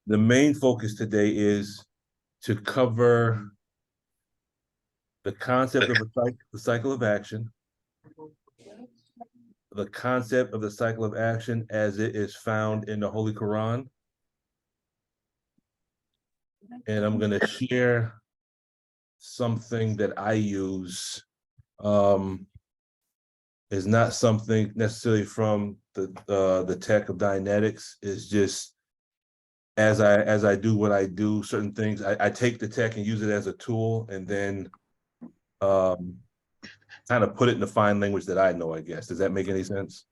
The main focus today is to cover the concept of the cycle of action, the concept of the cycle of action as it is found in the Holy Qur'an. And I'm going to share something that I use. Is not something necessarily from the tech of Dianetics. It's just as I do what I do, certain things, I take the tech and use it as a tool, and then kind of put it in the fine language that I know, I guess. Does that make any sense?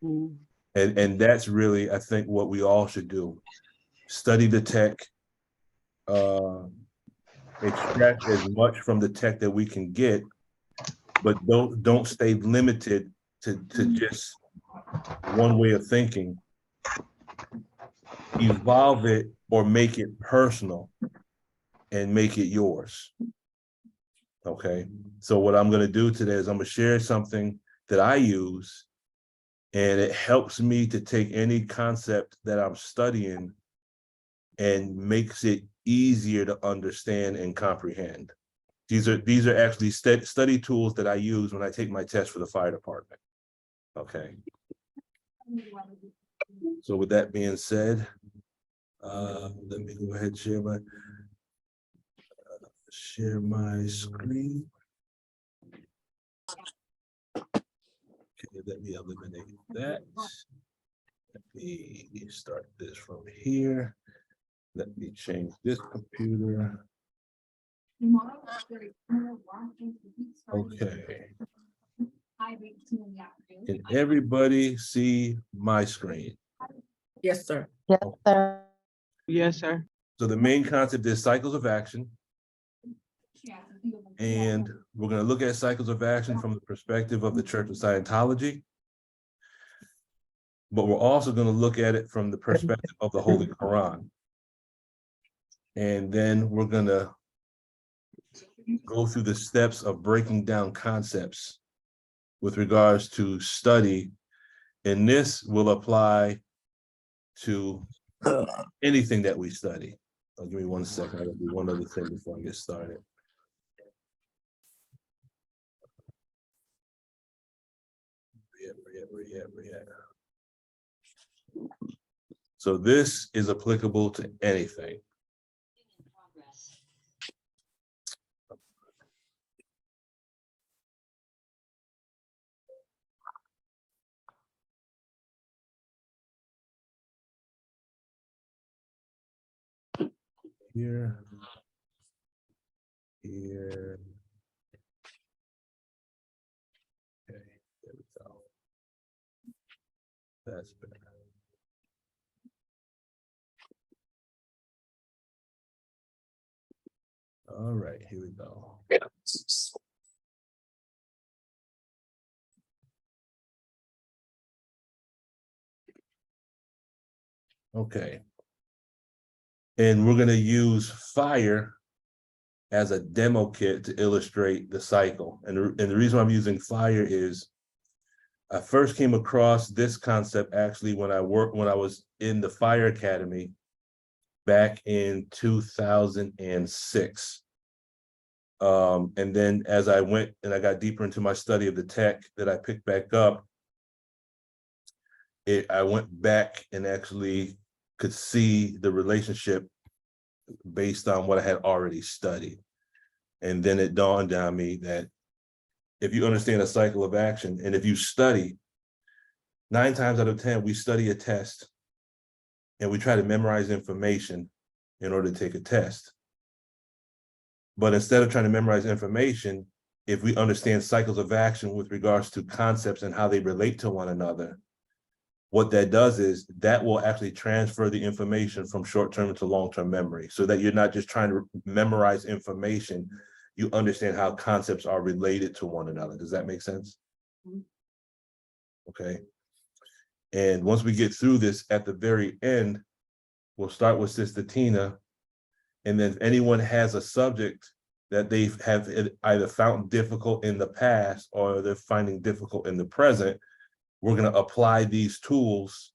Mm. And that's really, I think, what we all should do. Study the tech, extract as much from the tech that we can get, but don't stay limited to just one way of thinking. Evolve it or make it personal and make it yours. Okay. So what I'm going to do today is I'm going to share something that I use, and it helps me to take any concept that I'm studying and makes it easier to understand and comprehend. These are actually study tools that I use when I take my test for the fire department. Okay. So with that being said, let me go ahead and share my screen. Okay, let me eliminate that. Let me start this from here. Let me change this computer. Okay. Can everybody see my screen? Yes, sir. Yes, sir. Yes, sir. So the main concept is cycles of action. And we're going to look at cycles of action from the perspective of the Church of Scientology. But we're also going to look at it from the perspective of the Holy Quran. And then we're going to go through the steps of breaking down concepts with regards to study. And this will apply to anything that we study. Give me 1 second. I gotta do one other thing before I get started. So this is applicable to anything. Here. Okay, there we go. That's better. All right, here we go. Okay. And we're going to use fire as a demo kit to illustrate the cycle. And the reason why I'm using fire is I first came across this concept actually when I was in the Fire Academy back in 2006. And then as I went and I got deeper into my study of the tech that I picked back up, I went back and actually could see the relationship based on what I had already studied. And then it dawned on me that if you understand a cycle of action, and if you study, 9 times out of 10, we study a test and we try to memorize information in order to take a test. But instead of trying to memorize information, if we understand cycles of action with regards to concepts and how they relate to one another, what that does is that will actually transfer the information from short-term to long-term memory, so that you're not just trying to memorize information, you understand how concepts are related to one another. Does that make sense? Okay. And once we get through this, at the very end, we'll start with Sister Tina. And then if anyone has a subject that they have either found difficult in the past or they're finding difficult in the present, we're going to apply these tools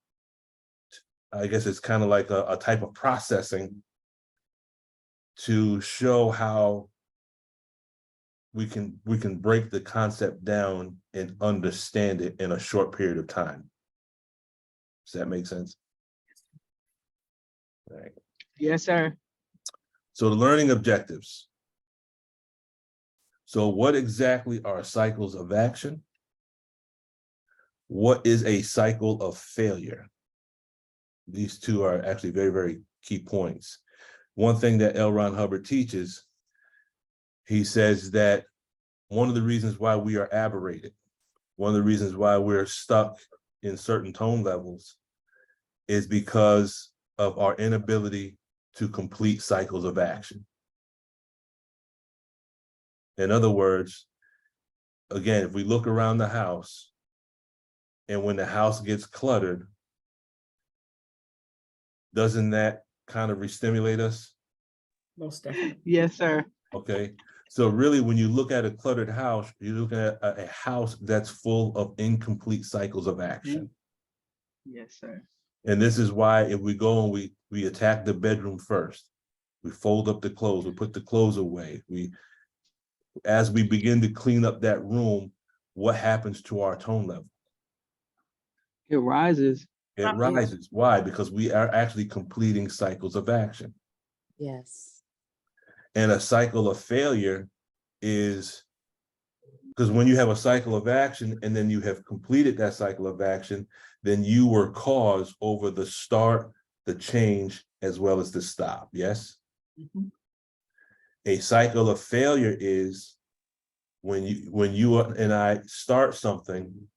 I guess it's kind of like a type of processing to show how we can break the concept down and understand it in a short period of time. Does that make sense? All right. Yes, sir. So the learning objectives. So what exactly are cycles of action? What is a cycle of failure? These two are actually very, very key points. One thing that L. Ron Hubbard teaches, he says that one of the reasons why we are aberrated, one of the reasons why we're stuck in certain tone levels is because of our inability to complete cycles of action. In other words, again, if we look around the house and when the house gets cluttered, doesn't that kind of re-stimulate us? Most definitely. Yes, sir. Okay. So really, when you look at a cluttered house, you're looking at a house that's full of incomplete cycles of action. Yes, sir. And this is why if we go and we attack the bedroom first, we fold up the clothes, we put the clothes away. As we begin to clean up that room, what happens to our tone level? It rises. It rises. Why? Because we are actually completing cycles of action. Yes. And a cycle of failure is, because when you have a cycle of action and then you have completed that cycle of action, then you were cause over the start, the change, as well as the stop. Yes? Mhm. A cycle of failure is when you and I start something,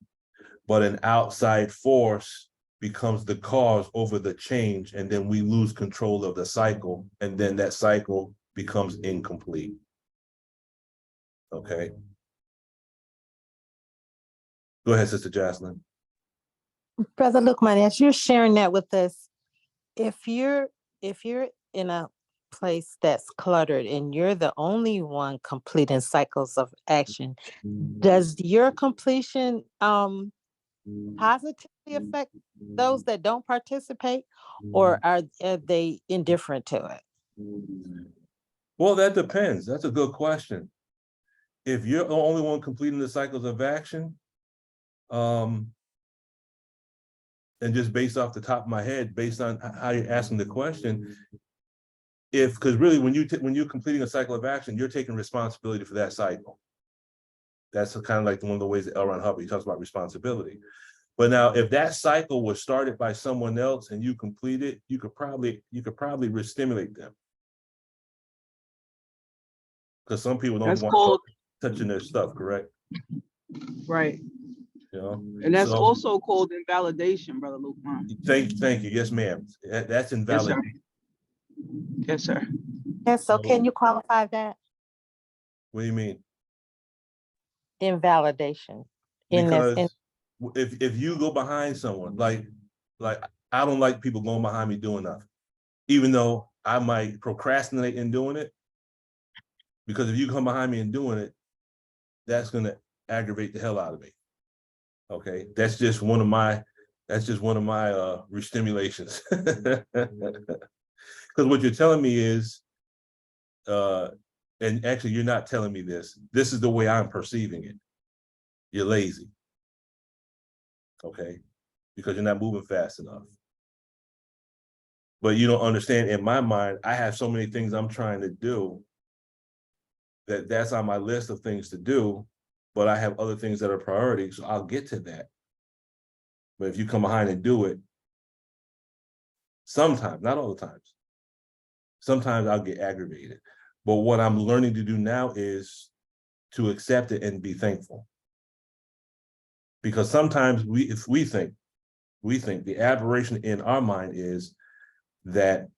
but an outside force becomes the cause over the change, and then we lose control of the cycle, and then that cycle becomes incomplete. Okay. Go ahead, Sister Jocelyn. Brother Lukman, as you're sharing that with us, if you're in a place that's cluttered and you're the only one completing cycles of action, does your completion positively affect those that don't participate, or are they indifferent to it? Well, that depends. That's a good question. If you're the only one completing the cycles of action, and just based off the top of my head, based on how you're asking the question, because really when you're completing a cycle of action, you're taking responsibility for that cycle. That's kind of like one of the ways that L. Ron Hubbard, he talks about responsibility. But now, if that cycle was started by someone else and you complete it, you could probably re-stimulate them. Because some people don't want touching their stuff, correct? Right. You know, and that's also called invalidation, Brother Lukman. Thank you. Yes, ma'am. That's invalidation. Yes, sir. Yes, so can you qualify that? What do you mean? Invalidation. Because if you go behind someone, like I don't like people going behind me doing nothing, even though I might procrastinate in doing it. Because if you come behind me and doing it, that's gonna aggravate the hell out of me. Okay, that's just one of my re-stimulations. Because what you're telling me is, and actually you're not telling me this. This is the way I'm perceiving it. You're lazy. Okay, because you're not moving fast enough. But you don't understand, in my mind, I have so many things I'm trying to do that's on my list of things to do, but I have other things that are priorities, so I'll get to that. But if you come behind and do it, sometimes, not all the times, sometimes I'll get aggravated. But what I'm learning to do now is to accept it and be thankful. Because sometimes we think the aberration in our mind is that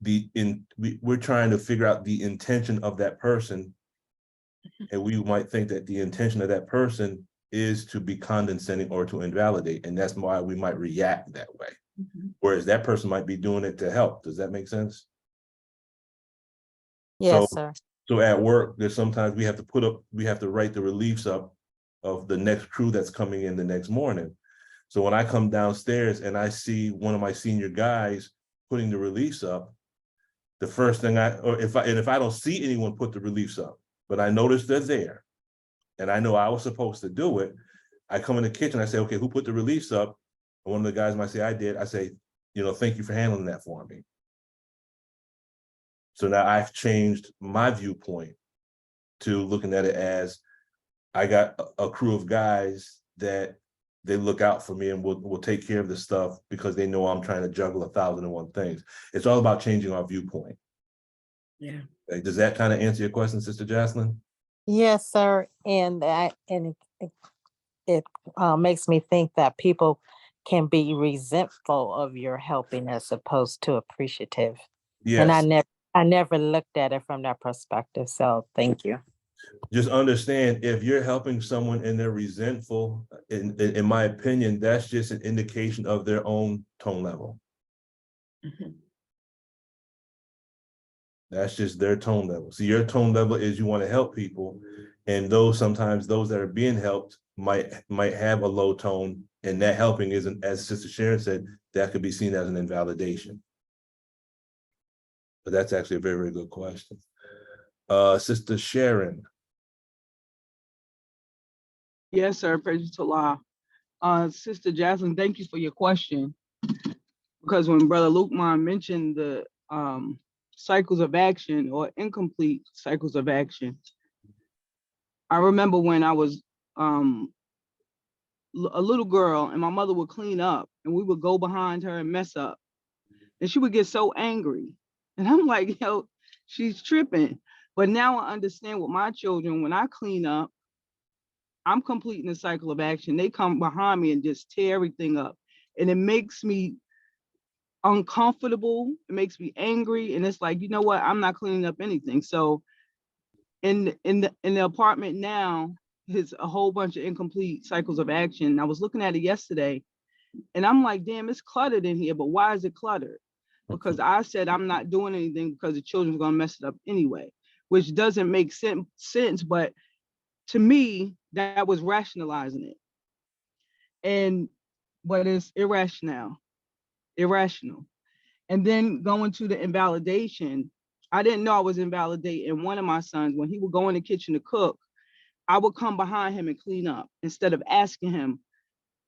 we're trying to figure out the intention of that person, and we might think that the intention of that person is to be condescending or to invalidate, and that's why we might react that way. Whereas that person might be doing it to help. Does that make sense? Yes, sir. So at work, there's sometimes we have to write the reliefs up of the next crew that's coming in the next morning. So when I come downstairs and I see one of my senior guys putting the reliefs up, the first thing if I don't see anyone put the reliefs up, but I notice they're there, and I know I was supposed to do it, I come in the kitchen, I say, okay, who put the reliefs up? And one of the guys might say, I did. I say, thank you for handling that for me. So now I've changed my viewpoint to looking at it as I got a crew of guys that they look out for me and will take care of the stuff because they know I'm trying to juggle 1,001 things. It's all about changing our viewpoint. Yeah. Like, does that kind of answer your question, Sister Jocelyn? Yes, sir. And it makes me think that people can be resentful of your helping as opposed to appreciative. And Yes. I never looked at it from that perspective. So thank you. Just understand, if you're helping someone and they're resentful, in my opinion, that's just an indication of their own tone level. Mhm. That's just their tone level. So your tone level is you want to help people, and sometimes those that are being helped might have a low tone, and that helping isn't, as Sister Sharon said, that could be seen as an invalidation. But that's actually a very, very good question. Sister Sharon. Yes, sir. Praise to Allah. Sister Jasmine, thank you for your question. Because when Brother Lukman mentioned the cycles of action or incomplete cycles of action, I remember when I was a little girl and my mother would clean up and we would go behind her and mess up. And she would get so angry. And I'm like, yo, she's tripping. But now I understand with my children, when I clean up, I'm completing the cycle of action. They come behind me and just tear everything up. And it makes me uncomfortable. It makes me angry. And it's like, you know what? I'm not cleaning up anything. So in the apartment now, it's a whole bunch of incomplete cycles of action. I was looking at it yesterday and I'm like, damn, it's cluttered in here. But why is it cluttered? Because I said I'm not doing anything because the children's gonna mess it up anyway, which doesn't make sense. But to me, that was rationalizing it. But it's irrational. And then going to the invalidation, I didn't know I was invalidating one of my sons. When he would go in the kitchen to cook, I would come behind him and clean up instead of asking him,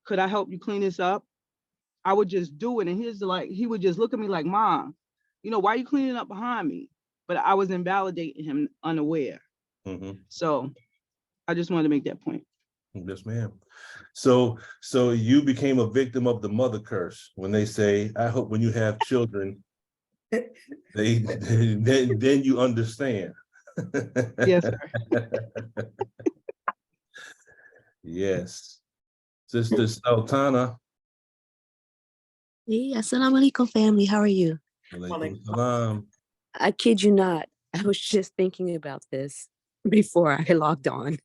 could I help you clean this up? I would just do it. And he would just look at me like, Mom, why are you cleaning up behind me? But I was invalidating him unaware. Mm-hmm. So I just wanted to make that point. Yes, ma'am. So you became a victim of the mother curse when they say, I hope when you have children, then you understand. Yes, sir. Yes. Sister Sultana. Hey, assalamu alaikum, family. How are you? Walaikum salam. I kid you not. I was just thinking about this before I logged on.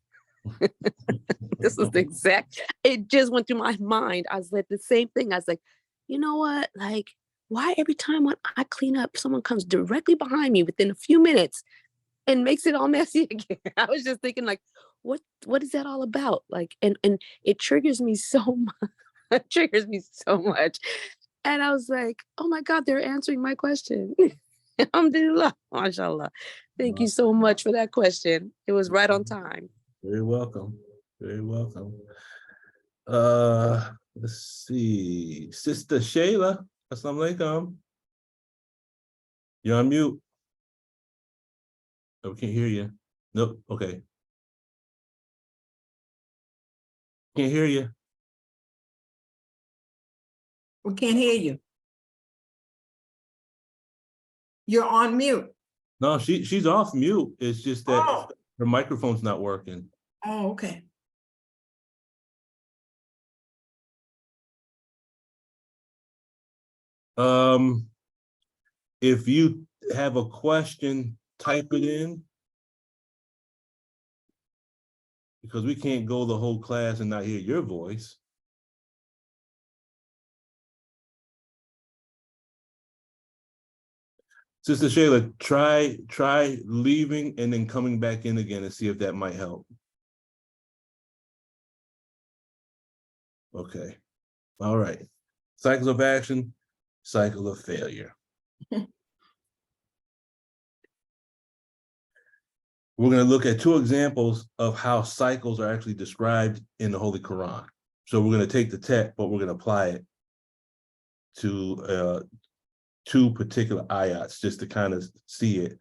This is the exact, it just went through my mind. I was like, the same thing. I was like, you know what? Like, why every time when I clean up, someone comes directly behind me within a few minutes and makes it all messy again? I was just thinking, like, what is that all about? Like, and it triggers me so much. It triggers me so much. And I was like, oh my God, they're answering my question. Alhamdulillah, mashallah. Thank you so much for that question. It was right on time. Very welcome. Very welcome. Let's see. Sister Shayla. Assalamu alaikum. You're on mute. Oh, we can't hear you. Nope. Okay. Can't hear you. We can't hear you. You're on mute. No, she's off mute. It's just that Oh. her microphone's not working. Oh, okay. If you have a question, type it in, because we can't go the whole class and not hear your voice. Sister Shayla, try leaving and then coming back in again and see if that might help. Okay. All right. Cycles of action, cycle of failure. We're going to look at two examples of how cycles are actually described in the Holy Quran. So we're going to take the text, but we're going to apply it to two particular ayats just to kind of see it.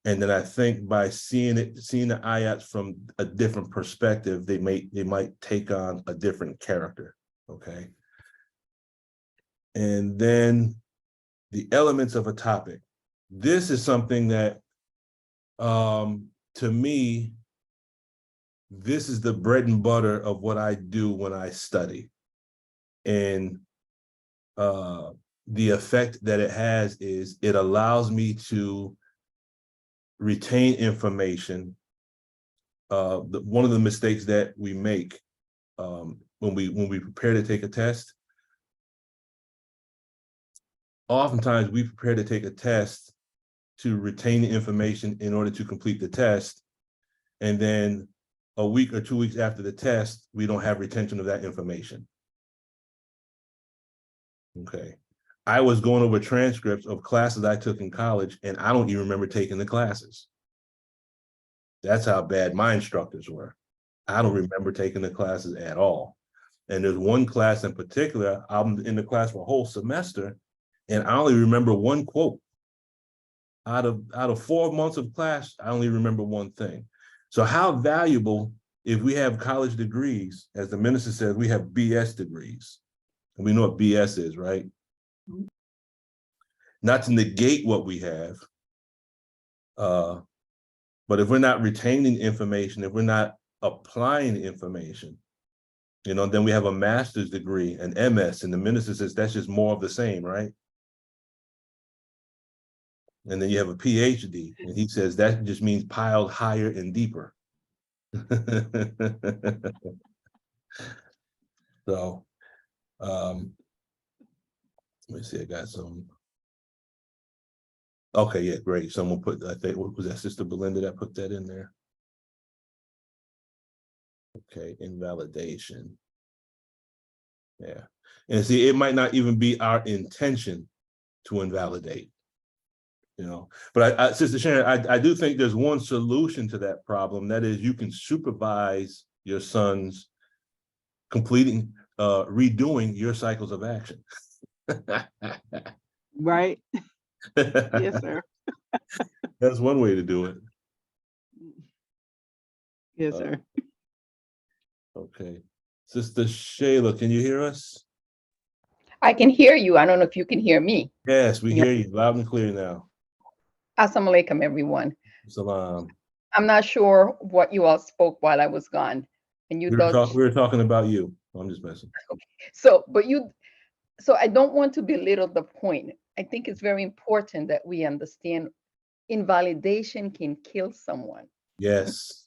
And then I think by seeing the ayats from a different perspective, they might take on a different character. Okay. And then the elements of a topic. This is something that to me, this is the bread and butter of what I do when I study. And the effect that it has is it allows me to retain information. One of the mistakes that we make when we prepare to take a test, oftentimes we prepare to take a test to retain the information in order to complete the test. And then a week or 2 weeks after the test, we don't have retention of that information. Okay. I was going over transcripts of classes I took in college, and I don't even remember taking the classes. That's how bad my instructors were. I don't remember taking the classes at all. And there's one class in particular, I'm in the class for a whole semester, and I only remember one quote. Out of 4 months of class, I only remember one thing. So how valuable, if we have college degrees, as the minister says, we have BS degrees. And we know what BS is, right? Not to negate what we have, but if we're not retaining information, if we're not applying information, then we have a master's degree, an MS, and the minister says that's just more of the same, right? And then you have a PhD, and he says that just means piled higher and deeper. So, let me see, I got some. Okay, yeah, great. Someone put, I think, what was that, Sister Belinda that put that in there? Okay, invalidation. Yeah, and see, it might not even be our intention to invalidate. But Sister Sharon, I do think there's one solution to that problem. That is, you can supervise your sons completing, redoing your cycles of action. Right? Yes, sir. That's one way to do it. Yes, sir. Okay. Sister Shayla, can you hear us? I can hear you. I don't know if you can hear me. Yes, we hear you loud and clear now. Assalamu alaikum, everyone. Salam. I'm not sure what you all spoke while I was gone. And you We were talking about you. I'm just messing. So I don't want to belittle the point. I think it's very important that we understand invalidation can kill someone. Yes.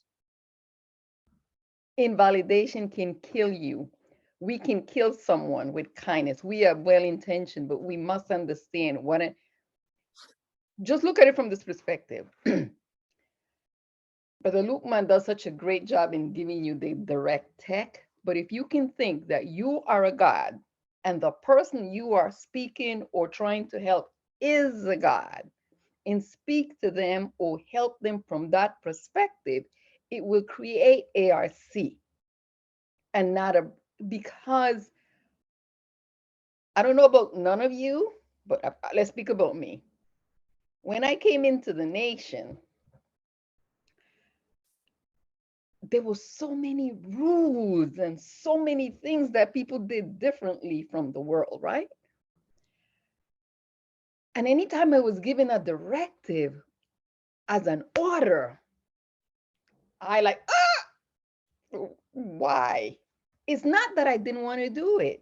Invalidation can kill you. We can kill someone with kindness. We are well-intentioned, but we must understand just look at it from this perspective. Brother Lukman does such a great job in giving you the direct tech. But if you can think that you are a God and the person you are speaking or trying to help is a God, and speak to them or help them from that perspective, it will create ARC and not because I don't know about none of you, but let's speak about me. When I came into the nation, there were so many rules and so many things that people did differently from the world, right? And anytime I was given a directive as an order, I why? It's not that I didn't want to do it.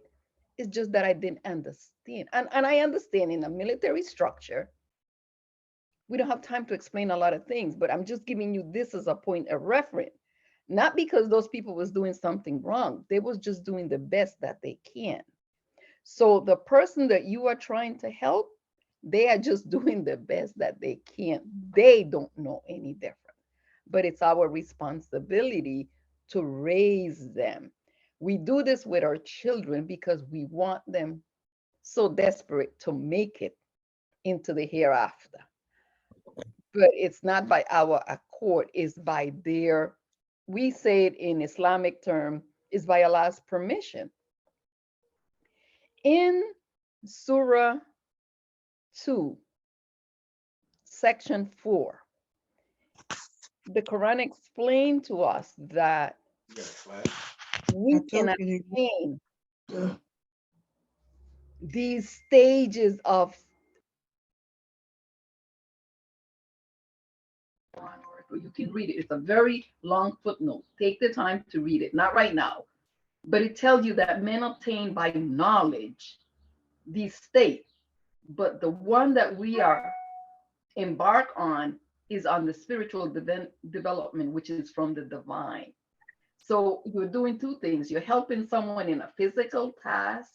It's just that I didn't understand. And I understand in a military structure, we don't have time to explain a lot of things, but I'm just giving you this as a point of reference. Not because those people was doing something wrong. They was just doing the best that they can. So the person that you are trying to help, they are just doing the best that they can. They don't know any different. But it's our responsibility to raise them. We do this with our children because we want them so desperate to make it into the hereafter. But it's not by our accord, it's by their, we say it in Islamic term, is by Allah's permission. In Surah 2, section 4, the Quran explained to us that we can attain these stages of you can read it. It's a very long footnote. Take the time to read it. Not right now, but it tells you that men obtain by knowledge these states, but the one that we are embark on is on the spiritual development, which is from the divine. So you're doing two things. You're helping someone in a physical task,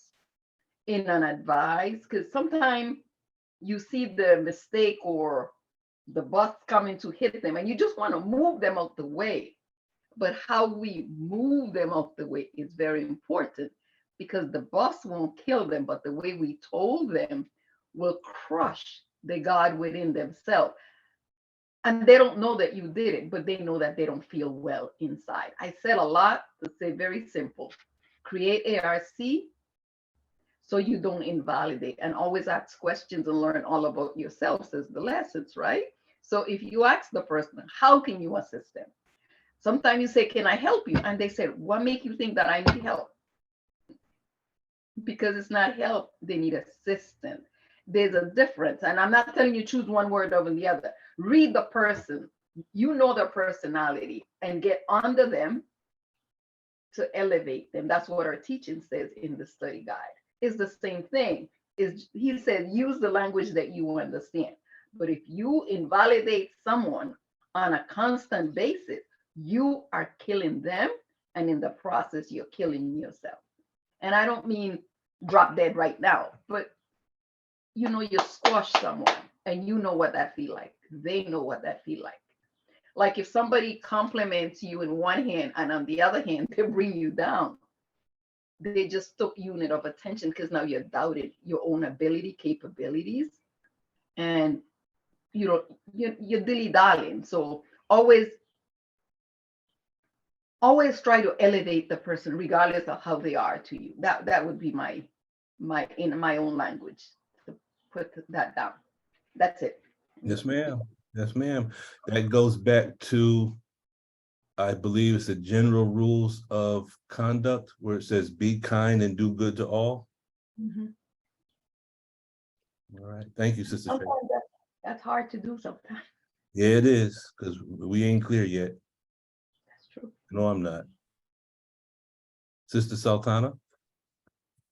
in an advice, because sometimes you see the mistake or the bus coming to hit them and you just want to move them out the way. But how we move them out the way is very important, because the bus won't kill them, but the way we told them will crush the God within themselves. And they don't know that you did it, but they know that they don't feel well inside. I said a lot to say very simple. Create ARC so you don't invalidate, and always ask questions and learn all about yourself, says the lessons, right? So if you ask the person, how can you assist them? Sometimes you say, can I help you? And they said, what make you think that I need help? Because it's not help, they need assistance. There's a difference. And I'm not telling you choose one word over the other. Read the person, you know their personality, and get under them to elevate them. That's what our teaching says in the study guide. It's the same thing. He said, use the language that you understand. But if you invalidate someone on a constant basis, you are killing them. And in the process, you're killing yourself. And I don't mean drop dead right now, but you know, you squash someone and you know what that feel like. They know what that feel like. Like if somebody compliments you in one hand and on the other hand, they bring you down. They just took unit of attention because now you're doubted your own ability, capabilities, and you know, you're dilly-dallying. So always try to elevate the person regardless of how they are to you. That would be my in my own language to put that down. That's it. Yes, ma'am. Yes, ma'am. That goes back to, I believe it's the general rules of conduct where it says be kind and do good to all. Mhm. All right. Thank you, Sister Faye. Sometimes that's hard to do sometimes. Yeah, it is, because we ain't clear yet. That's true. No, I'm not. Sister Sultana?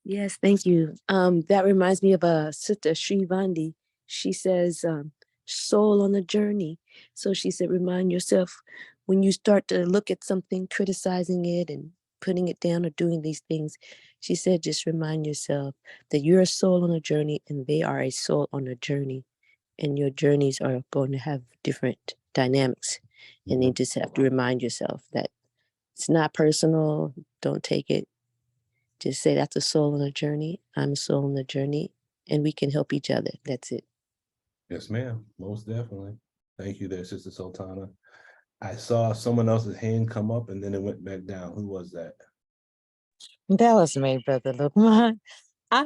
Yes, thank you. That reminds me of Sister Shrivandi. She says, soul on a journey. So she said, remind yourself when you start to look at something, criticizing it and putting it down or doing these things. She said, just remind yourself that you're a soul on a journey and they are a soul on a journey. And your journeys are going to have different dynamics. And you just have to remind yourself that it's not personal. Don't take it. Just say that's a soul on a journey. I'm a soul on a journey, and we can help each other. That's it. Yes, ma'am. Most definitely. Thank you there, Sister Sultana. I saw someone else's hand come up and then it went back down. Who was that? That was me, Brother Lukman. I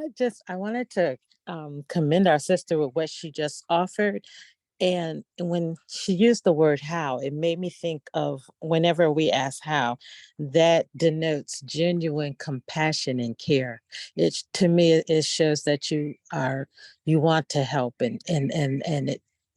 wanted to commend our sister with what she just offered. And when she used the word how, it made me think of whenever we ask how, that denotes genuine compassion and care. To me, it shows that you want to help, and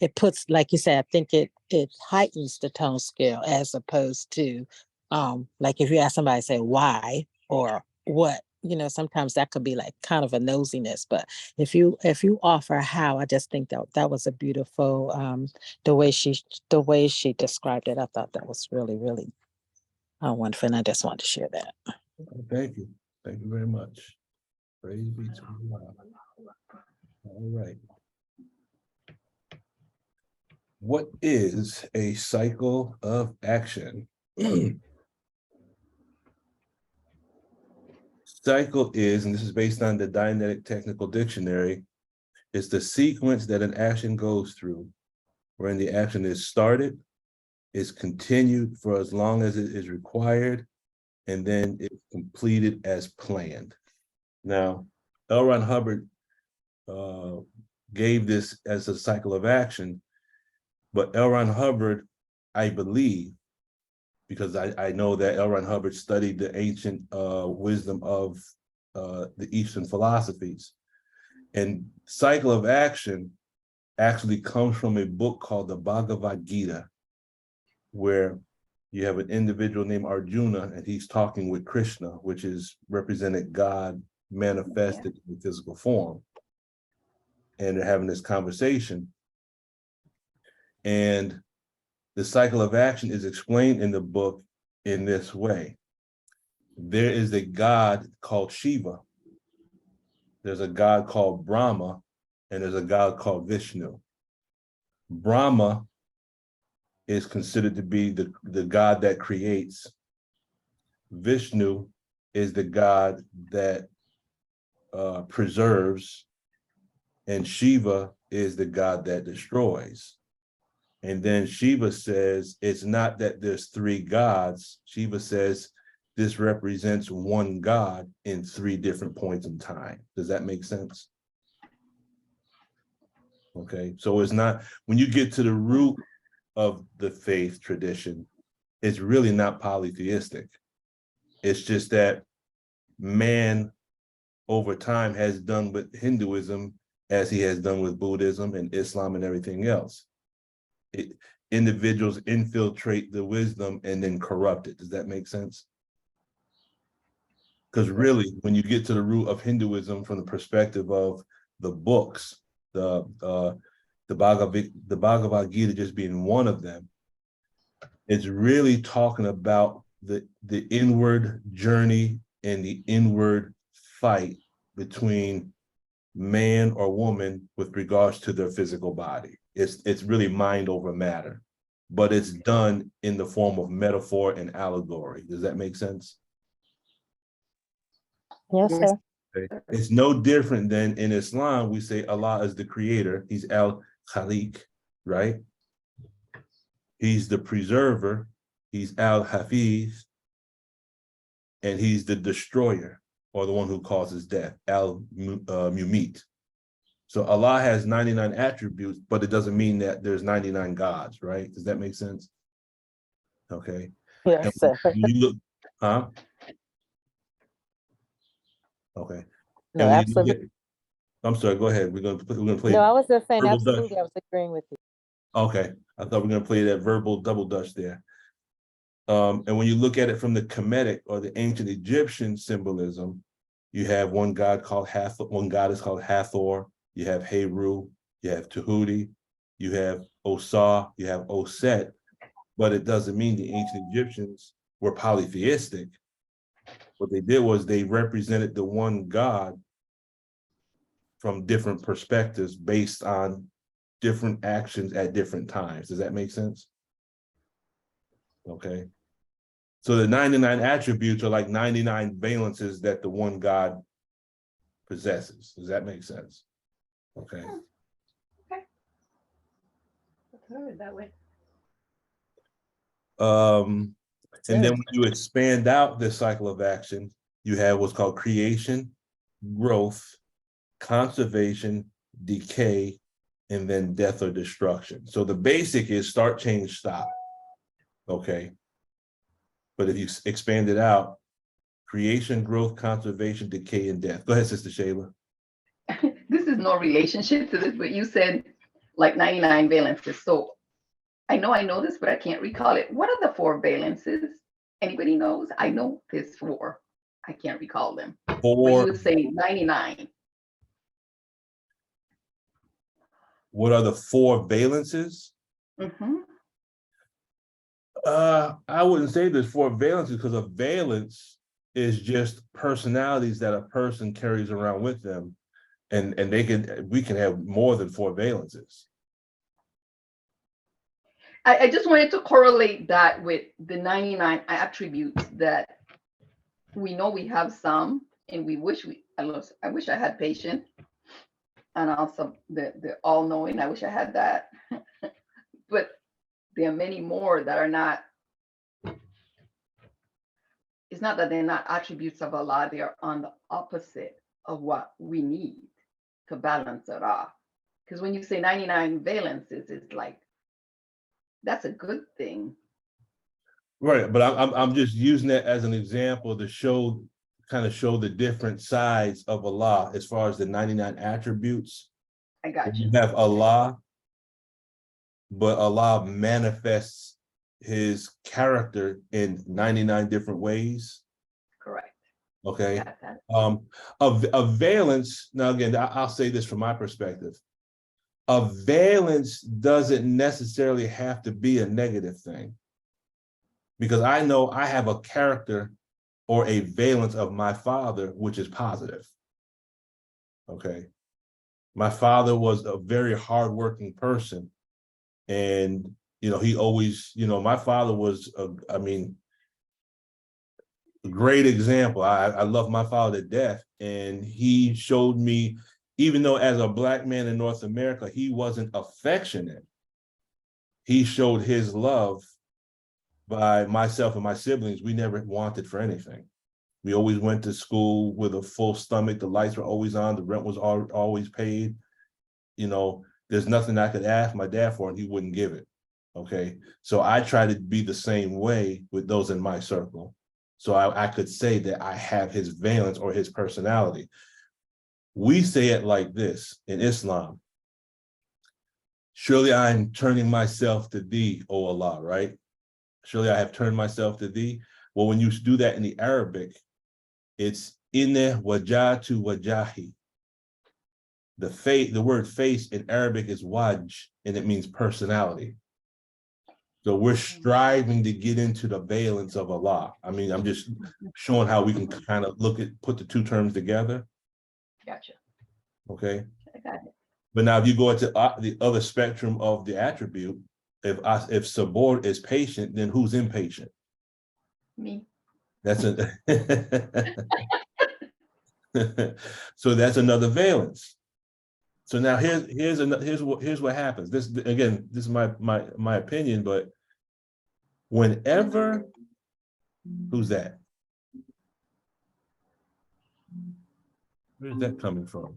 it puts, like you said, I think it heightens the tone scale as opposed to like if you ask somebody, say why or what, sometimes that could be like kind of a nosiness, but if you offer how, I just think that was a beautiful the way she described it. I thought that was really, really wonderful, and I just wanted to share that. Thank you. Thank you very much. Praise be to God. All right. What is a cycle of action? Cycle is, and this is based on the Dianetic Technical Dictionary, is the sequence that an action goes through, wherein the action is started, is continued for as long as it is required, and then it's completed as planned. Now, L. Ron Hubbard gave this as a cycle of action, but L. Ron Hubbard, I believe, because I know that L. Ron Hubbard studied the ancient wisdom of the Eastern philosophies. And cycle of action actually comes from a book called the Bhagavad Gita, where you have an individual named Arjuna, and he's talking with Krishna, which is represented God manifested in physical form. And they're having this conversation. And the cycle of action is explained in the book in this way. There is a God called Shiva. There's a God called Brahma, and there's a God called Vishnu. Brahma is considered to be the God that creates. Vishnu is the God that preserves, and Shiva is the God that destroys. And then Shiva says, it's not that there's three gods. Shiva says, this represents one God in three different points in time. Does that make sense? Okay, so it's not, when you get to the root of the faith tradition, it's really not polytheistic. It's just that man over time has done with Hinduism as he has done with Buddhism and Islam and everything else. Individuals infiltrate the wisdom and then corrupt it. Does that make sense? Because really, when you get to the root of Hinduism from the perspective of the books, the Bhagavad Gita just being one of them, it's really talking about the inward journey and the inward fight between man or woman with regards to their physical body. It's really mind over matter, but it's done in the form of metaphor and allegory. Does that make sense? Yes, sir. Okay. It's no different than in Islam, we say Allah is the creator. He's Al-Khaliq, right? He's the preserver. He's Al-Hafiz. And he's the destroyer, or the one who causes death, Al-Mumit. So Allah has 99 attributes, but it doesn't mean that there's 99 gods, right? Does that make sense? Okay. Yes, sir. When you look, huh? Okay. No, And when you absolutely. look at, I'm sorry, go ahead. We're gonna play. No, I was just saying, Verbal Dutch. absolutely, I was agreeing with you. Okay, I thought we were gonna play that verbal double dutch there. And when you look at it from the Kemetic or the ancient Egyptian symbolism, you have one god called Hathor, one goddess called Hathor, you have Heru, you have Tahuti, you have Osah, you have Oset, but it doesn't mean the ancient Egyptians were polytheistic. What they did was they represented the one God from different perspectives based on different actions at different times. Does that make sense? Okay. So the 99 attributes are like 99 valences that the one God possesses. Does that make sense? Okay. Okay. Let's hear it that way. And then when you expand out this cycle of action, you have what's called creation, growth, conservation, decay, and then death or destruction. So the basic is start, change, stop. Okay. But if you expand it out, creation, growth, conservation, decay, and death. Go ahead, Sister Shayla. This is no relationship to this, but you said like 99 valences. So I know this, but I can't recall it. What are the 4 valences? Anybody knows? I know there's 4. I can't recall them. But you would say 99. What are the 4 valences? Mm-hmm. I wouldn't say there's 4 valences, because a valence is just personalities that a person carries around with them, and we can have more than 4 valences. I just wanted to correlate that with the 99 attributes that we know we have some and I wish I had patience, and also the all-knowing. I wish I had that. But there are many more that are not. It's not that they're not attributes of Allah, they are on the opposite of what we need to balance it off. Because when you say 99 valences, it's like, that's a good thing. Right, but I'm just using that as an example to show, kind of show the different sides of Allah as far as the 99 attributes. I got You you. have Allah, but Allah manifests his character in 99 different ways. Correct. Okay. Got that. A valence, now again, I'll say this from my perspective. A valence doesn't necessarily have to be a negative thing. Because I know I have a character or a valence of my father, which is positive. Okay. My father was a very hardworking person. And, he always, my father was, a great example. I love my father to death. And he showed me, even though as a Black man in North America, he wasn't affectionate, he showed his love by myself and my siblings. We never wanted for anything. We always went to school with a full stomach. The lights were always on. The rent was always paid. There's nothing I could ask my dad for and he wouldn't give it. Okay. So I try to be the same way with those in my circle. So I could say that I have his valence or his personality. We say it like this in Islam. Surely I am turning myself to thee, O Allah, right? Surely I have turned myself to thee. Well, when you do that in the Arabic, it's inna wajatu wajahi. The word face in Arabic is waj, and it means personality. So we're striving to get into the valence of Allah. I'm just showing how we can kind of put the two terms together. Gotcha. Okay. I got it. But now if you go into the other spectrum of the attribute, if sabor is patient, then who's impatient? Me. That's so that's another valence. So now here's what happens. This again, this is my opinion, but whenever, who's that? Where's that coming from?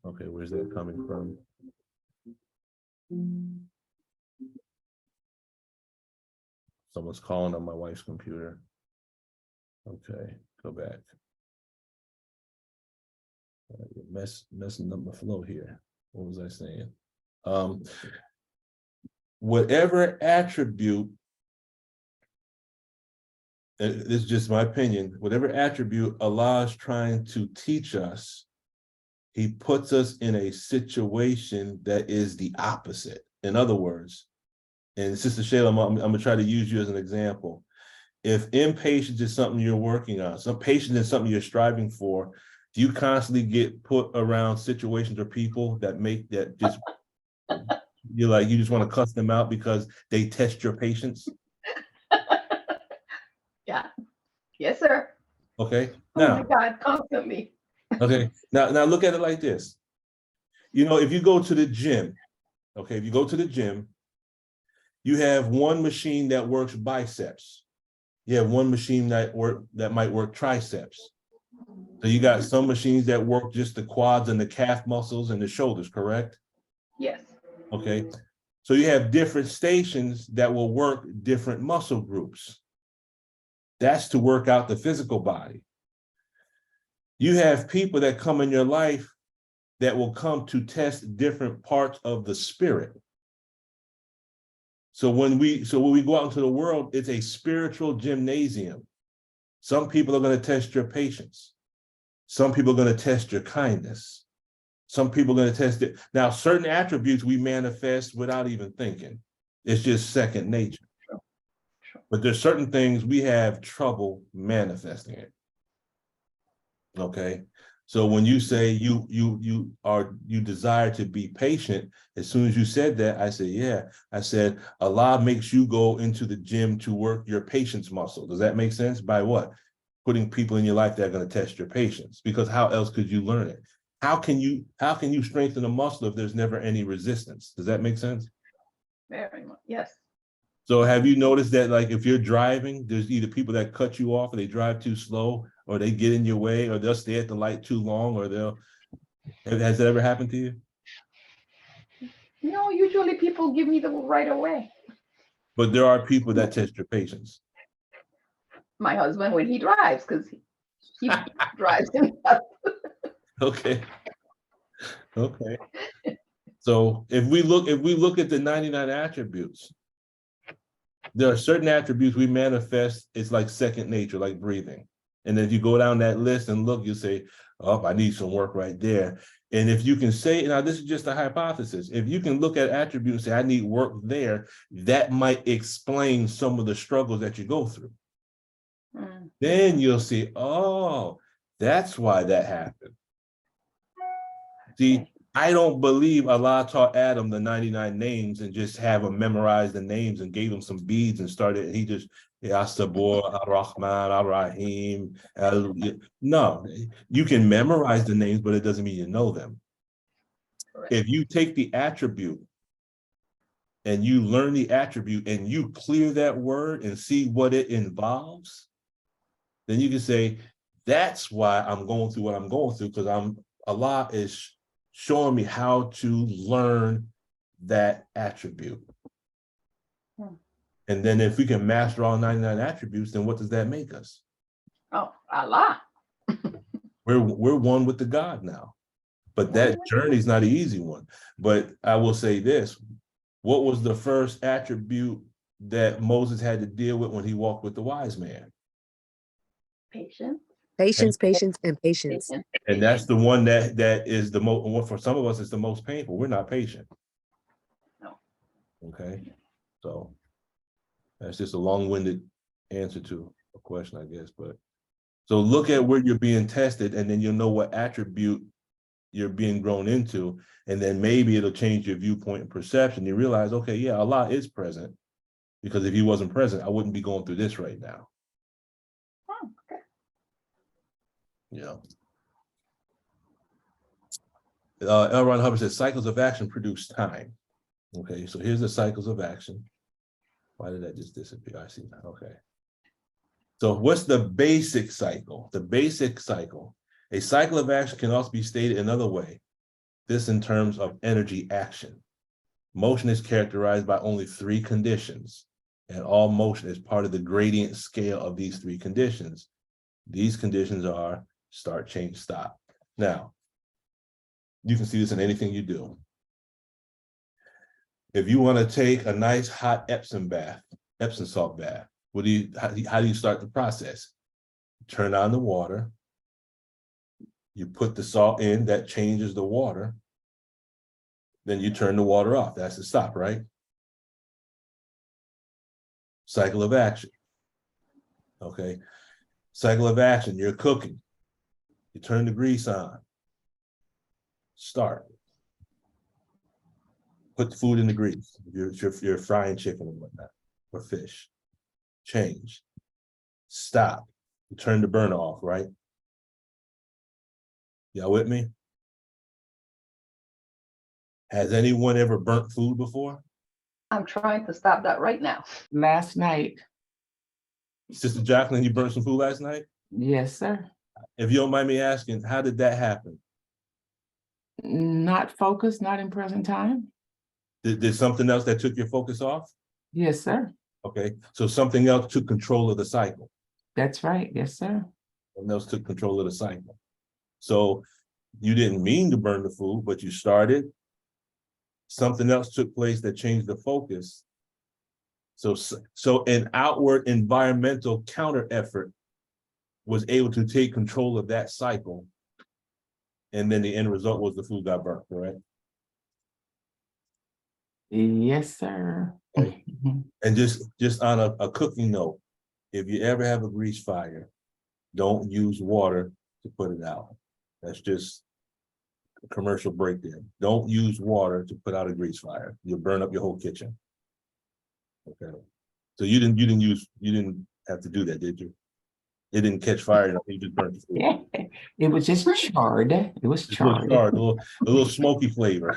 Okay, where's that coming from? Someone's calling on my wife's computer. Okay, go back. Messing up my flow here. What was I saying? Whatever attribute, and this is just my opinion, whatever attribute Allah is trying to teach us, he puts us in a situation that is the opposite. In other words, and Sister Shayla, I'm gonna try to use you as an example. If impatience is something you're working on, some patience is something you're striving for, do you constantly get put around situations or people that make that just, you just want to cuss them out because they test your patience? Yeah. Yes, sir. Okay. Oh Now, my God, constantly. okay. Now look at it like this. If you go to the gym, okay, if you go to the gym, you have one machine that works biceps. You have one machine that might work triceps. So you got some machines that work just the quads and the calf muscles and the shoulders, correct? Yes. Okay. So you have different stations that will work different muscle groups. That's to work out the physical body. You have people that come in your life that will come to test different parts of the spirit. So when we go out into the world, it's a spiritual gymnasium. Some people are going to test your patience. Some people are going to test your kindness. Some people are going to test it. Now, certain attributes we manifest without even thinking. It's just second nature. But there's certain things we have trouble manifesting it. Okay. So when you say you desire to be patient, as soon as you said that, I said, yeah. I said, Allah makes you go into the gym to work your patience muscle. Does that make sense? By what? Putting people in your life that are going to test your patience. Because how else could you learn it? How can you strengthen a muscle if there's never any resistance? Does that make sense? Very much. Yes. So have you noticed that, like, if you're driving, there's either people that cut you off or they drive too slow, or they get in your way, or they'll stay at the light too long, or has that ever happened to you? No, usually people give me the right away. But there are people that test your patience. My husband when he drives, because he drives himself. Okay. Okay. So if we look at the 99 attributes, there are certain attributes we manifest. It's like second nature, like breathing. And then if you go down that list and look, you say, oh, I need some work right there. And if you can say, now this is just a hypothesis, if you can look at attributes and say, I need work there, that might explain some of the struggles that you go through. Then you'll see, oh, that's why that happened. See, I don't believe Allah taught Adam the 99 names and just have him memorize the names and gave him some beads and started, he just, Sabor, Ar-Rahman, Ar-Rahim. No, you can memorize the names, but it doesn't mean you know them. Correct. If you take the attribute and you learn the attribute and you clear that word and see what it involves, then you can say, that's why I'm going through what I'm going through, because Allah is showing me how to learn that attribute. And then if we can master all 99 attributes, then what does that make us? Oh, Allah. We're one with the God now. But that journey is not an easy one. But I will say this, what was the first attribute that Moses had to deal with when he walked with the wise man? Patience. Patience, patience, and patience. And that's the one that is the most, for some of us, it's the most painful. We're not patient. No. Okay. So that's just a long-winded answer to a question, I guess. But so look at where you're being tested, and then you'll know what attribute you're being grown into. And then maybe it'll change your viewpoint and perception. You realize, okay, yeah, Allah is present, because if he wasn't present, I wouldn't be going through this right now. Oh, okay. Yeah. L. Ron Hubbard says cycles of action produce time. Okay, so here's the cycles of action. Why did that just disappear? I see now. Okay. So what's the basic cycle? The basic cycle. A cycle of action can also be stated another way. This in terms of energy action. Motion is characterized by only 3 conditions, and all motion is part of the gradient scale of these 3 conditions. These conditions are start, change, stop. Now, you can see this in anything you do. If you want to take a nice hot Epsom salt bath, how do you start the process? Turn on the water. You put the salt in, that changes the water. Then you turn the water off. That's the stop, right? Cycle of action. Okay. Cycle of action, you're cooking. You turn the grease on. Start. Put the food in the grease. You're frying chicken and whatnot, or fish. Change. Stop. You turn the burner off, right? Y'all with me? Has anyone ever burnt food before? I'm trying to stop that right now. Last night, Sister Jacqueline, you burnt some food last night? yes, sir. If you don't mind me asking, how did that happen? Not focused, not in present time. Did something else that took your focus off? Yes, sir. Okay, so something else took control of the cycle. That's right. Yes, sir. Something else took control of the cycle. So you didn't mean to burn the food, but you started. Something else took place that changed the focus. So an outward environmental counter effort was able to take control of that cycle. And then the end result was the food got burnt, correct? Yes, sir. Okay. And just on a cooking note, if you ever have a grease fire, don't use water to put it out. That's just a commercial breakdown. Don't use water to put out a grease fire. You'll burn up your whole kitchen. Okay. So you didn't have to do that, did you? It didn't catch fire, you just burnt the food. Yeah, it was just charred. It was Just a little charred. charred, a little smoky flavor.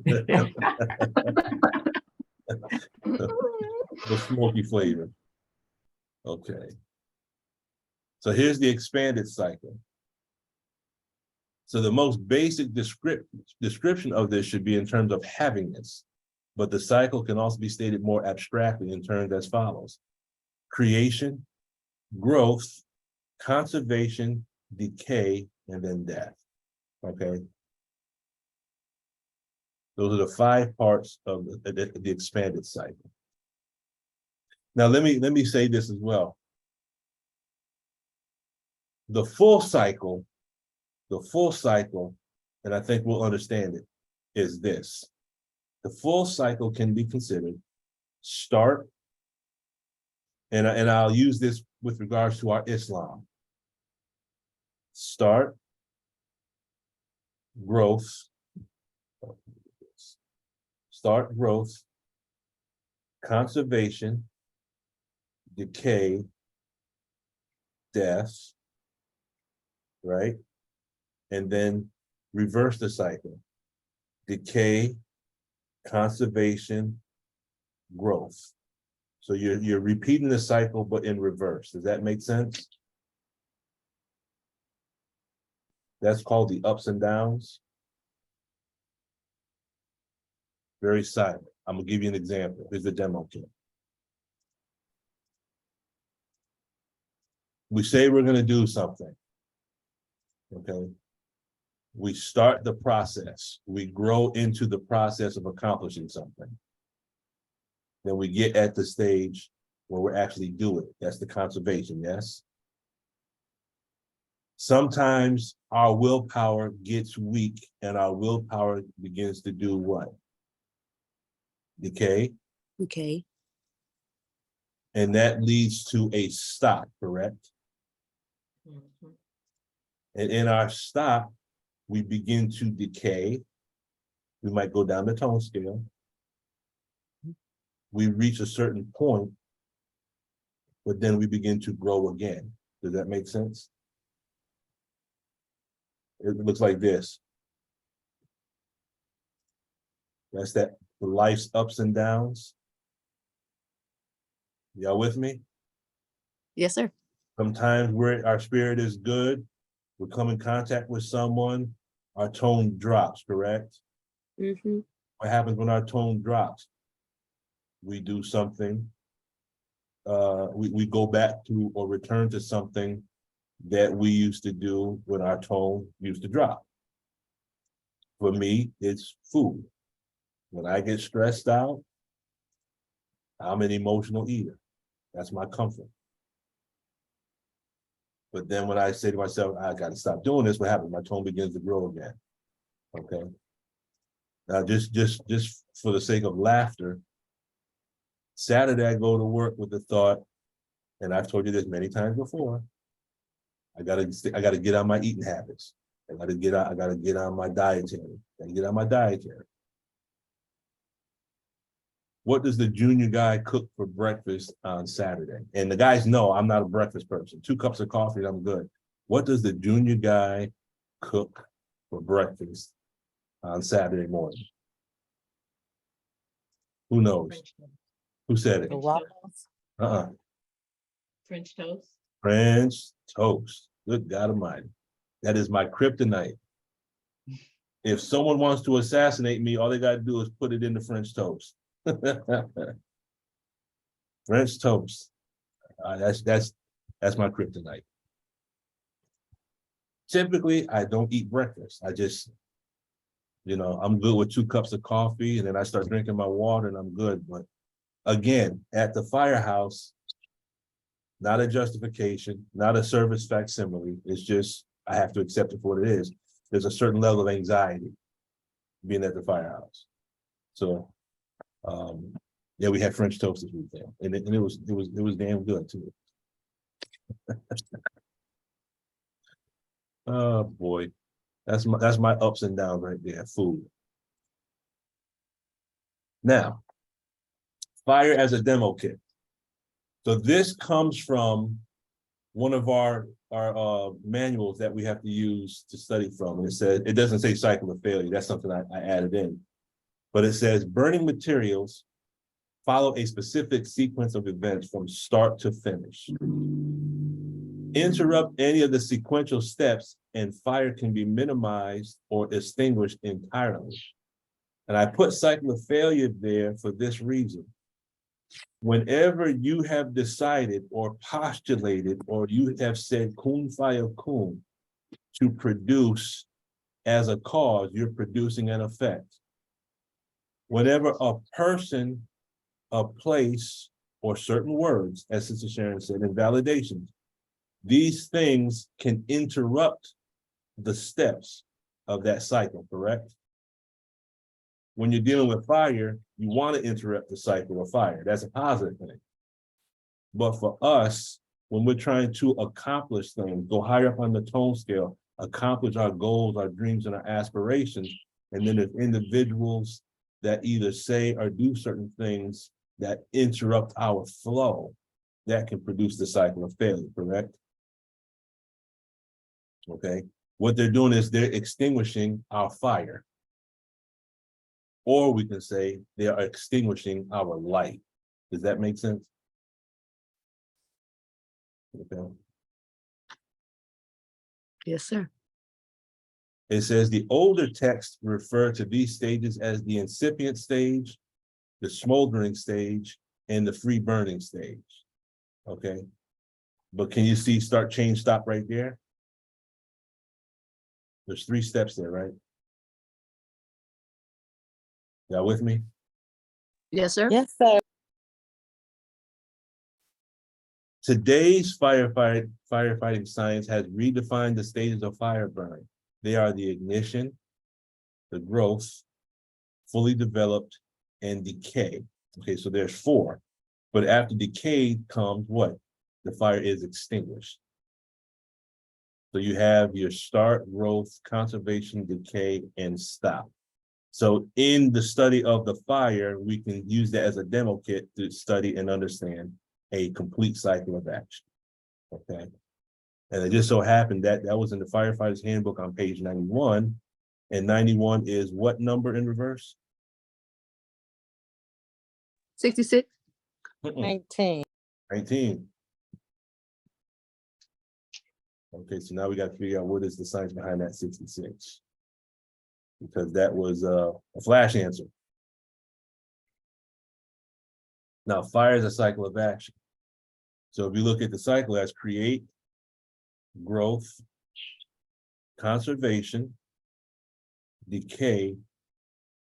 The smoky flavor. Okay. So here's the expanded cycle. So the most basic description of this should be in terms of havingness, but the cycle can also be stated more abstractly in terms as follows: creation, growth, conservation, decay, and then death. Okay. Those are the 5 parts of the expanded cycle. Now, let me say this as well. The full cycle, and I think we'll understand it, is this. The full cycle can be considered start, and I'll use this with regards to our Islam. Start, growth, conservation, decay, death, right? And then reverse the cycle. Decay, conservation, growth. So you're repeating the cycle, but in reverse. Does that make sense? That's called the ups and downs. Very silent. I'm gonna give you an example. Here's the demo kit. We say we're gonna do something. Okay. We start the process. We grow into the process of accomplishing something. Then we get at the stage where we're actually do it. That's the conservation, yes? Sometimes our willpower gets weak and our willpower begins to do what? Decay. Okay. And that leads to a stop, correct? And in our stop, we begin to decay. We might go down the tone scale. We reach a certain point, but then we begin to grow again. Does that make sense? It looks like this. That's the life's ups and downs. Y'all with me? Yes, sir. Sometimes our spirit is good. We come in contact with someone, our tone drops, correct? Mm-hmm. What happens when our tone drops? We do something, we go back to or return to something that we used to do when our tone used to drop. For me, it's food. When I get stressed out, I'm an emotional eater. That's my comfort. But then when I say to myself, I got to stop doing this, what happens? My tone begins to grow again. Okay. Now, just for the sake of laughter, Saturday I go to work with the thought, and I've told you this many times before, I gotta get on my eating habits. I gotta get on my dietary. What does the junior guy cook for breakfast on Saturday? And the guys know I'm not a breakfast person. 2 cups of coffee, and I'm good. What does the junior guy cook for breakfast on Saturday morning? Who knows? Who said it? The waffles. French toast. French toast. Good God Almighty. That is my kryptonite. If someone wants to assassinate me, all they got to do is put it in the French toast. French toast. That's my kryptonite. Typically, I don't eat breakfast. I just, I'm good with 2 cups of coffee, and then I start drinking my water, and I'm good. But again, at the firehouse, not a justification, not a service facsimile. It's just, I have to accept it for what it is. There's a certain level of anxiety being at the firehouse. So, yeah, we had French toast this weekend, and it was damn good too. Oh boy. That's my ups and downs right there, food. Now, fire as a demo kit. So this comes from one of our manuals that we have to use to study from. And it says, it doesn't say cycle of failure. That's something I added in. But it says burning materials follow a specific sequence of events from start to finish. Interrupt any of the sequential steps and fire can be minimized or extinguished entirely. And I put cycle of failure there for this reason. Whenever you have decided or postulated, or you have said kun fayakun to produce as a cause, you're producing an effect. Whenever a person, a place, or certain words, as Sister Sharon said, invalidations, these things can interrupt the steps of that cycle, correct? When you're dealing with fire, you want to interrupt the cycle of fire. That's a positive thing. But for us, when we're trying to accomplish things, go higher up on the tone scale, accomplish our goals, our dreams, and our aspirations, and then if individuals that either say or do certain things that interrupt our flow, that can produce the cycle of failure, correct? Okay, what they're doing is they're extinguishing our fire. Or we can say they are extinguishing our light. Does that make sense? Okay. Yes, sir. It says the older texts refer to these stages as the incipient stage, the smoldering stage, and the free burning stage. Okay. But can you see start, change, stop right there? There's 3 steps there, right? Y'all with me? Yes, sir. Yes, sir. Today's firefighting science has redefined the stages of fire burning. They are the ignition, the growth, fully developed, and decay. Okay, so there's 4. But after decay comes what? The fire is extinguished. So you have your start, growth, conservation, decay, and stop. So in the study of the fire, we can use that as a demo kit to study and understand a complete cycle of action. Okay. And it just so happened that that was in the firefighter's handbook on page 91. And 91 is what number in reverse? 66. 19. 19. Okay, so now we got to figure out what is the science behind that 66. Because that was a flash answer. Now, fire is a cycle of action. So if you look at the cycle as create, growth, conservation, decay,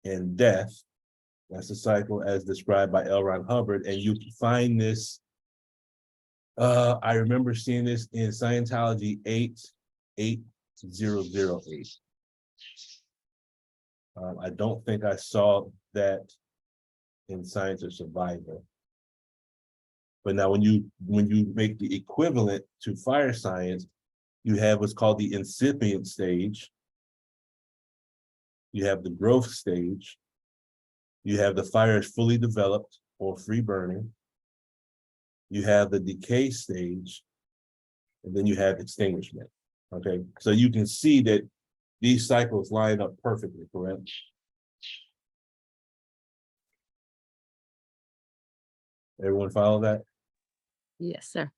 and death, that's the cycle as described by L. Ron Hubbard. And you can find this, I remember seeing this in Scientology 88008. I don't think I saw that in Science of Survival. But now when you make the equivalent to fire science, you have what's called the incipient stage. You have the growth stage. You have the fire is fully developed or free burning. You have the decay stage, and then you have extinguishment. Okay, so you can see that these cycles line up perfectly, correct? Everyone follow that? Yes, sir.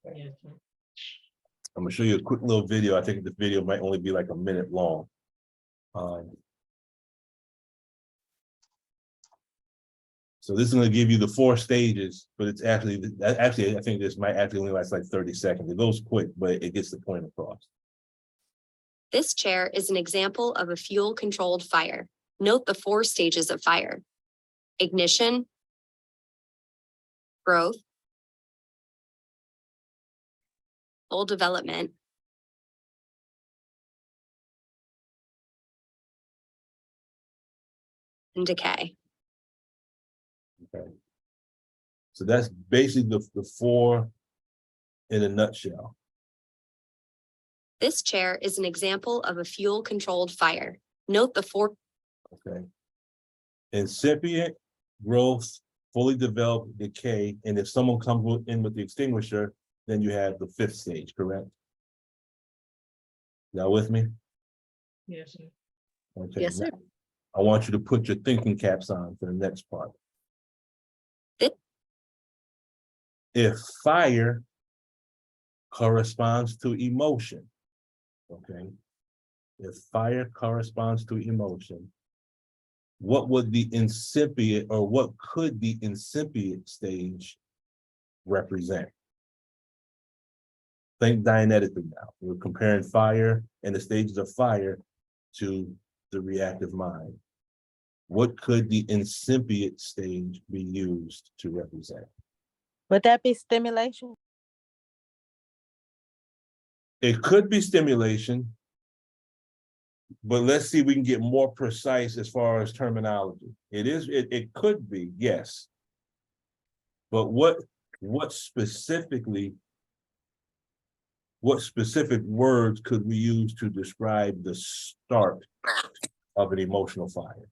Yes, sir. I'm gonna show you a quick little video. I think the video might only be like a minute long. So this is gonna give you the 4 stages, but it's actually, I think this might actually only last like 30 seconds. It goes quick, but it gets the point across. This chair is an example of a fuel-controlled fire. Note the 4 stages of fire: ignition, growth, full development, and decay. Okay. So that's basically the 4 in a nutshell. This chair is an example of a fuel-controlled fire. Note the four. Okay. Incipient, growth, fully developed, decay, and if someone comes in with the extinguisher, then you have the fifth stage, correct? Y'all with me? Yes, sir. Okay. Yes, sir. Now, I want you to put your thinking caps on for the next part. If fire corresponds to emotion, okay? If fire corresponds to emotion, what would the incipient, or what could the incipient stage represent? Think Dianetically now. We're comparing fire and the stages of fire to the reactive mind. What could the incipient stage be used to represent? Would that be stimulation? It could be stimulation, but let's see if we can get more precise as far as terminology. It could be, yes. But what specific words could we use to describe the start of an emotional fire?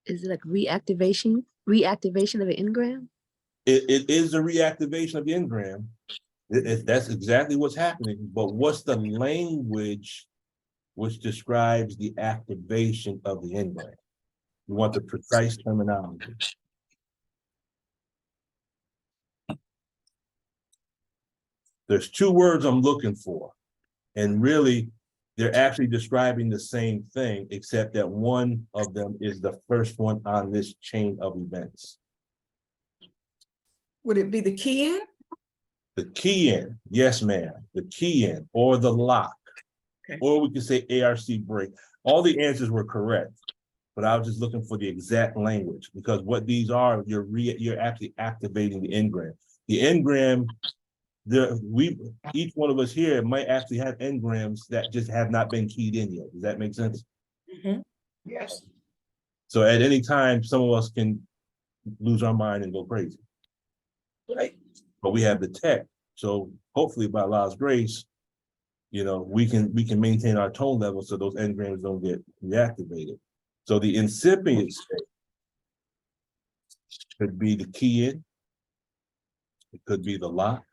Is it like reactivation of an engram? It is a reactivation of the engram. That's exactly what's happening, but what's the language which describes the activation of the engram? You want the precise terminology. There's two words I'm looking for, and really, they're actually describing the same thing, except that one of them is the first one on this chain of events. Would it be the key in? The key in, yes, ma'am, the key in, or the lock, Okay. or we could say ARC break. All the answers were correct, but I was just looking for the exact language, because what these are, you're actually activating the engram. The engram, each one of us here might actually have engrams that just have not been keyed in yet. Does that make sense? Yes. So at any time, some of us can lose our mind and go crazy. Right. But we have the tech, so hopefully by Allah's grace, you know, we can maintain our tone level so those engrams don't get reactivated. So the incipient state could be the key in, it could be the lock.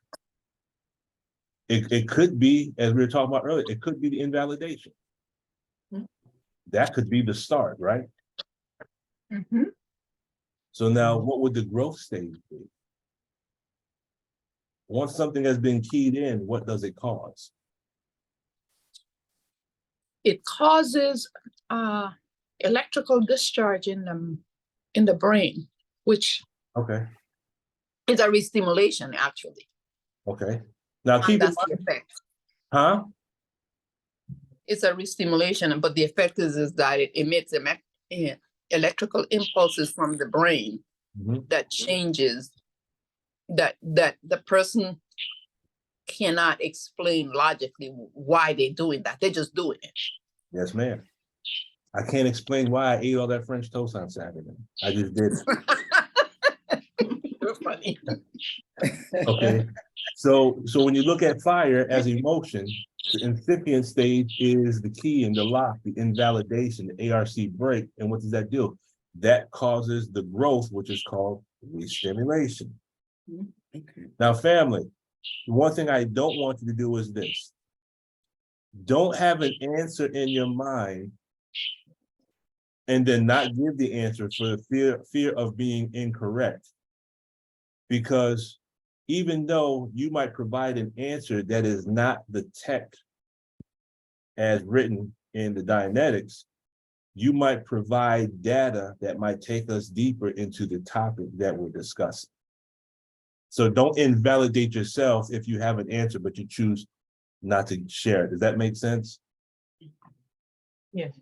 It could be, as we were talking about earlier, it could be the invalidation. That could be the start, right? So now what would the growth stage be? Once something has been keyed in, what does it cause? It causes electrical discharge in the brain, which Okay, is a re-stimulation actually. okay. Now And keep in that's the mind, effect. huh? It's a re-stimulation, but the effect is that it emits electrical impulses from the brain that changes that the person cannot explain logically why they're doing that. They're just doing it. Yes, ma'am. I can't explain why I ate all that French toast on Saturday. I just did it. You're funny. Okay. So when you look at fire as emotion, the incipient stage is the key in the lock, the invalidation, the ARC break. And what does that do? That causes the growth, which is called re-stimulation. Okay. Now, family, the one thing I don't want you to do is this. Don't have an answer in your mind and then not give the answer for the fear of being incorrect. Because even though you might provide an answer that is not the text as written in the Dianetics, you might provide data that might take us deeper into the topic that we're discussing. So don't invalidate yourself if you have an answer, but you choose not to share it. Does that make sense? Yes.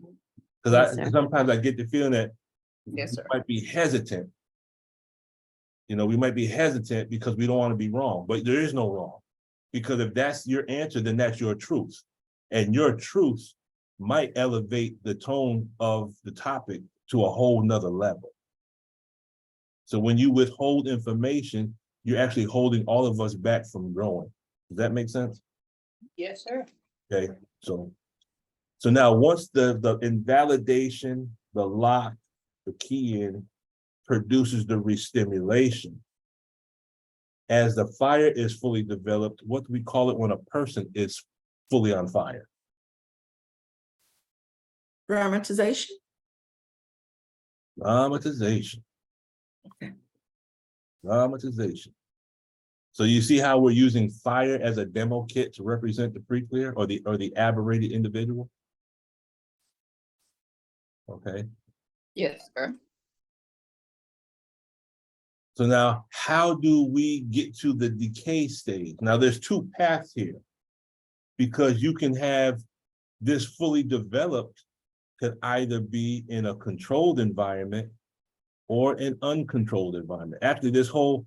Because Yes, sir. sometimes I get the feeling that Yes, sir. we might be hesitant. You know, we might be hesitant because we don't want to be wrong, but there is no wrong. Because if that's your answer, then that's your truth. And your truth might elevate the tone of the topic to a whole nother level. So when you withhold information, you're actually holding all of us back from growing. Does that make sense? Yes, sir. Okay, so now once the invalidation, the lock, the key in produces the restimulation, as the fire is fully developed, what do we call it when a person is fully on fire? Dramatization. Dramatization. Okay. Dramatization. So you see how we're using fire as a demo kit to represent the pre-clear or the aberrated individual? Okay. Yes, sir. So now how do we get to the decay stage? Now there's two paths here, because you can have this fully developed could either be in a controlled environment or an uncontrolled environment. Actually, this whole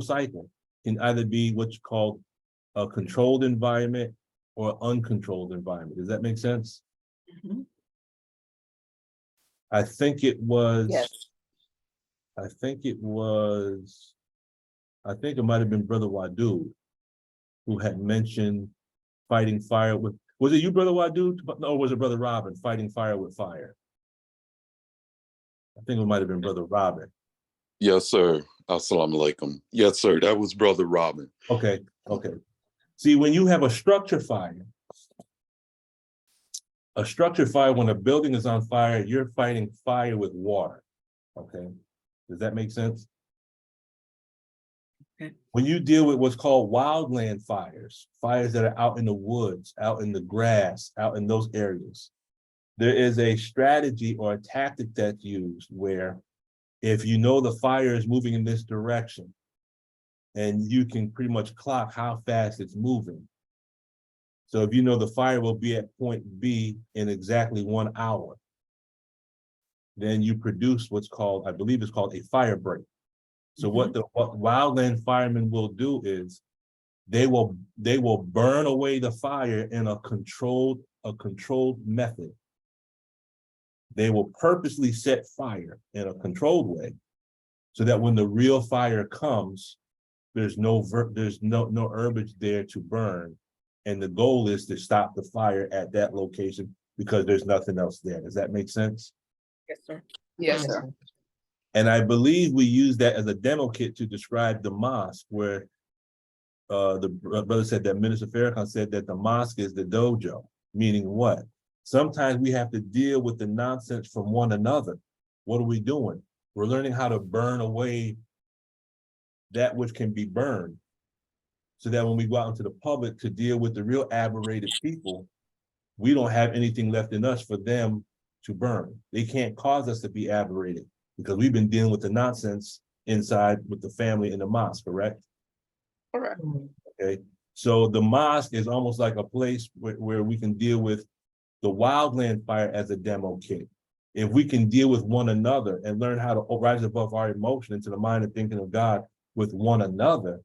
cycle can either be what's called a controlled environment or uncontrolled environment. Does that make sense? Mhm. I think it was, Yes. I think it might have been Brother Wadu who had mentioned fighting fire with, was it you, Brother Wadu? No, was it Brother Robin, fighting fire with fire? I think it might have been Brother Robin. Yes, sir. Assalamu alaikum. Yes, sir. That was Brother Robin. Okay. See, when you have a structure fire, when a building is on fire, you're fighting fire with water. Okay. Does that make sense? Okay. When you deal with what's called wildland fires, fires that are out in the woods, out in the grass, out in those areas, there is a strategy or a tactic that's used where if you know the fire is moving in this direction, and you can pretty much clock how fast it's moving. So if you know the fire will be at point B in exactly 1 hour, then you produce what's called, I believe it's called a fire break. So what wildland firemen will do is they will burn away the fire in a controlled method. They will purposely set fire in a controlled way so that when the real fire comes, there's no herbage there to burn. And the goal is to stop the fire at that location because there's nothing else there. Does that make sense? Yes, sir. Yes, sir. And I believe we use that as a demo kit to describe the mosque, where the brother said that Minister Farrakhan said that the mosque is the dojo, meaning what? Sometimes we have to deal with the nonsense from one another. What are we doing? We're learning how to burn away that which can be burned, so that when we go out into the public to deal with the real aberrated people, we don't have anything left in us for them to burn. They can't cause us to be aberrated because we've been dealing with the nonsense inside with the family in the mosque, correct? Correct. Okay, so the mosque is almost like a place where we can deal with the wildland fire as a demo kit. If we can deal with one another and learn how to rise above our emotion into the mind and thinking of God with one another,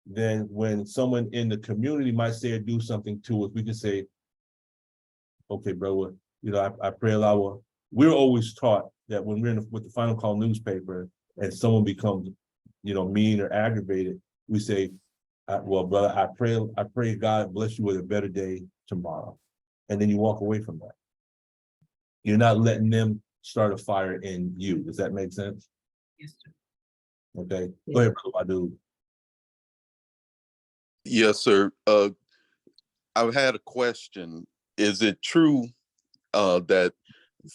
then when someone in the community might say or do something to us, we can say, okay, bro, I pray Allah. We're always taught that when we're with the Final Call newspaper and someone becomes, mean or aggravated, we say, well, brother, I pray God bless you with a better day tomorrow. And then you walk away from that. You're not letting them start a fire in you. Does that make sense? Yes, sir. Okay, go ahead, brother Wadu. Yes, sir. I've had a question. Is it true that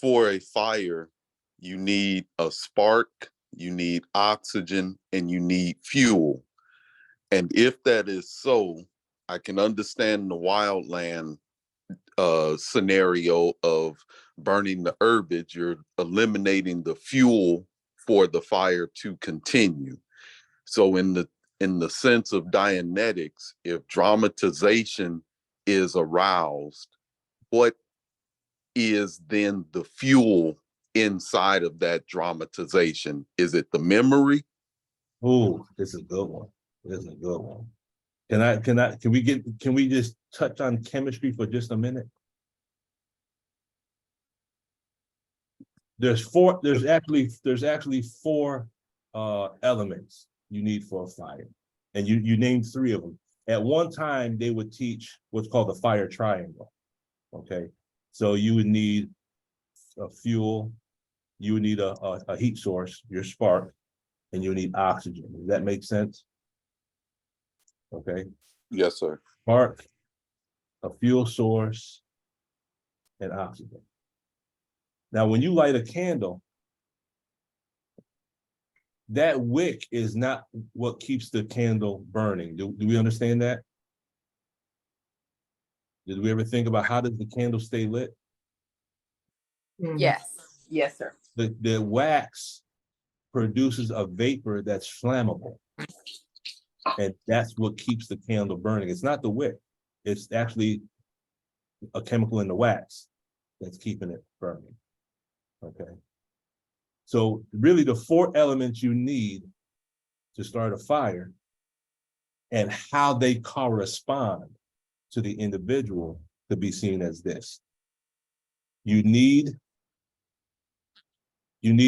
for a fire, you need a spark, you need oxygen, and you need fuel? And if that is so, I can understand the wildland scenario of burning the herbage. You're eliminating the fuel for the fire to continue. So in the sense of Dianetics, if dramatization is aroused, what is then the fuel inside of that dramatization? Is it the memory? Oh, this is a good one. This is a good one. Can we just touch on chemistry for just a minute? There's actually four elements you need for a fire. And you named 3 of them. At one time, they would teach what's called the fire triangle. Okay, so you would need a fuel, you would need a heat source, your spark, and you need oxygen. Does that make sense? Okay. Yes, sir. Spark, a fuel source, and oxygen. Now, when you light a candle, that wick is not what keeps the candle burning. Do we understand that? Did we ever think about how does the candle stay lit? Mhm. Yes, yes, sir. The wax produces a vapor that's flammable. And that's what keeps the candle burning. It's not the wick. It's actually a chemical in the wax that's keeping it burning. Okay. So really the 4 elements you need to start a fire and how they correspond to the individual could be seen as this. You need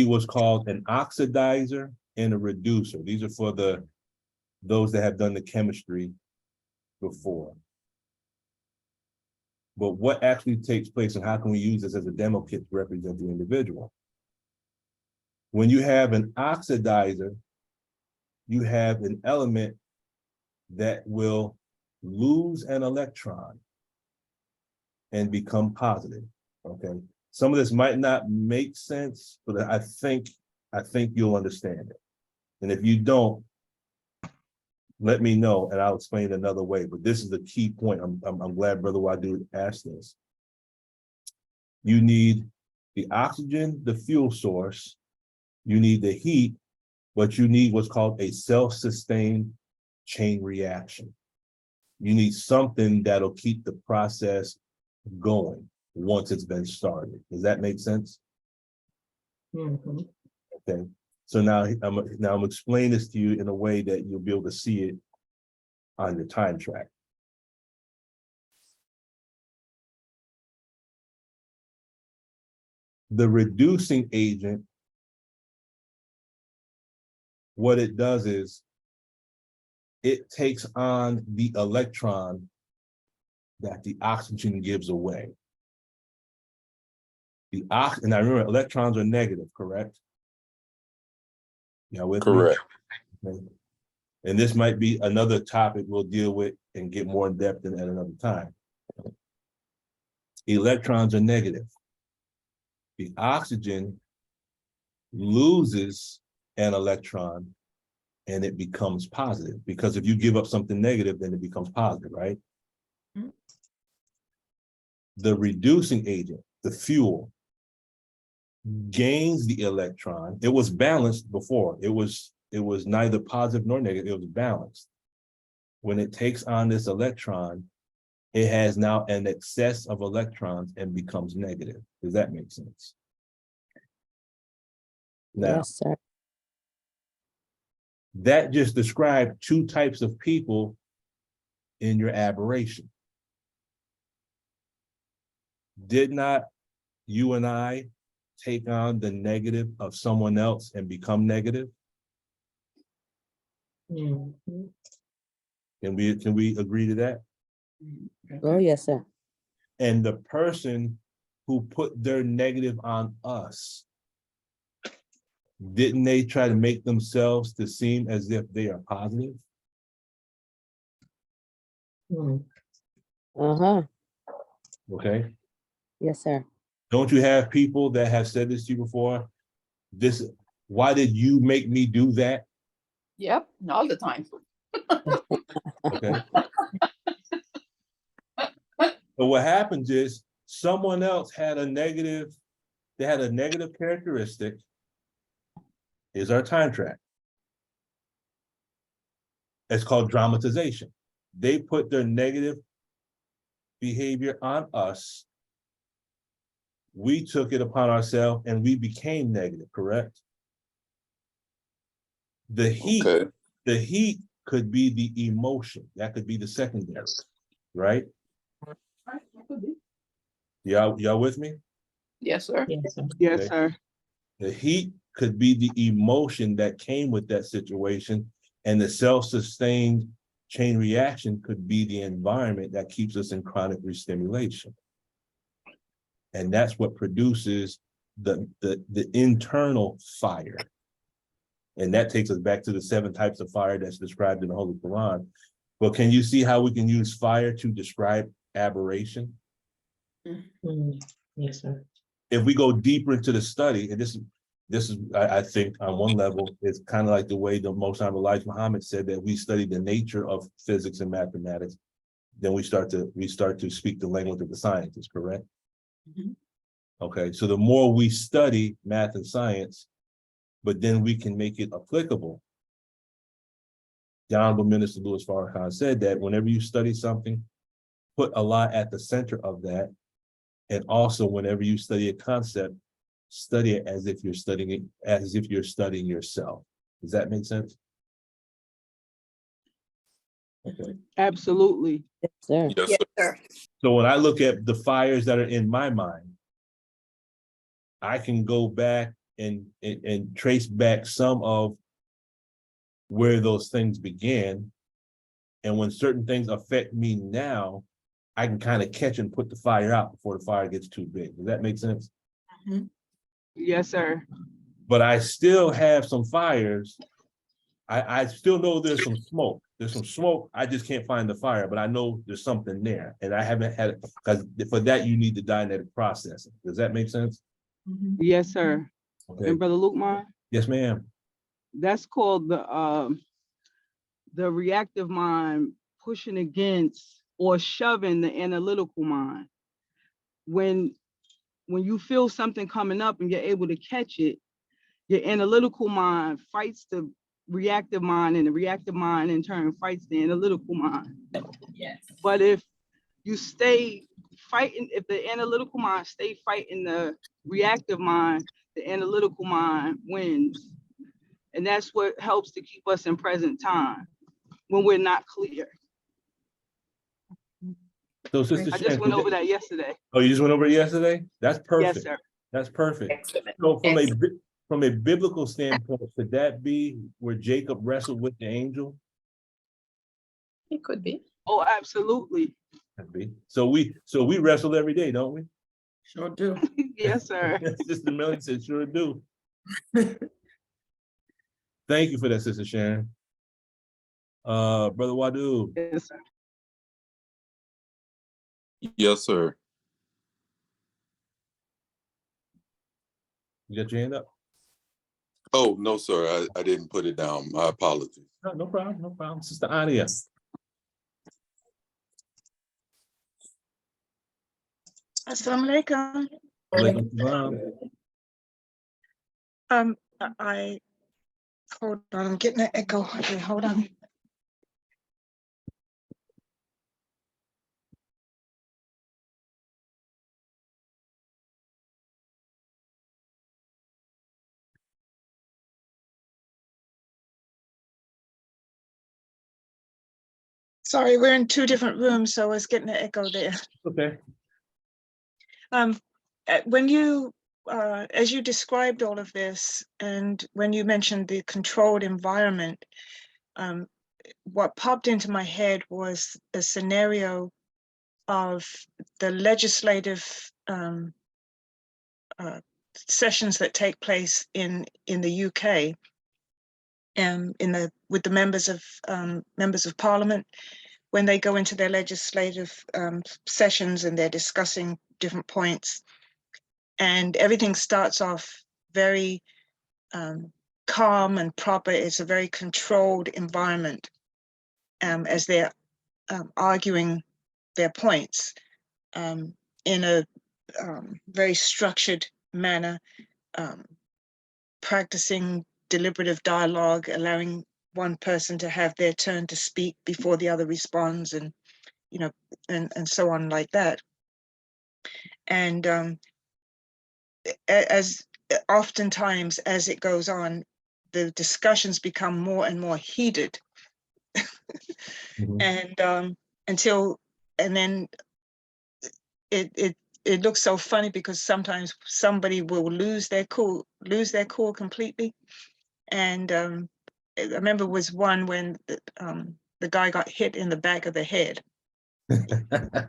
what's called an oxidizer and a reducer. These are for those that have done the chemistry before. But what actually takes place and how can we use this as a demo kit to represent the individual? When you have an oxidizer, you have an element that will lose an electron and become positive, okay? Some of this might not make sense, but I think you'll understand it. And if you don't, let me know and I'll explain it another way, but this is the key point. I'm glad Brother Wadu asked this. You need the oxygen, the fuel source, you need the heat, but you need what's called a self-sustained chain reaction. You need something that'll keep the process going once it's been started. Does that make sense? Mhm. Okay. So now I'm explaining this to you in a way that you'll be able to see it on your time track. The reducing agent, what it does is it takes on the electron that the oxygen gives away. And I remember electrons are negative, correct? Yeah, with me? Correct. Okay. And this might be another topic we'll deal with and get more in depth in at another time. Electrons are negative. The oxygen loses an electron and it becomes positive, because if you give up something negative, then it becomes positive, right? Mhm. The reducing agent, the fuel, gains the electron. It was balanced before. It was neither positive nor negative. It was balanced. When it takes on this electron, it has now an excess of electrons and becomes negative. Does that make sense? Now, Yes, sir. that just described 2 types of people in your aberration. Did not you and I take on the negative of someone else and become negative? Mhm. Can we agree to that? Oh, yes, sir. And the person who put their negative on us, didn't they try to make themselves to seem as if they are positive? Mhm. Uh-huh. Okay. Yes, sir. Don't you have people that have said this to you before? Why did you make me do that? Yep, all the time. Okay. But what happens is someone else had a negative, they had a negative characteristic. Here's our time track. It's called dramatization. They put their negative behavior on us. We took it upon ourselves and we became negative, correct? The heat, Okay. the heat could be the emotion. That could be the secondary, right? Y'all with me? Yes, sir. Yes, sir. Yes, Okay. sir. The heat could be the emotion that came with that situation, And the self-sustained chain reaction could be the environment that keeps us in chronic restimulation. And that's what produces the internal fire. And that takes us back to the 7 types of fire that's described in the Holy Quran. But can you see how we can use fire to describe aberration? Yes, sir. If we go deeper into the study, and this is, I think on one level, it's kind of like the way the Most Honorable Elijah Muhammad said that we study the nature of physics and mathematics, then we start to speak the language of the scientists, correct? Mhm. Okay, so the more we study math and science, but then we can make it applicable. The Honorable Minister Louis Farrakhan said that whenever you study something, put Allah at the center of that. And also whenever you study a concept, study it as if you're studying it, as if you're studying yourself. Does that make sense? Okay. Absolutely. Yes, sir. Yes, Yes, sir. sir. So when I look at the fires that are in my mind, I can go back and trace back some of where those things began. And when certain things affect me now, I can kind of catch and put the fire out before the fire gets too big. Does that make sense? Yes, sir. But I still have some fires. I still know there's some smoke. There's some smoke. I just can't find the fire, but I know there's something there. And I haven't had it, because for that you need the dynamic processing. Does that make sense? Yes, sir. Okay. And Brother Lukman, Yes, ma'am. that's called the reactive mind pushing against or shoving the analytical mind. When you feel something coming up and you're able to catch it, your analytical mind fights the reactive mind, and the reactive mind in turn fights the analytical mind. Yes. But if you stay fighting, if the analytical mind stay fighting the reactive mind, the analytical mind wins. And that's what helps to keep us in present time when we're not clear. So Sister I just Sharon, went over that yesterday. oh, you just went over it yesterday? That's perfect. Yes, sir. That's perfect. Excellent. So Excellent. from a biblical standpoint, could that be where Jacob wrestled with the angel? It could be. Oh, absolutely. Could be. So we wrestle every day, don't we? Sure do. Yes, sir. Sister Millie said, sure do. Thank you for that, Sister Sharon. Brother Wadu. Yes, sir. Yes, sir. You got your hand up? Oh, no, sir. I didn't put it down. My apologies. No problem, no problem. Sister Adia. Assalamu alaikum. Alaikum salam. I hold on, I'm getting an echo. Okay, hold on. Sorry, we're in 2 different rooms, so I was getting an echo there. Okay. When you, as you described all of this, and when you mentioned the controlled environment, what popped into my head was a scenario of the legislative sessions that take place in the UK, with the members of Parliament, when they go into their legislative sessions and they're discussing different points, and everything starts off very calm and proper. It's a very controlled environment as they're arguing their points in a very structured manner, practicing deliberative dialogue, allowing one person to have their turn to speak before the other responds, and and so on like that. And as oftentimes as it goes on, the discussions become more and more heated. And then it looks so funny, because sometimes somebody will lose their cool completely, and I remember was one when the guy got hit in the back of the head.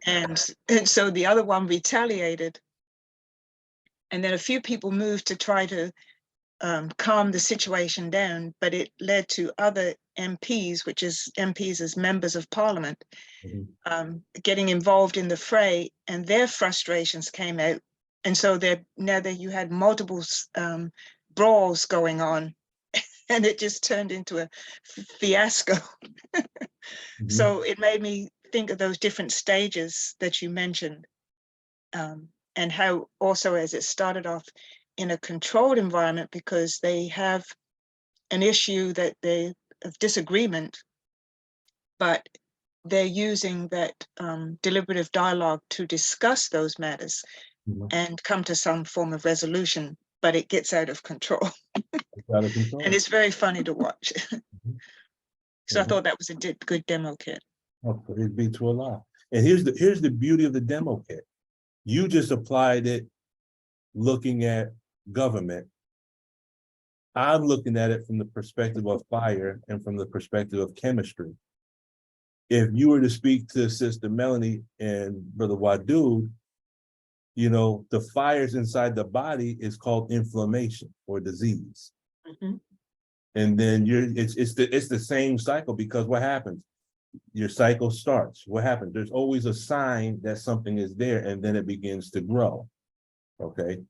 And so the other one retaliated. And then a few people moved to try to calm the situation down, but it led to other MPs, which is MPs as members of parliament, getting involved in the fray, and their frustrations came out. And so now that you had multiple brawls going on, and it just turned into a fiasco. So it made me think of those different stages that you mentioned, and how also as it started off in a controlled environment because they have an issue of disagreement, but they're using that deliberative dialogue to discuss those matters and come to some form of resolution, but it gets out of control. Out of control. And it's very funny to watch. So I thought that was a good demo kit. Oh, it beats to a lot. And here's the beauty of the demo kit. You just applied it looking at government. I'm looking at it from the perspective of fire and from the perspective of chemistry. If you were to speak to Sister Melanie and Brother Wadud, you know, the fires inside the body is called inflammation or disease. And then it's the same cycle, because what happens? Your cycle starts. What happens? There's always a sign that something is there, and then it begins to grow. Okay.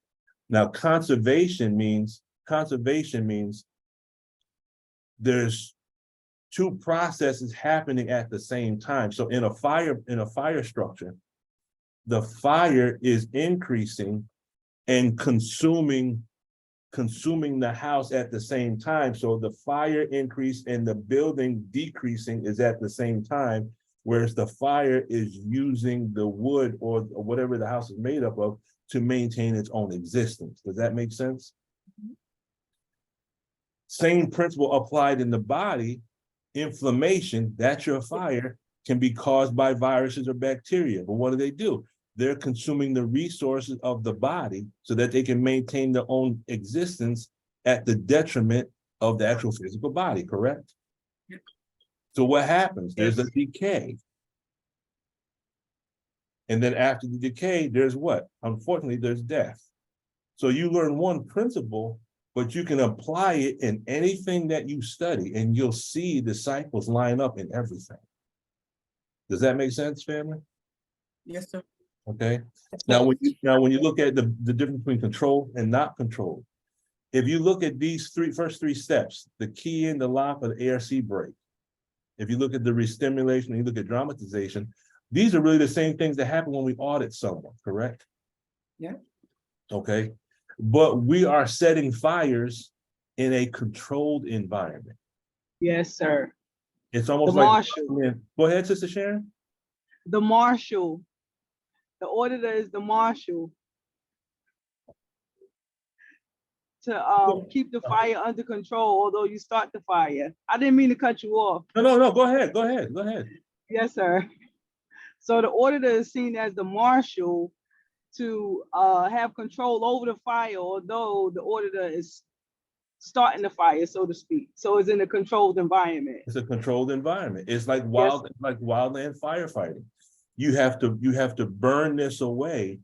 Now, conservation means there's two processes happening at the same time. So in a fire structure, the fire is increasing and consuming the house at the same time. So the fire increase and the building decreasing is at the same time, whereas the fire is using the wood or whatever the house is made up of to maintain its own existence. Does that make sense? Same principle applied in the body. Inflammation, that's your fire, can be caused by viruses or bacteria. But what do? They're consuming the resources of the body so that they can maintain their own existence at the detriment of the actual physical body, correct? Yep. So what happens? There's a decay. And then after the decay, there's what? Unfortunately, there's death. So you learn one principle, but you can apply it in anything that you study, and you'll see the cycles line up in everything. Does that make sense, family? Yes, sir. Okay. Now, when you look at the difference between control and not control, if you look at these first three steps, the key in, the lock, or the ARC break, if you look at the restimulation and you look at dramatization, these are really the same things that happen when we audit someone, correct? Yeah. Okay. But we are setting fires in a controlled environment. Yes, sir. It's almost The like, marshal. Go ahead, Sister Sharon. The marshal. The auditor is the marshal to keep the fire under control, although you start the fire. I didn't mean to cut you off. No, go ahead. Yes, sir. So the auditor is seen as the marshal to have control over the fire, although the auditor is starting the fire, so to speak. So it's in a controlled environment. It's a controlled environment. It's like wildland firefighting. You have to burn this away.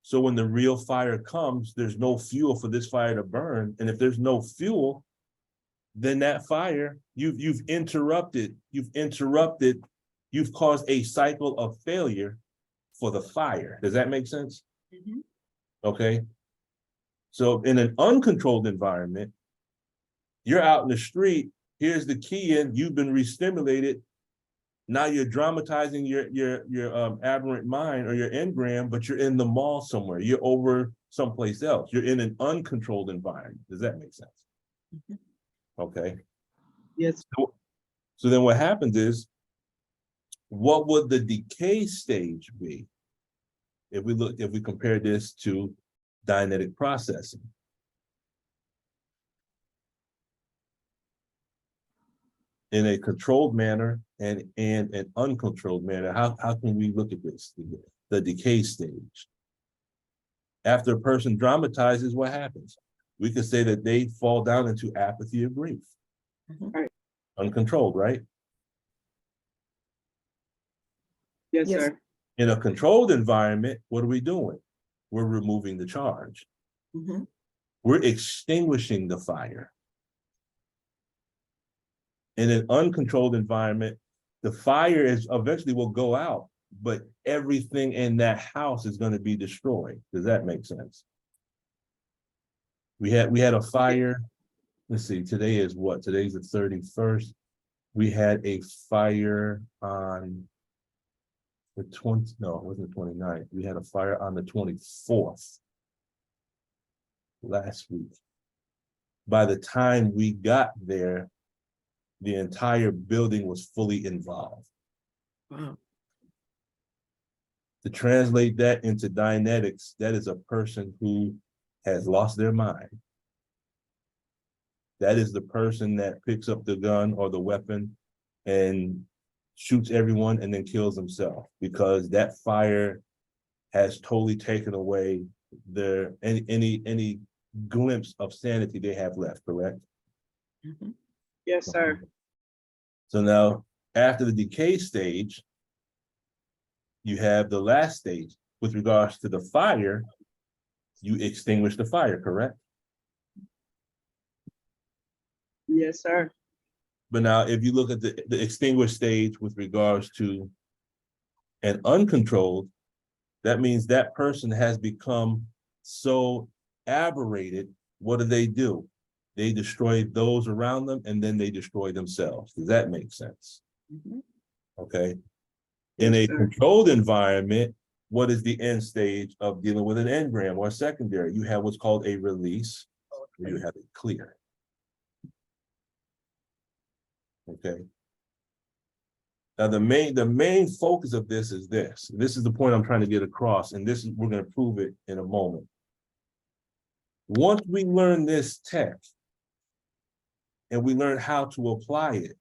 So when the real fire comes, there's no fuel for this fire to burn. And if there's no fuel, then that fire, you've caused a cycle of failure for the fire. Does that make sense? Mhm. Okay. So in an uncontrolled environment, you're out in the street, here's the key in, you've been re-stimulated. Now you're dramatizing your aberrant mind or your engram, but you're in the mall somewhere. You're over someplace else. You're in an uncontrolled environment. Does that make sense? Mhm. Okay. Yes. So then what happens is, what would the decay stage be? If we compare this to Dianetic processing. In a controlled manner and an uncontrolled manner, how can we look at this? The decay stage. After a person dramatizes, what happens? We could say that they fall down into apathy or grief. Uncontrolled, right? Yes, Yes. sir. In a controlled environment, what are we doing? We're removing the charge. Mhm. We're extinguishing the fire. In an uncontrolled environment, the fire is eventually will go out, but everything in that house is going to be destroyed. Does that make sense? We had a fire. Let's see, today is what? Today's the 31st. We had a fire on the 20, no, it wasn't the 29th. We had a fire on the 24th last week. By the time we got there, the entire building was fully involved. Wow. To translate that into Dianetics, that is a person who has lost their mind. That is the person that picks up the gun or the weapon and shoots everyone and then kills himself, because that fire has totally taken away their any glimpse of sanity they have left, correct? Mhm. Yes, sir. So now, after the decay stage, you have the last stage. With regards to the fire, you extinguish the fire, correct? Yes, sir. But now, if you look at the extinguished stage with regards to an uncontrolled, that means that person has become so aberrated. What do? They destroy those around them, and then they destroy themselves. Does that make sense? Mhm. Okay. In Yes, a sir. controlled environment, what is the end stage of dealing with an engram or secondary? You have what's called a release, or you have a clear. Okay. Now the main focus of this is this. This is the point I'm trying to get across, and this is we're going to prove it in a moment. Once we learn this tech and we learn how to apply it,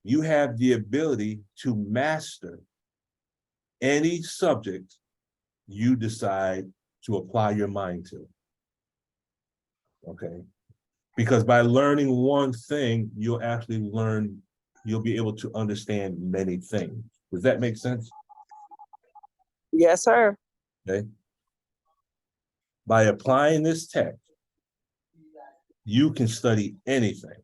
you have the ability to master any subject you decide to apply your mind to. Okay. Because by learning one thing, you'll actually learn, you'll be able to understand many things. Does that make sense? Yes, sir. Okay. By applying this tech, you can study anything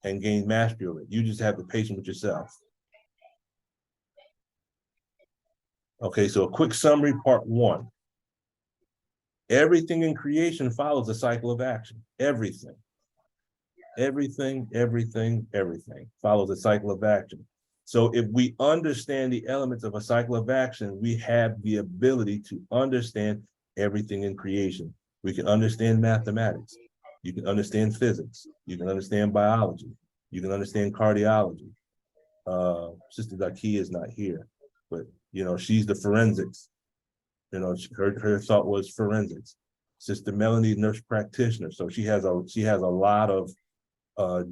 and gain mastery of it. You just have the patience with yourself. Okay, so a quick summary, part one. Everything in creation follows a cycle of action. Everything follows a cycle of action. So if we understand the elements of a cycle of action, we have the ability to understand everything in creation. We can understand mathematics. You can understand physics. You can understand biology. You can understand cardiology. Sister Zakia is not here, but she's the forensics. Her thought was forensics. Sister Melanie, nurse practitioner. So she has a lot of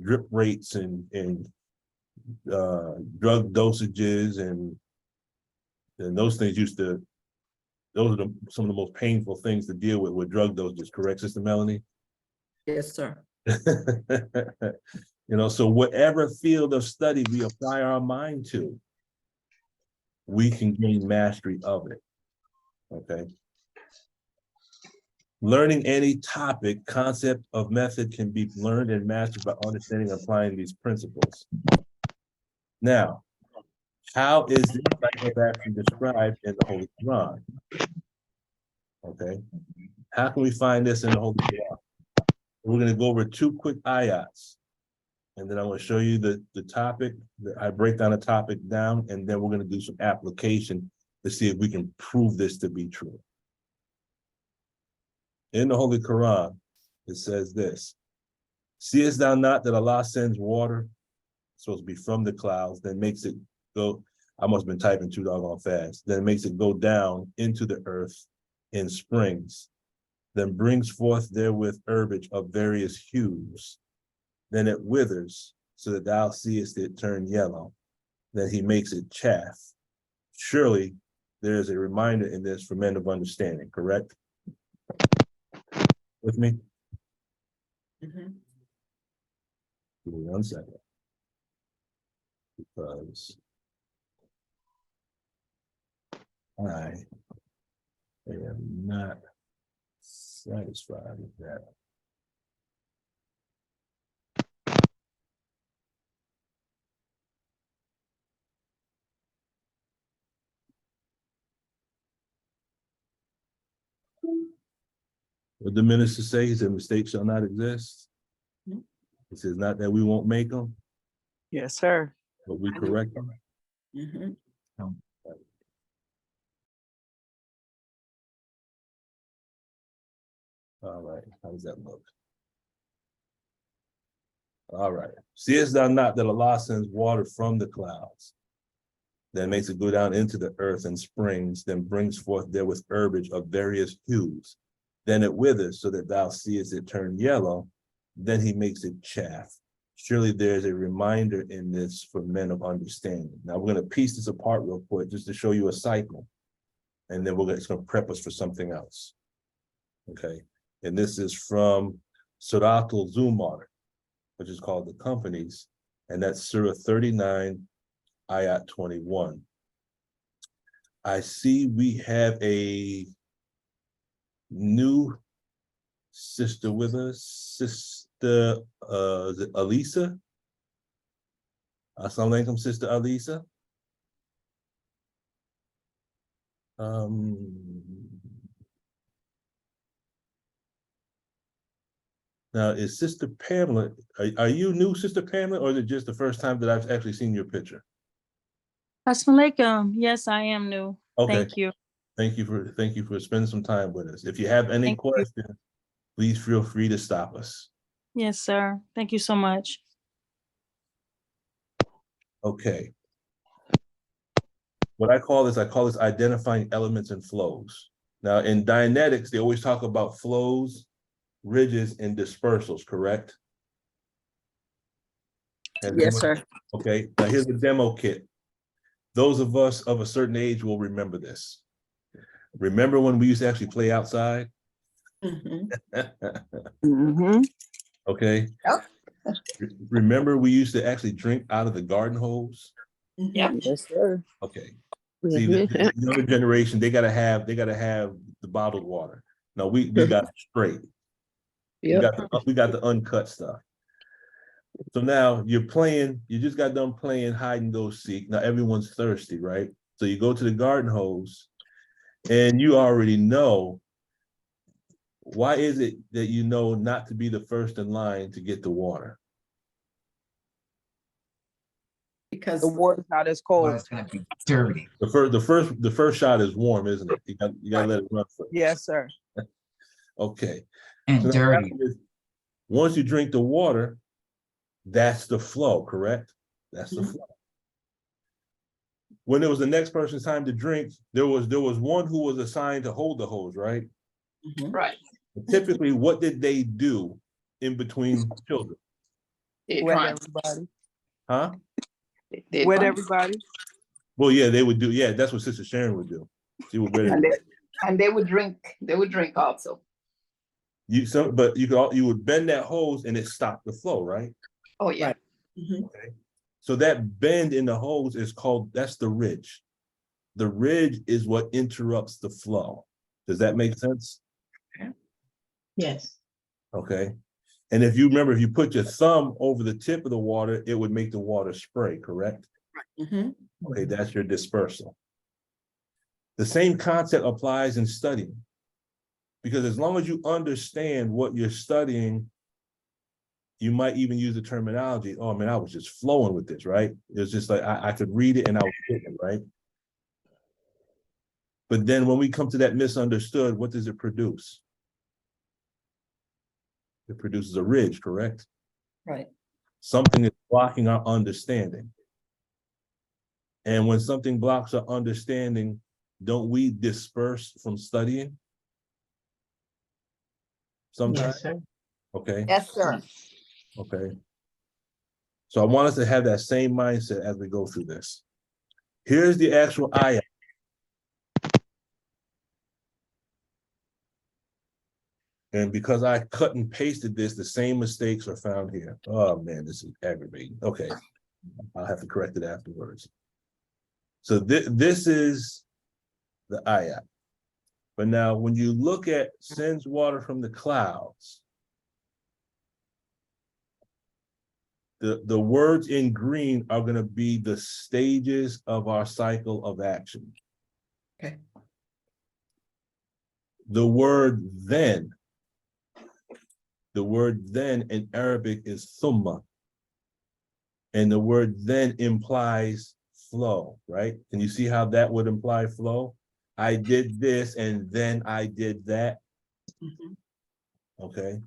drip rates and drug dosages and those things those are some of the most painful things to deal with drug dosages, correct, Sister Melanie? Yes, sir. So whatever field of study we apply our mind to, we can gain mastery of it. Okay. Learning any topic, concept of method can be learned and mastered by understanding and applying these principles. Now, how is this cycle of action described in the Holy Qur'an? Okay. How can we find this in the Holy Qur'an? We're going to go over two quick ayats, and then I'm going to show you the topic. I break down the topic down, and then we're going to do some application to see if we can prove this to be true. In the Holy Quran, it says this: seest thou not that Allah sends water, supposed to be from the clouds, then makes it go, I must have been typing too doggone fast, then makes it go down into the earth in springs, then brings forth therewith herbage of various hues, then it withers, so that thou seest it turn yellow, then he makes it chaff. Surely there is a reminder in this for men of understanding, correct? With me? Mhm. Give me 1 second. Because I am not satisfied with that. What the minister say? He said, mistakes shall not exist. Mhm. He says, not that we won't make them, Yes, sir. but we correct them. Mhm. All right, how does that look? All right. Seest thou not that Allah sends water from the clouds, then makes it go down into the earth and springs, then brings forth therewith herbage of various hues. Then it withers so that thou seest it turn yellow, then he makes it chaff. Surely there's a reminder in this for men of understanding. Now we're going to piece this apart real quick just to show you a cycle. And then it's going to prep us for something else. Okay. And this is from Surat al-Zumar, which is called the Companies. And that's Surah 39, Ayat 21. I see we have a new sister with us, Sister is it Alisa? Assalamu alaikum, Sister Alisa. Now, is Sister Pamela, are you new, Sister Pamela, or is it just the first time that I've actually seen your picture? Assalamu alaikum. Yes, I am new. Okay. Thank you. Thank you for spending some time with us. If you have any Thank you. questions, please feel free to stop us. Yes, sir. Thank you so much. Okay. What I call this identifying elements and flows. Now, in Dianetics, they always talk about flows, ridges, and dispersals, correct? Yes, sir. Okay, now here's the demo kit. Those of us of a certain age will remember this. Remember when we used to actually play outside? Mhm. Mm-hmm. Okay. Yep. Remember we used to actually drink out of the garden hose? Yep. Yes, sir. Okay. See, the younger generation, they gotta have the bottled water. No, we got it straight. Yep. We got the uncut stuff. So now you just got done playing hide and go seek. Now everyone's thirsty, right? So you go to the garden hose and you already know. Why is it that you know not to be the first in line to get the water? Because The water's not as Well, cold. it's gonna be dirty. The first shot is warm, isn't it? You gotta let it run first. Yes, sir. Okay. And So now dirty. once you drink the water, that's the flow, correct? That's the Mhm. flow. When it was the next person's time to drink, there was one who was assigned to hold the hose, right? Mhm. Right. Typically, what did they do in between children? They Wet try. everybody. Huh? They Wet try. everybody. Well, yeah, they would do. Yeah, that's what Sister Sharon would do. She would wear And it. they would drink. They would drink also. But you would bend that hose and it stopped the flow, right? Oh yeah. Right. Mhm. Okay. So that bend in the hose is that's the ridge. The ridge is what interrupts the flow. Does that make sense? Yes. Okay. And if you remember, if you put your thumb over the tip of the water, it would make the water spray, correct? Mhm. Okay, that's your dispersal. The same concept applies in studying. Because as long as you understand what you're studying, you might even use the terminology, oh man, I was just flowing with this, right? It was just like, I could read it and I was getting it, right? But then when we come to that misunderstood, what does it produce? It produces a ridge, correct? Right. Something is blocking our understanding. And when something blocks our understanding, don't we disperse from studying? Sometimes, Yes, sir. okay, Yes, sir. okay. So I want us to have that same mindset as we go through this. Here's the actual ayah. And because I cut and pasted this, the same mistakes are found here. Oh man, this is aggravating. Okay, I'll have to correct it afterwards. So this is the ayat. But now when you look at sends water from the clouds, the words in green are going to be the stages of our cycle of action. Okay. The word then in Arabic is thumma. And the word then implies flow, right? Can you see how that would imply flow? I did this and then I did that. Mhm. Okay.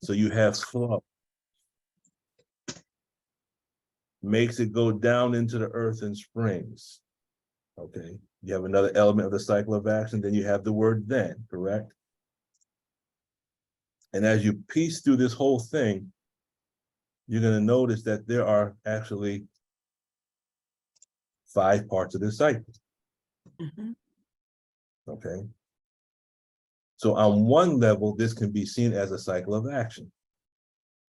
So you have flow. Makes it go down into the earth in springs. Okay. You have another element of the cycle of action. Then you have the word then, correct? And as you piece through this whole thing, you're going to notice that there are actually 5 parts of this cycle. Mhm. Okay. So on one level, this can be seen as a cycle of action.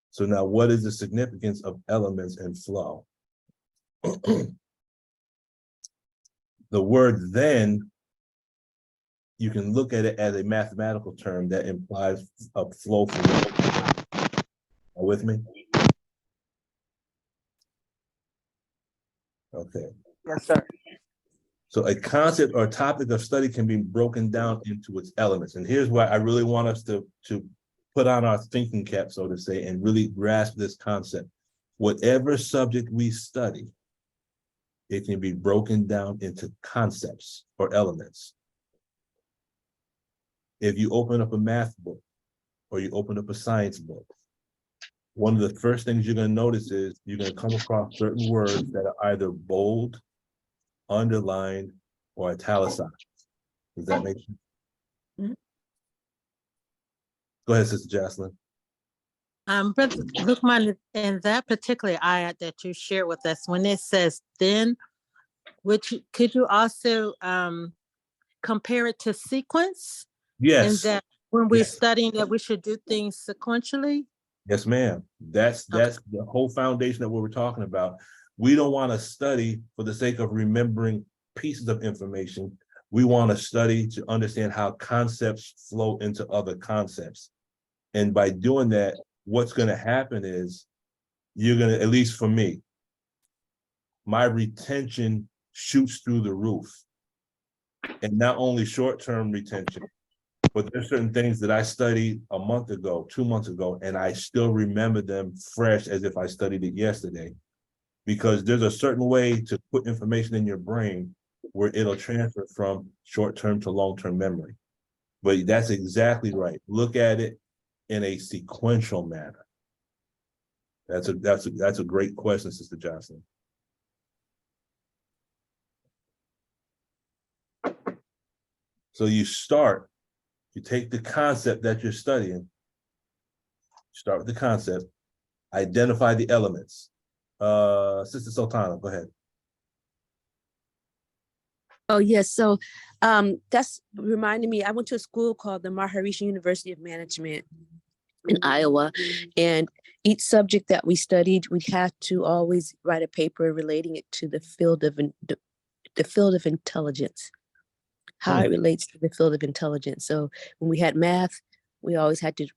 So now what is the significance of elements and flow? The word then, you can look at it as a mathematical term that implies a flow from the. Are with me? Okay. Yes, sir. So a concept or topic of study can be broken down into its elements. And here's why I really want us to put on our thinking cap, so to say, and really grasp this concept. Whatever subject we study, it can be broken down into concepts or elements. If you open up a math book or you open up a science book, one of the first things you're going to notice is you're going to come across certain words that are either bold, underlined, or italicized. Does that make sense? Mhm. Go ahead, Sister Jocelyn. Brother Lukman, in that particular ayat that you shared with us, when it says then, could you also compare it to sequence? And Yes. that when we're Yes. studying that we should do things sequentially? Yes, ma'am. That's the whole foundation that we were talking about. We don't want to study for the sake of remembering pieces of information. We want to study to understand how concepts flow into other concepts. And by doing that, what's going to happen is you're going to, at least for me, my retention shoots through the roof. And not only short-term retention, but there's certain things that I studied a month ago, 2 months ago, and I still remember them fresh as if I studied it yesterday. Because there's a certain way to put information in your brain where it'll transfer from short-term to long-term memory. But that's exactly right. Look at it in a sequential manner. That's a great question, Sister Jocelyn. So you take the concept that you're studying, start with the concept, identify the elements. Sister Sultana, go ahead. Oh, yes. So that's reminding me, I went to a school called the Maharishi University of Management in Iowa. And each subject that we studied, we had to always write a paper relating it to the field of intelligence, how it relates to the field of intelligence. So when we had math, we always had to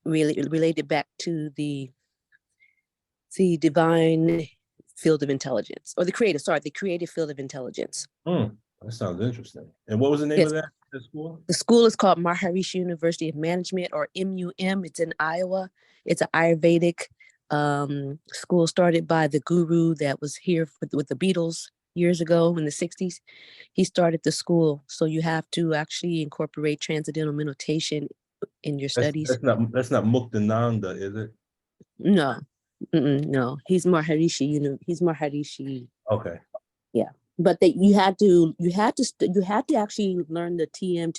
really relate it back to the divine field of intelligence, or the creative field of intelligence. That sounds interesting. And what was the name of that school? The school is called Maharishi University of Management, or MUM. It's in Iowa. It's an Ayurvedic school started by the guru that was here with the Beatles years ago in the 60s. He started the school. So you have to actually incorporate transcendental meditation in your studies. That's not Muktananda, is it? No, no. He's Maharishi. He's Maharishi. Okay. Yeah, but that you had to actually learn the TM,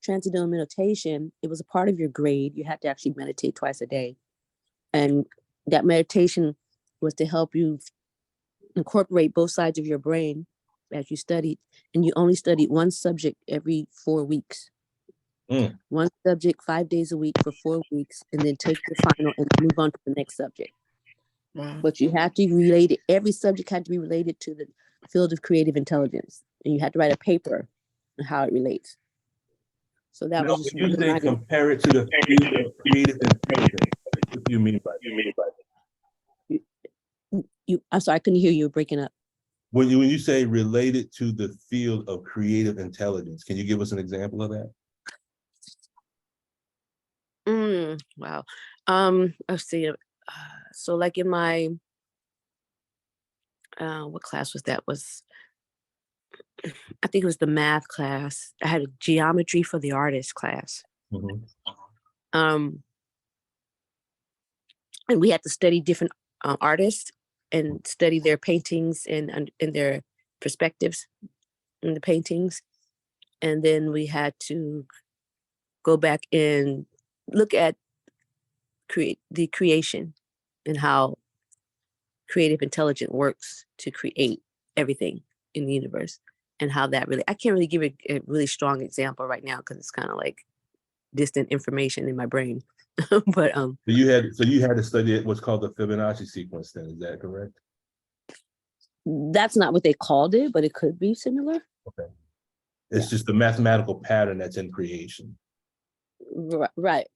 transcendental meditation. It was a part of your grade. You had to actually meditate twice a day, and that meditation was to help you incorporate both sides of your brain as you studied. And you only studied one subject every 4 weeks. One subject 5 days a week for 4 weeks, and then take your final and move on to the next subject. Wow. But you have to relate it. Every subject had to be related to the field of creative intelligence, and you had to write a paper on how it relates. So that Now, was just when you say reminding. compare it to the field of creative intelligence, what do you mean by that? I'm sorry, I couldn't hear you. Were breaking up. When you say related to the field of creative intelligence, can you give us an example of that? Wow. Let's see. So like in my, what class was that? I think it was the math class. I had a geometry for the artist class. And we had to study different artists and study their paintings and their perspectives in the paintings. And then we had to go back and look at the creation and how creative intelligence works to create everything in the universe, and how that really, I can't really give a really strong example right now because it's kind of like distant information in my brain. But So you had to study what's called the Fibonacci sequence then, is that correct? that's not what they called it, but it could be similar. Okay. It's just the mathematical pattern that's in creation. Right.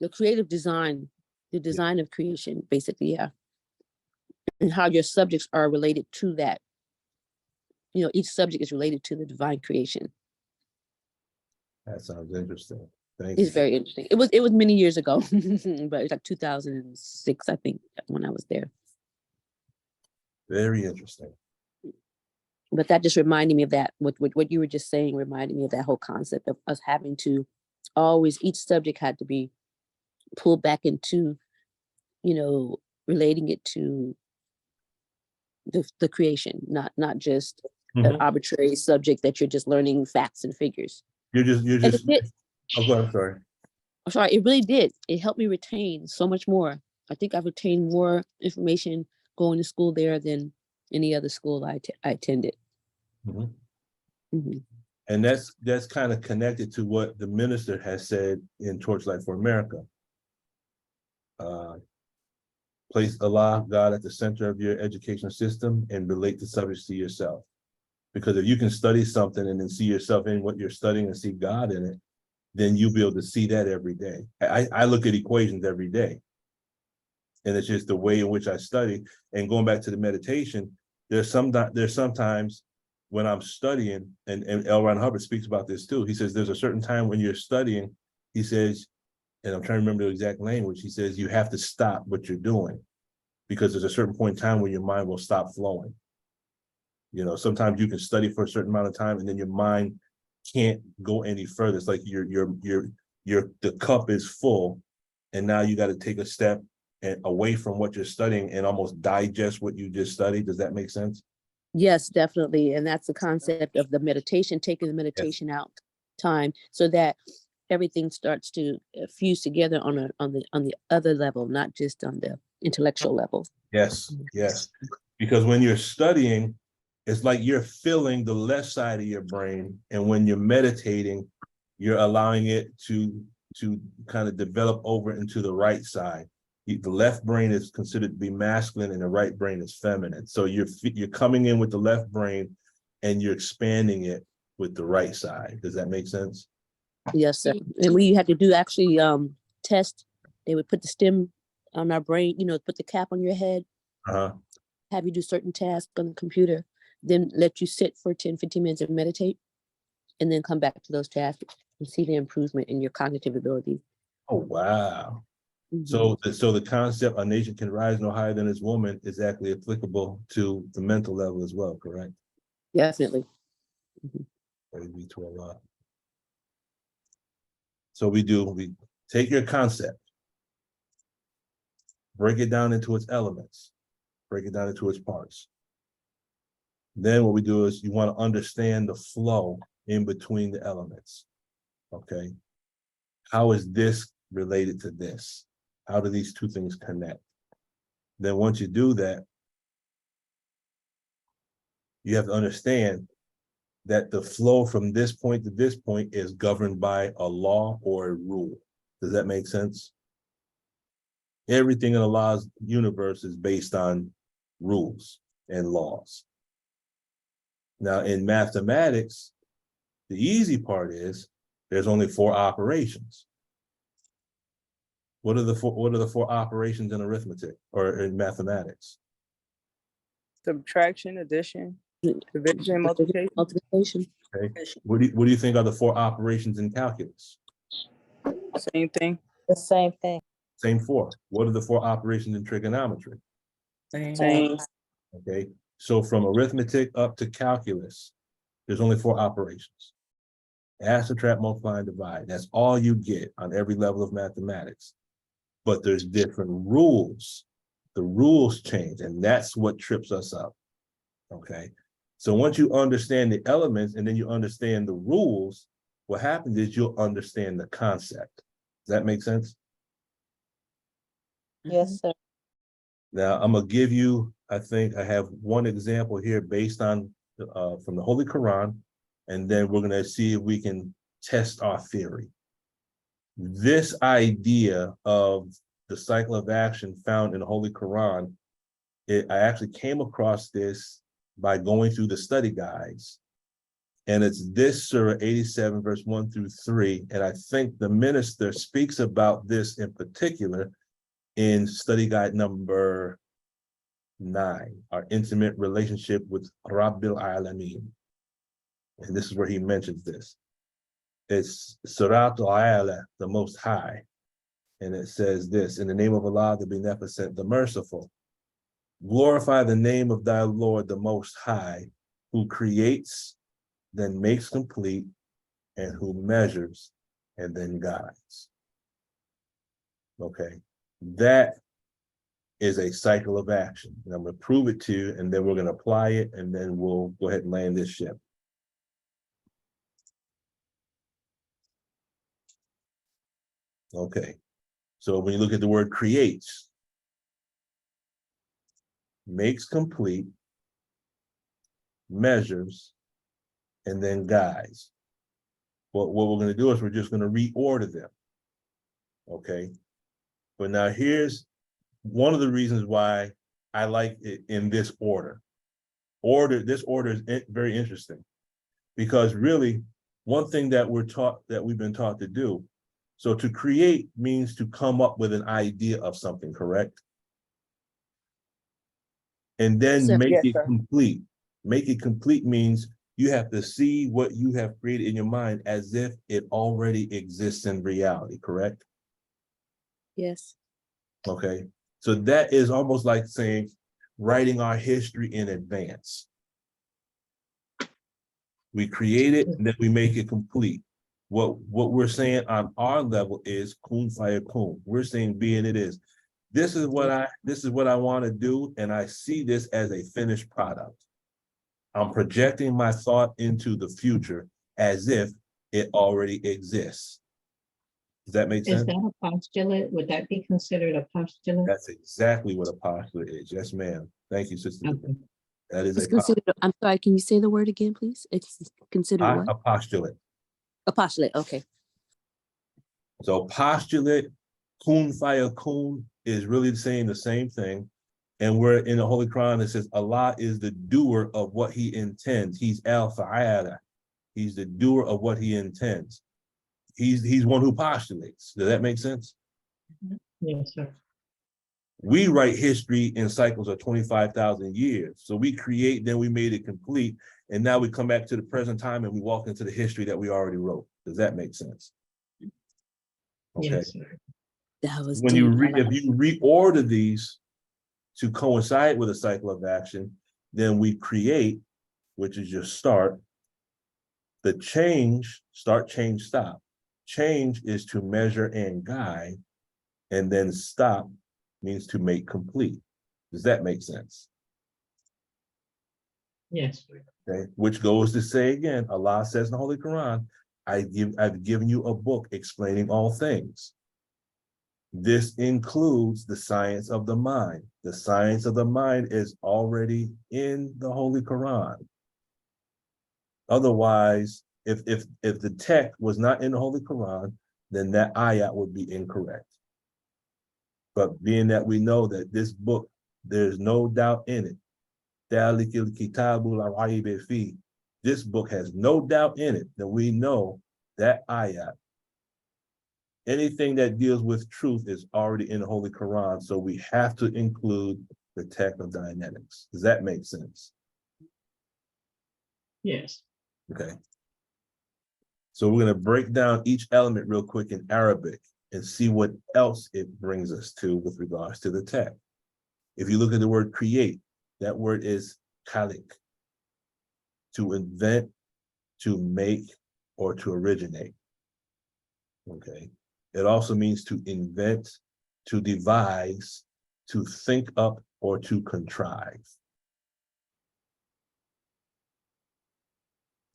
The creative design, the design of creation, basically, yeah. And how your subjects are related to that. You know, each subject is related to the divine creation. That sounds interesting. Thank It's you. very interesting. It was many years ago, but it's like 2006, I think, when I was there. Very interesting. But that just reminded me of that. What you were just saying reminded me of that whole concept of us having to always, each subject had to be pulled back into, you know, relating it to the creation, not just an arbitrary subject that you're just learning facts and figures. You're just oh, go ahead, sorry. I'm sorry, it really did. It helped me retain so much more. I think I've retained more information going to school there than any other school I attended. And that's kind of connected to what the minister has said in Torchlight for America. Place Allah, God, at the center of your education system and relate the subjects to yourself. Because if you can study something and then see yourself in what you're studying and see God in it, then you'll be able to see that every day. I look at equations every day. And it's just the way in which I study. And going back to the meditation, there's sometimes when I'm studying, and L. Ron Hubbard speaks about this too. He says there's a certain time when you're studying, he says, and I'm trying to remember the exact language, he says you have to stop what you're doing because there's a certain point in time when your mind will stop flowing. You know, sometimes you can study for a certain amount of time and then your mind can't go any further. It's like the cup is full and now you got to take a step and away from what you're studying and almost digest what you just studied. Does that make sense? Yes, definitely. And that's the concept of the meditation, taking the meditation out time so that everything starts to fuse together on the other level, not just on the intellectual level. Yes. Because when you're studying, it's like you're filling the left side of your brain. And when you're meditating, you're allowing it to kind of develop over into the right side. The left brain is considered to be masculine and the right brain is feminine. So you're coming in with the left brain and you're expanding it with the right side. Does that make sense? Yes, sir. And we had to do actually test. They would put the stem on our brain, you know, put the cap on your head, have you do certain tasks on the computer, then let you sit for 10, 15 minutes and meditate, and then come back to those tasks and see the improvement in your cognitive ability. Oh, wow. So the concept, a nation can rise no higher than its woman, is actually applicable to the mental level as well, correct? Definitely. Praise be to Allah. So we take your concept, break it down into its elements, break it down into its parts. Then what we do is you want to understand the flow in between the elements. Okay. How is this related to this? How do these two things connect? Then once you do that, you have to understand that the flow from this point to this point is governed by a law or a rule. Does that make sense? Everything in Allah's universe is based on rules and laws. Now, in mathematics, the easy part is there's only 4 operations. What are the four operations in arithmetic or in mathematics? Subtraction, addition, division, multiplication. Multiplication. Okay. What do you think are the 4 operations in calculus? Same thing. The same thing. Same 4. What are the 4 operations in trigonometry? Same. Okay. So from arithmetic up to calculus, there's only 4 operations. Add, subtract, multiply, and divide. That's all you get on every level of mathematics. But there's different rules. The rules change, and that's what trips us up. Okay. So once you understand the elements and then you understand the rules, what happens is you'll understand the concept. Does that make sense? Yes, sir. Now I'm gonna give you, I think I have one example here based on from the Holy Quran, and then we're gonna see if we can test our theory. This idea of the cycle of action found in the Holy Quran, I actually came across this by going through the study guides. And it's this Surah 87, verse 1 through 3. And I think the minister speaks about this in particular in study guide number 9, our intimate relationship with Rabbil Alameen. And this is where he mentions this. It's Surat al-Ala, the Most High. And it says this, in the name of Allah, the Beneficent, the Merciful. Glorify the name of thy Lord, the Most High, who creates, then makes complete, and who measures, and then guides. Okay, that is a cycle of action. And I'm going to prove it to you, and then we're going to apply it, and then we'll go ahead and land this ship. Okay, so when you look at the word creates, makes complete, measures, and then guides. What we're going to do is we're just going to reorder them. Okay, but now here's one of the reasons why I like it in this order. This order is very interesting, because really one thing that we've been taught to do. So to create means to come up with an idea of something, correct? And then Sir. make Yes, it sir. complete. Make it complete means you have to see what you have created in your mind as if it already exists in reality, correct? Yes. Okay. So that is almost like saying writing our history in advance. We create it and then we make it complete. What we're saying on our level is kun fayakun. We're saying being it is. This is what I want to do, and I see this as a finished product. I'm projecting my thought into the future as if it already exists. Does that make sense? Is that a postulate? Would that be considered a postulate? That's exactly what a postulate is. Yes, ma'am. Thank you, Sister. Okay. That is It's a considered, I'm sorry, can you say the word again, please? It's considered what? a postulate. A postulate, okay. So postulate, kun fayakun is really saying the same thing. And we're in the Holy Quran, it says Allah is the doer of what he intends. He's al-fa'ala. He's the doer of what he intends. He's one who postulates. Does that make sense? Yes, sir. We write history in cycles of 25,000 years. So we create, then we made it complete. And now we come back to the present time and we walk into the history that we already wrote. Does that make sense? Okay. Yes, sir. That was When deep. if you reorder these to coincide with a cycle of action, then we create, which is your start. The change, start, change, stop. Change is to measure and guide, and then stop means to make complete. Does that make sense? Yes, sir. Okay, which goes to say again, Allah says in the Holy Quran, I've given you a book explaining all things. This includes the science of the mind. The science of the mind is already in the Holy Quran. Otherwise, if the text was not in the Holy Quran, then that ayat would be incorrect. But being that we know that this book, there's no doubt in it. This book has no doubt in it, then we know that ayat, anything that deals with truth is already in the Holy Quran, so we have to include the text of Dianetics. Does that make sense? Yes. Okay. So we're going to break down each element real quick in Arabic and see what else it brings us to with regards to the text. If you look at the word create, that word is khalik, to invent, to make, or to originate. Okay. It also means to invent, to devise, to think up, or to contrive.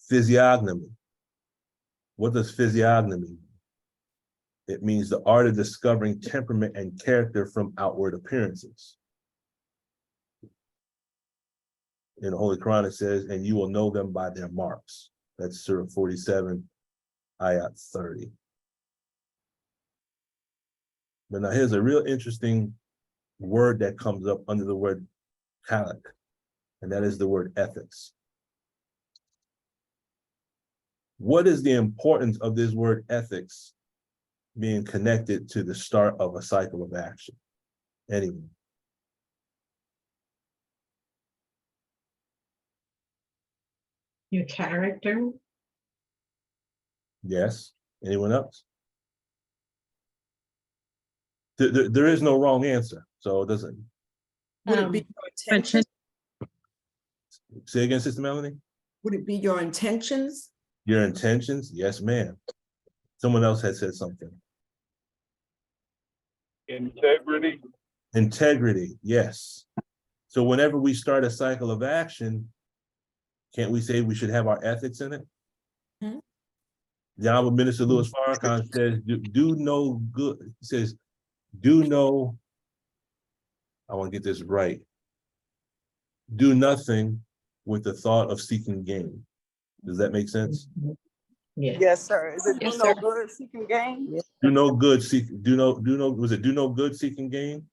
Physiognomy. What does physiognomy mean? It means the art of discovering temperament and character from outward appearances. In the Holy Quran, it says, and you will know them by their marks. That's Surah 47, ayat 30. But now here's a real interesting word that comes up under the word khalik, and that is the word ethics. What is the importance of this word ethics being connected to the start of a cycle of action? Anyone? Your character. Yes. Anyone else? There is no wrong answer, so it doesn't. Would it be your intention? Say again, Sister Melanie? Would it be your intentions? Your intentions? Yes, ma'am. Someone else had said something. Integrity. Integrity, yes. So whenever we start a cycle of action, can't we say we should have our ethics in it? Hmm? The Honorable Minister Louis Farrakhan says, do no good. He says, do no, I want to get this right. Do nothing with the thought of seeking gain. Does that make sense? Yes. Yes, sir. Is it Yes, do sir. no good seeking gain? Do no good, was it do no good seeking gain?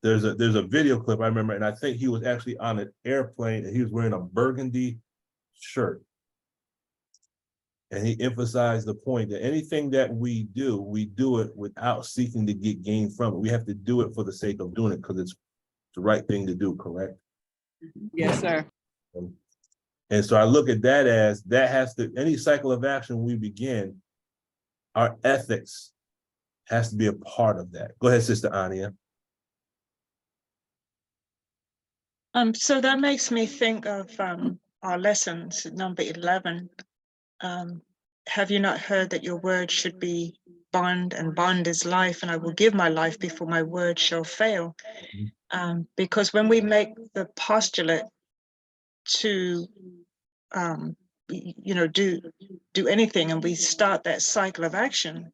There's a video clip I remember, and I think he was actually on an airplane and he was wearing a burgundy shirt. And he emphasized the point that anything that we do it without seeking to get gain from it. We have to do it for the sake of doing it because it's the right thing to do, correct? Yes, sir. And so I look at that as that has to, any cycle of action we begin, our ethics has to be a part of that. Go ahead, Sister Ania. So that makes me think of our lessons, number 11. Have you not heard that your word should be bond, and bond is life, and I will give my life before my word shall fail? Because when we make the postulate to do anything, and we start that cycle of action,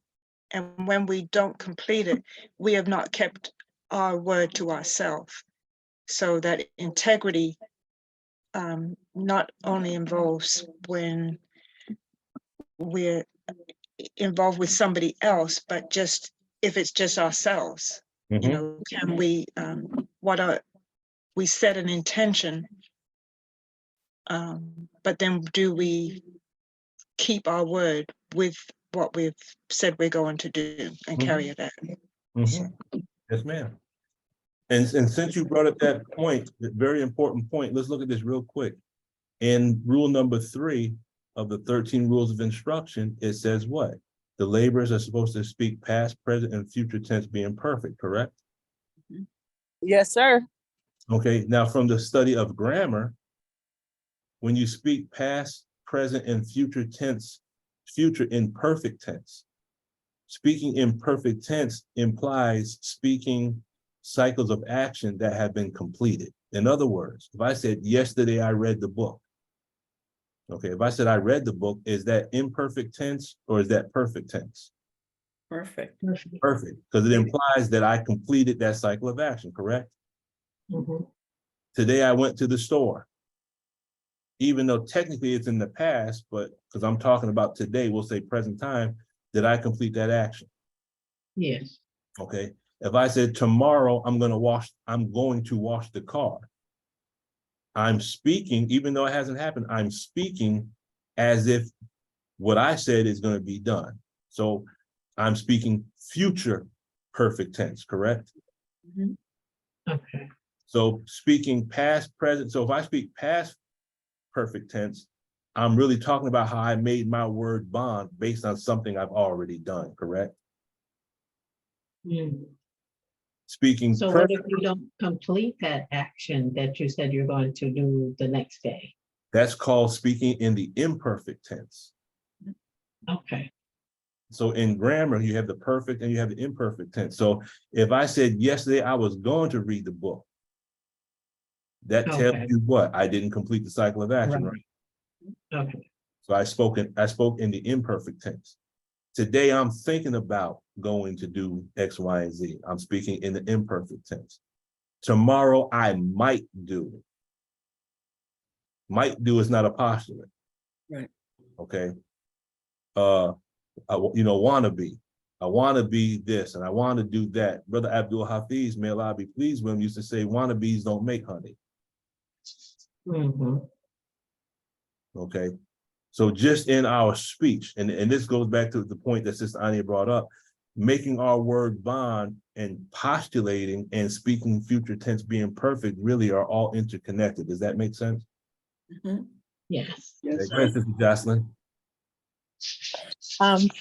and when we don't complete it, we have not kept our word to ourselves. So that integrity not only involves when we're involved with somebody else, but just if it's just ourselves, can we we set an intention, but then do we keep our word with what we've said we're going to do and carry it out? Yes, ma'am. And since you brought up that point, that very important point, let's look at this real quick. In rule number 3 of the 13 rules of instruction, it says what? The laborers are supposed to speak past, present, and future tense being perfect, correct? Yes, sir. Okay, now from the study of grammar, when you speak past, present, and future tense, future in perfect tense, speaking in perfect tense implies speaking cycles of action that have been completed. In other words, if I said, yesterday I read the book, okay, if I said I read the book, is that imperfect tense or is that perfect tense? Perfect. Perfect, because it implies that I completed that cycle of action, correct? Today I went to the store. Even though technically it's in the past, but because I'm talking about today, we'll say present time, did I complete that action? Yes. Okay. If I said tomorrow I'm going to wash the car. I'm speaking, even though it hasn't happened, I'm speaking as if what I said is going to be done. So I'm speaking future perfect tense, correct? Okay. So speaking past, present. So if I speak past perfect tense, I'm really talking about how I made my word bond based on something I've already done, correct? Mm. Speaking So what if you don't complete that action that you said you're going to do the next day? that's called speaking in the imperfect tense. Okay. So in grammar, you have the perfect and you have the imperfect tense. So if I said yesterday I was going to read the book, that tells Okay. you what? I didn't complete the cycle of action, right? Okay. So I spoke in the imperfect tense. Today I'm thinking about going to do X, Y, and Z. I'm speaking in the imperfect tense. Tomorrow I might do it. Might do is not a postulate. Right. Okay. Want to be. I want to be this and I want to do that. Brother Abdul Hafiz, may Allah be pleased with him, used to say, wannabes don't make honey. Mm-hmm. Okay. So just in our speech, and this goes back to the point that Sister Ania brought up, making our word bond and postulating and speaking future tense being perfect really are all interconnected. Does that make sense? Yes. Yes, Go ahead, Sister Jocelyn.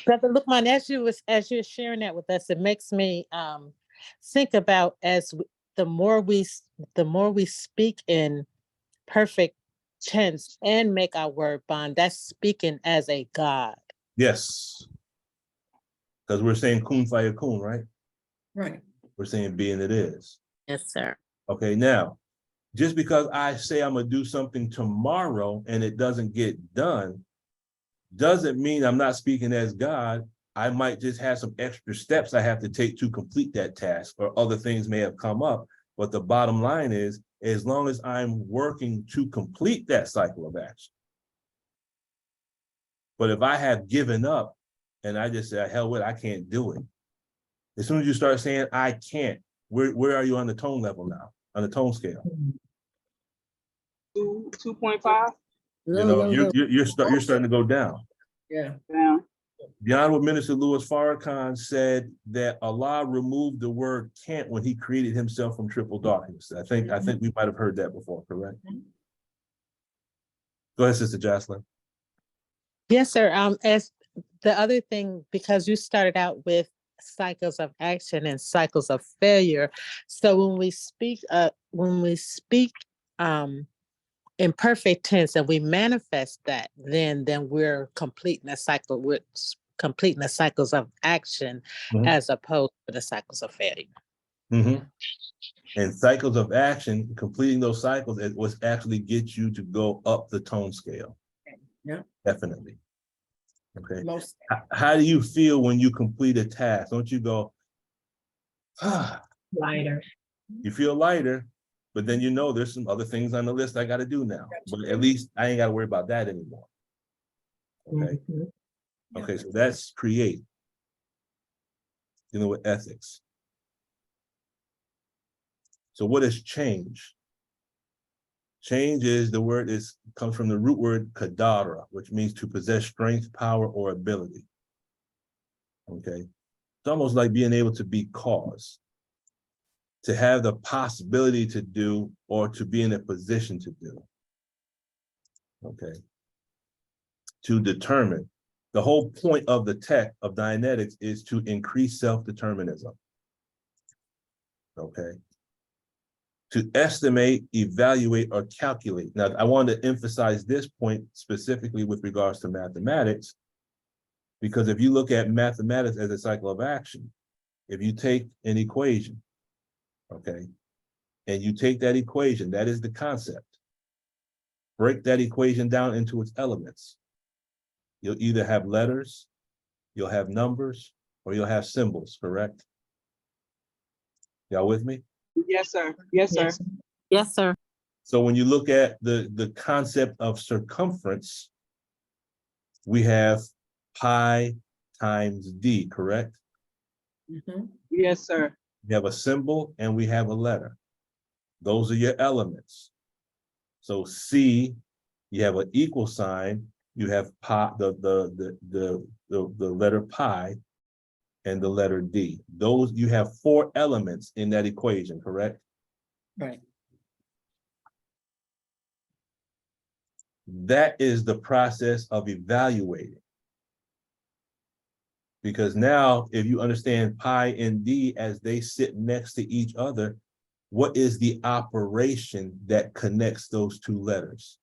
Brother Lukman, as you're sharing that with us, it makes me think about the more we speak in perfect tense and make our word bond, that's speaking as a God. Yes. Because we're saying kun fayakun, right? Right. We're saying being it is. Yes, sir. Okay, now, just because I say I'm going to do something tomorrow and it doesn't get done, doesn't mean I'm not speaking as God. I might just have some extra steps I have to take to complete that task, or other things may have come up. But the bottom line is, as long as I'm working to complete that cycle of action. But if I have given up and I just say, hell with it, I can't do it. As soon as you start saying, I can't, where are you on the tone level now, on the tone scale? 2.5 You're starting to go down. Yeah. down. The Honorable Minister Louis Farrakhan said that Allah removed the word can't when he created himself from triple darkness. I think we might have heard that before, correct? Go ahead, Sister Jocelyn. Yes, sir. As the other thing, because you started out with cycles of action and cycles of failure. So when we speak in perfect tense and we manifest that, then we're completing a cycle. We're completing the cycles of action as opposed to the cycles of failure. And cycles of action, completing those cycles, it was actually get you to go up the tone scale. Yeah. Definitely. Okay. How do you feel when you complete a task? Don't you go, Lighter. You feel lighter, but then there's some other things on the list I got to do now. But at least I ain't got to worry about that anymore. Okay. Okay, so that's create. With ethics. So what is change? Change is comes from the root word kadara, which means to possess strength, power, or ability. Okay. It's almost like being able to be cause, to have the possibility to do, or to be in a position to do. Okay. To determine. The whole point of the tech of Dianetics is to increase self-determinism. Okay. To estimate, evaluate, or calculate. Now, I want to emphasize this point specifically with regards to mathematics, because if you look at mathematics as a cycle of action, if you take an equation, okay, and you take that equation, that is the concept, break that equation down into its elements. You'll either have letters, you'll have numbers, or you'll have symbols, correct? Y'all with me? Yes, sir. Yes, sir. Yes, sir. So when you look at the concept of circumference, we have pi times d, correct? Mhm. Yes, sir. We have a symbol and we have a letter. Those are your elements. So C, you have an equal sign, you have pi, the letter pi and the letter D. Those, you have 4 elements in that equation, correct? Right. That is the process of evaluating. Because now, if you understand pi and D as they sit next to each other, what is the operation that connects those 2 letters?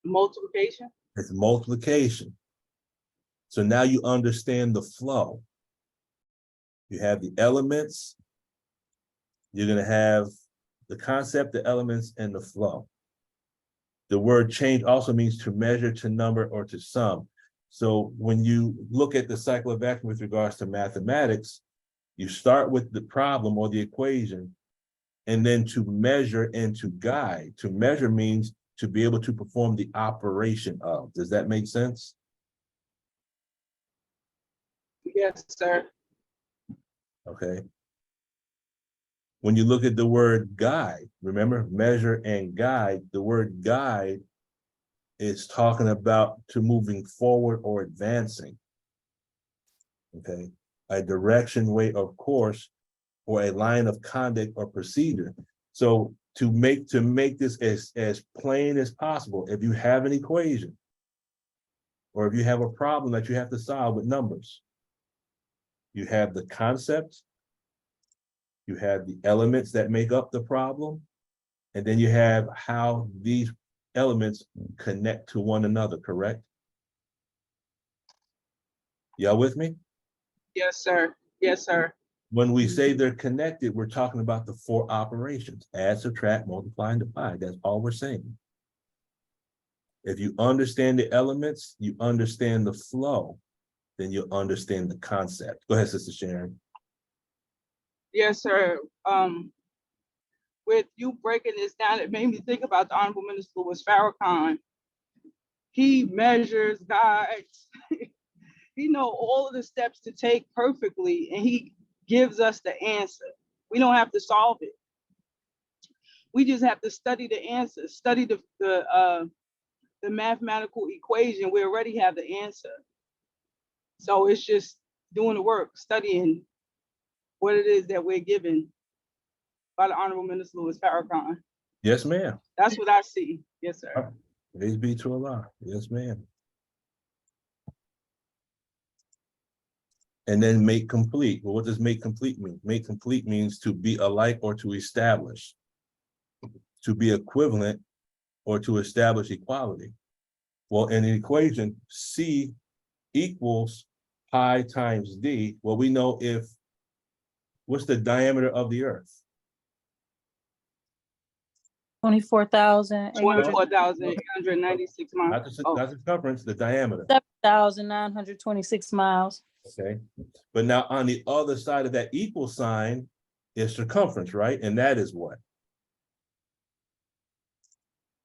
Multiplication. It's multiplication. So now you understand the flow. You have the elements, you're gonna have the concept, the elements, and the flow. The word change also means to measure, to number, or to sum. So when you look at the cycle of action with regards to mathematics, you start with the problem or the equation, and then to measure and to guide. To measure means to be able to perform the operation of. Does that make sense? Yes, sir. Okay. When you look at the word guide, remember, measure and guide, the word guide is talking about to moving forward or advancing. Okay, a direction, way, of course, or a line of conduct or procedure. So to make this as plain as possible, if you have an equation, or if you have a problem that you have to solve with numbers, you have the concept, you have the elements that make up the problem, and then you have how these elements connect to one another, correct? Y'all with me? Yes, sir. Yes, sir. When we say they're connected, we're talking about the 4 operations: add, subtract, multiply, and divide. That's all we're saying. If you understand the elements, you understand the flow, then you'll understand the concept. Go ahead, Sister Sharon. Yes, sir. With you breaking this down, it made me think about the Honorable Minister Louis Farrakhan. He measures, guides, he knows all of the steps to take perfectly, and he gives us the answer. We don't have to solve it. We just have to study the answer, study the mathematical equation. We already have the answer. So it's just doing the work, studying what it is that we're given by the Honorable Minister Louis Farrakhan. Yes, ma'am. That's what I see. Yes, sir. Praise be to Allah. Yes, ma'am. And then make complete. Well, what does make complete mean? Make complete means to be alike or to establish, to be equivalent or to establish equality. Well, in the equation, C equals pi times D. Well, we know what's the diameter of the earth? 24,800, 24,896 miles. Not the circumference, the diameter. 7,926 miles. Okay. But now on the other side of that equal sign is circumference, right? And that is what?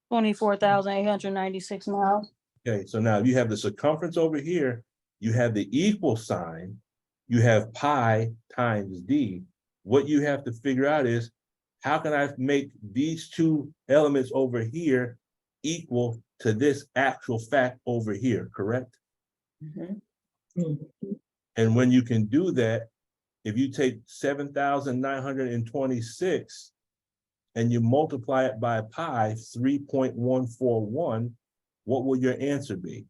24,896 miles. Okay, so now you have the circumference over here, you have the equal sign, you have pi times D. What you have to figure out is, how can I make these 2 elements over here equal to this actual fact over here, correct? Mhm. And when you can do that, if you take 7,926 and you multiply it by pi, 3.141, what will your answer be?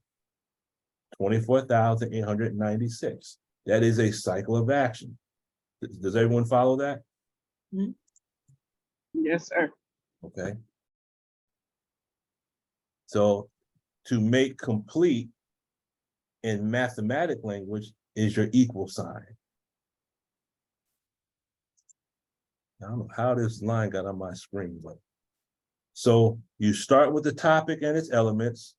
24,896. That is a cycle of action. Does everyone follow that? Yes, sir. Okay. So to make complete in mathematic language is your equal sign. I don't know how this line got on my screen, but so you start with the topic and its elements.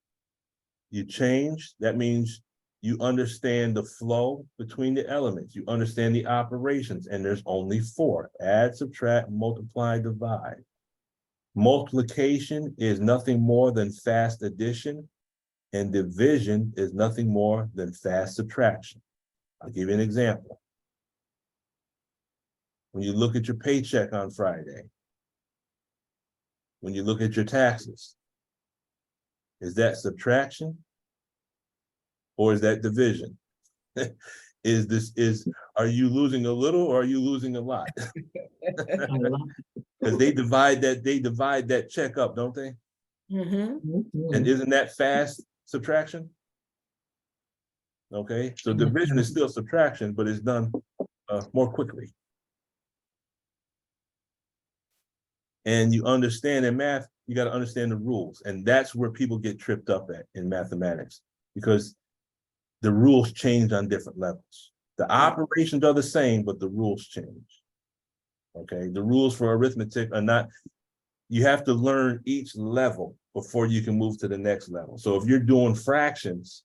You change, that means you understand the flow between the elements. You understand the operations, and there's only 4: add, subtract, multiply, divide. Multiplication is nothing more than fast addition, and division is nothing more than fast subtraction. I'll give you an example. When you look at your paycheck on Friday, when you look at your taxes, is that subtraction or is that division? Are you losing a little or are you losing a lot? Because they divide that check up, don't they? And isn't that fast subtraction? Okay, so division is still subtraction, but it's done more quickly. And you understand in math, you got to understand the rules. And that's where people get tripped up at in mathematics, because the rules change on different levels. The operations are the same, but the rules change. Okay, the rules for arithmetic are not, you have to learn each level before you can move to the next level. So if you're doing fractions,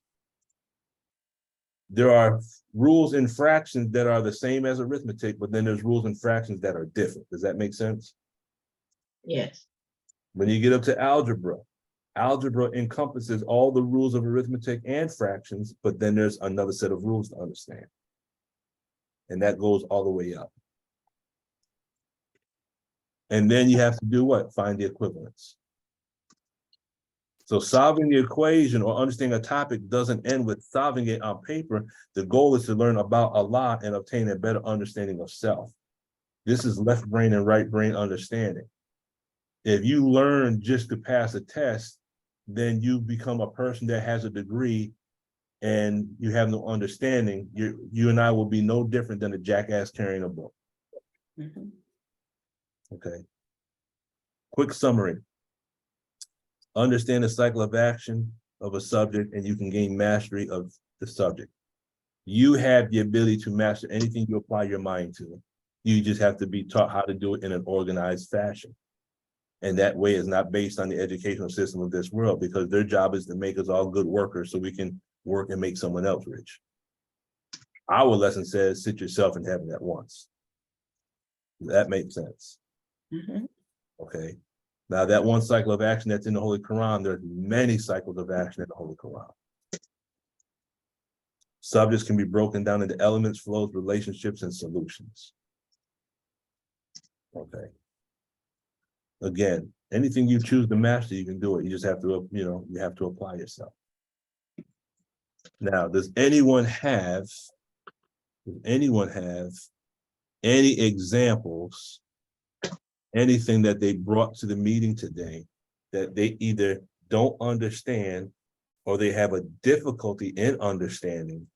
there are rules in fractions that are the same as arithmetic, but then there's rules in fractions that are different. Does that make sense? Yes. When you get up to algebra, algebra encompasses all the rules of arithmetic and fractions, but then there's another set of rules to understand. And that goes all the way up. And then you have to do what? Find the equivalence. So solving the equation or understanding a topic doesn't end with solving it on paper. The goal is to learn about Allah and obtain a better understanding of self. This is left brain and right brain understanding. If you learn just to pass a test, then you become a person that has a degree and you have no understanding. You and I will be no different than a jackass carrying a book. Okay. Quick summary. Understand the cycle of action of a subject and you can gain mastery of the subject. You have the ability to master anything you apply your mind to. You just have to be taught how to do it in an organized fashion. And that way is not based on the educational system of this world, because their job is to make us all good workers so we can work and make someone else rich. Our lesson says, sit yourself in heaven at once. That makes sense. Okay. Now that one cycle of action that's in the Holy Quran, there's many cycles of action in the Holy Quran. Subjects can be broken down into elements, flows, relationships, and solutions. Okay. Again, anything you choose to master, you can do it. You just have to, you have to apply yourself. Now, does anyone have any examples, anything that they brought to the meeting today that they either don't understand or they have a difficulty in understanding,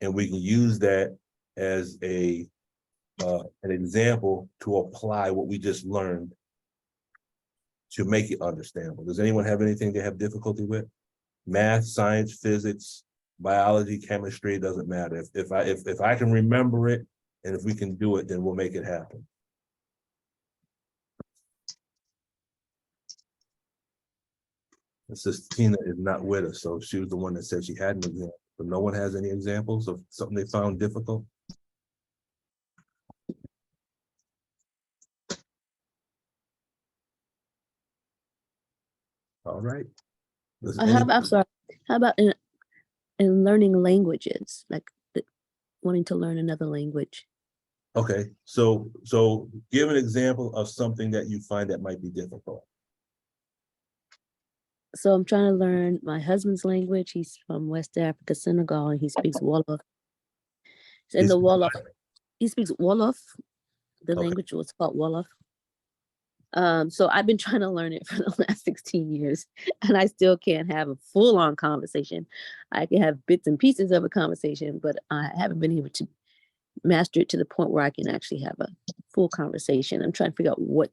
and we can use that as an example to apply what we just learned to make it understandable? Does anyone have anything they have difficulty with? Math, science, physics, biology, chemistry, it doesn't matter. If I can remember it and if we can do it, then we'll make it happen. Sister Tina is not with us, so she was the one that said she had an example. But no one has any examples of something they found difficult? All right. I'm sorry. How about in learning languages, like wanting to learn another language? Okay, so give an example of something that you find that might be difficult. So I'm trying to learn my husband's language. He's from West Africa, Senegal, and he speaks Wolof. In the Wolof, he speaks Wolof. The language was called Wolof. So I've been trying to learn it for the last 16 years, and I still can't have a full-on conversation. I can have bits and pieces of a conversation, but I haven't been able to master it to the point where I can actually have a full conversation. I'm trying to figure out what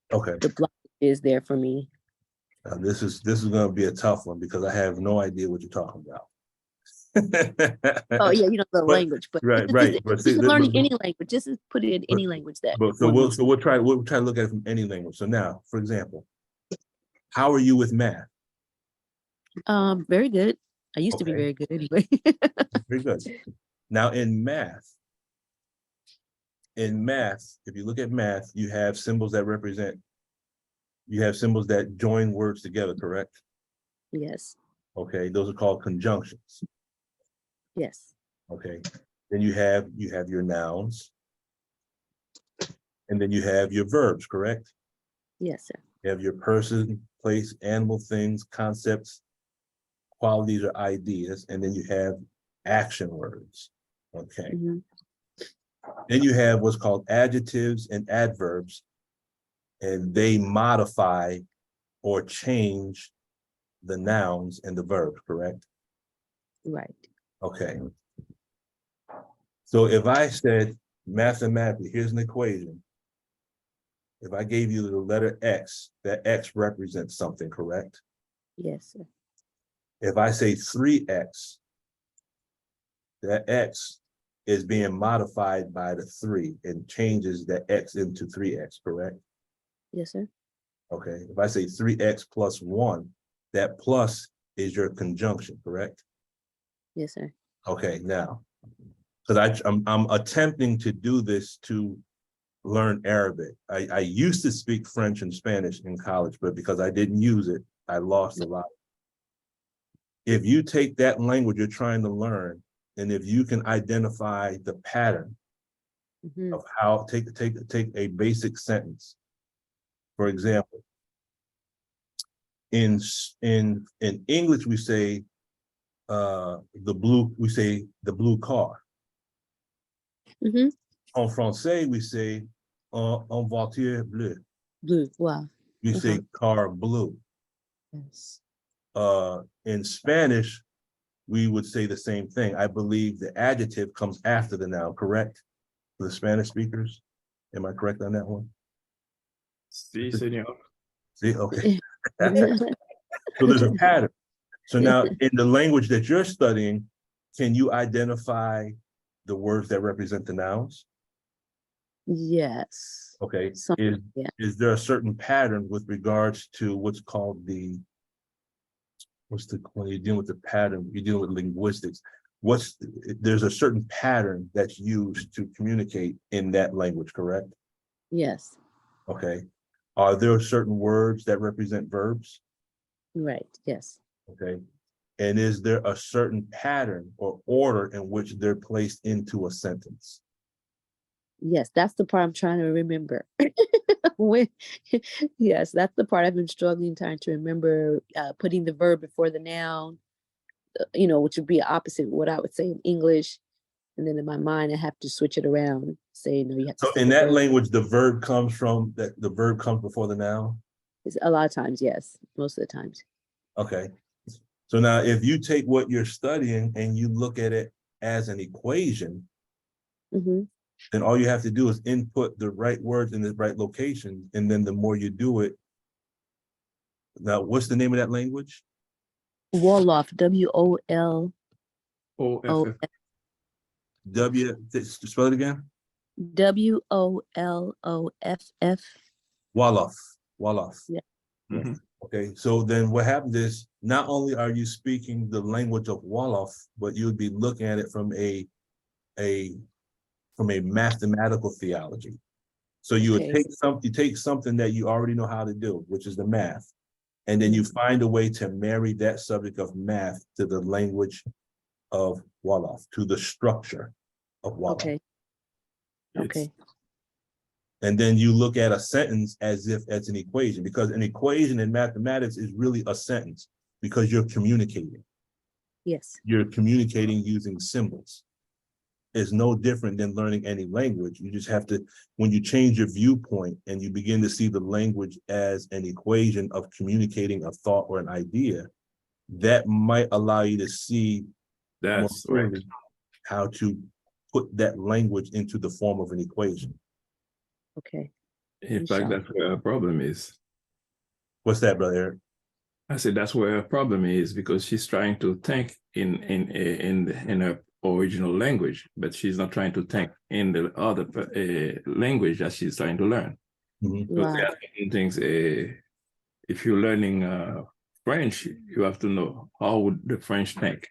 the block is there for me. This is going to be a tough one because I have no idea what you're talking about. Oh yeah, the language, but right. But learning any language. Just put it in any language that. We'll try to look at it from any language. So now, for example, how are you with math? Very good. I used to be very good anyway. Very good. Now in math, if you look at math, you have symbols that represent You have symbols that join words together, correct? Yes. Okay, those are called conjunctions. Yes. Okay, then you have your nouns, and then you have your verbs, correct? Yes, sir. You have your person, place, animal, things, concepts, qualities, or ideas, and then you have action words. Okay. Mhm. Then you have what's called adjectives and adverbs, and they modify or change the nouns and the verbs, correct? Right. Okay. So if I said mathematically, here's an equation. If I gave you the letter X, that X represents something, correct? Yes, sir. If I say 3X, that X is being modified by the 3 and changes that X into 3X, correct? Yes, sir. Okay, if I say 3X plus 1, that plus is your conjunction, correct? Yes, sir. Okay, now, because I'm attempting to do this to learn Arabic. I used to speak French and Spanish in college, but because I didn't use it, I lost a lot. If you take that language you're trying to learn, and if you can identify the pattern Mhm. of how, take a basic sentence. For example, in English, we say the blue car. Mhm. En français, we say en voiture bleue. Blue. Wow. We say Uh-huh. car blue. Yes. In Spanish, we would say the same thing. I believe the adjective comes after the noun, correct? For the Spanish speakers, am I correct on that one? Sí, señor. See, okay. So there's a pattern. So now in the language that you're studying, can you identify the words that represent the nouns? Yes. Okay, Yeah. is there a certain pattern with regards to what's called when you're dealing with the pattern, you're dealing with linguistics, there's a certain pattern that's used to communicate in that language, correct? Yes. Okay, are there certain words that represent verbs? Right. Yes. Okay, and is there a certain pattern or order in which they're placed into a sentence? Yes. That's the part I'm trying to remember. When, yes, that's the part I've been struggling trying to remember. Putting the verb before the noun, which would be opposite what I would say in English, and then in my mind I have to switch it around. Say no, you have to. So say in the that verb. language, the verb comes before the noun? It's a lot of times, yes, most of the times. Okay. So now if you take what you're studying and you look at it as an equation, Mm-hmm. then all you have to do is input the right words in the right location. And then the more you do it. Now, what's the name of that language? Wolof, WOLOF. OFF. Spell it again. WOLOFF. Wolof. Wolof. Yeah. Mhm. Yes. Okay, so then what happens is not only are you speaking the language of Wolof, but you would be looking at it from a mathematical theology. So you would Okay. take something that you already know how to do, which is the math, and then you find a way to marry that subject of math to the language of Wolof, to the structure of Wolof. Okay. Okay. And then you look at a sentence as if it's an equation, because an equation in mathematics is really a sentence because you're communicating. Yes. You're communicating using symbols. It's no different than learning any language. You just have to, when you change your viewpoint and you begin to see the language as an equation of communicating a thought or an idea, that might allow you to see more That's right. clearly how to put that language into the form of an equation. Okay. In fact, that's where our problem is. What's that, brother Eric? I said that's where her problem is, because she's trying to think in her original language, but she's not trying to think in the other language that she's trying to learn. Mhm. So there are certain things. If you're learning French, you have to know how would the French think,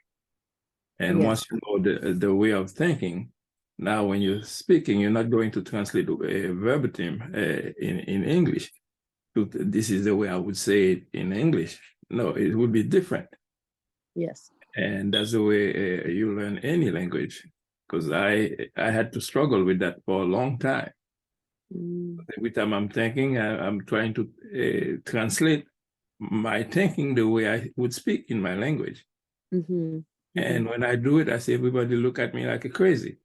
and Yes. once you know the way of thinking, now when you're speaking, you're not going to translate verbatim in English. this is the way I would say it in English. No, it would be different. Yes. And that's the way you learn any language, because I had to struggle with that for a long time. Every time I'm thinking, I'm trying to translate my thinking the way I would speak in my language. And when I do it, I see everybody look at me like a crazy.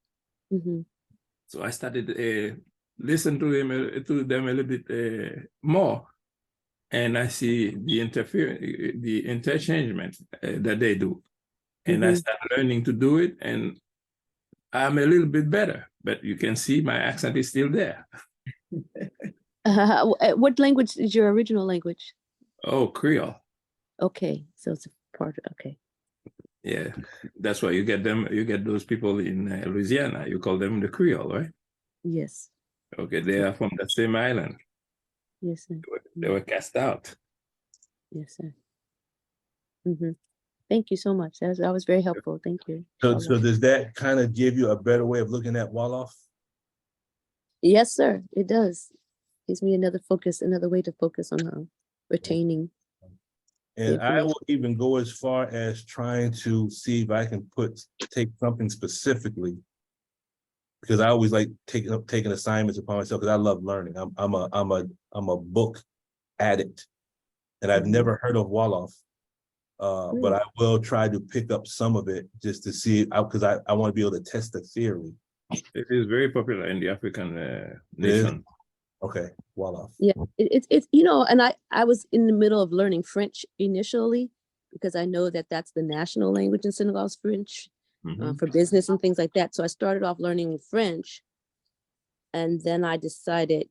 So I started listen to them a little bit more, and I see the interchangement that they do, and I started learning to do it, and I'm a little bit better. But you can see my accent is still there. What language is your original language? Oh, Creole. Okay, so it's a part of, okay. Yeah, that's why you get them. You get those people in Louisiana. You call them the Creole, right? Yes. Okay, they are from the same island. Yes, sir. They were cast out. Yes, sir. Thank you so much. That was very helpful. Thank you. So does that kind of give you a better way of looking at Wolof? Yes, sir. It does. Gives me another way to focus on retaining. And I will even go as far as trying to see if I can take something specifically, because I always like taking assignments upon myself because I love learning. I'm a book addict, and I've never heard of Wolof, but I will try to pick up some of it just to see, because I want to be able to test the theory. It is very popular in the African nation. Okay, Wolof. Yeah, it's and I was in the middle of learning French initially because I know that that's the national language in Senegal is French for business and things like that. So I started off learning French, and then I started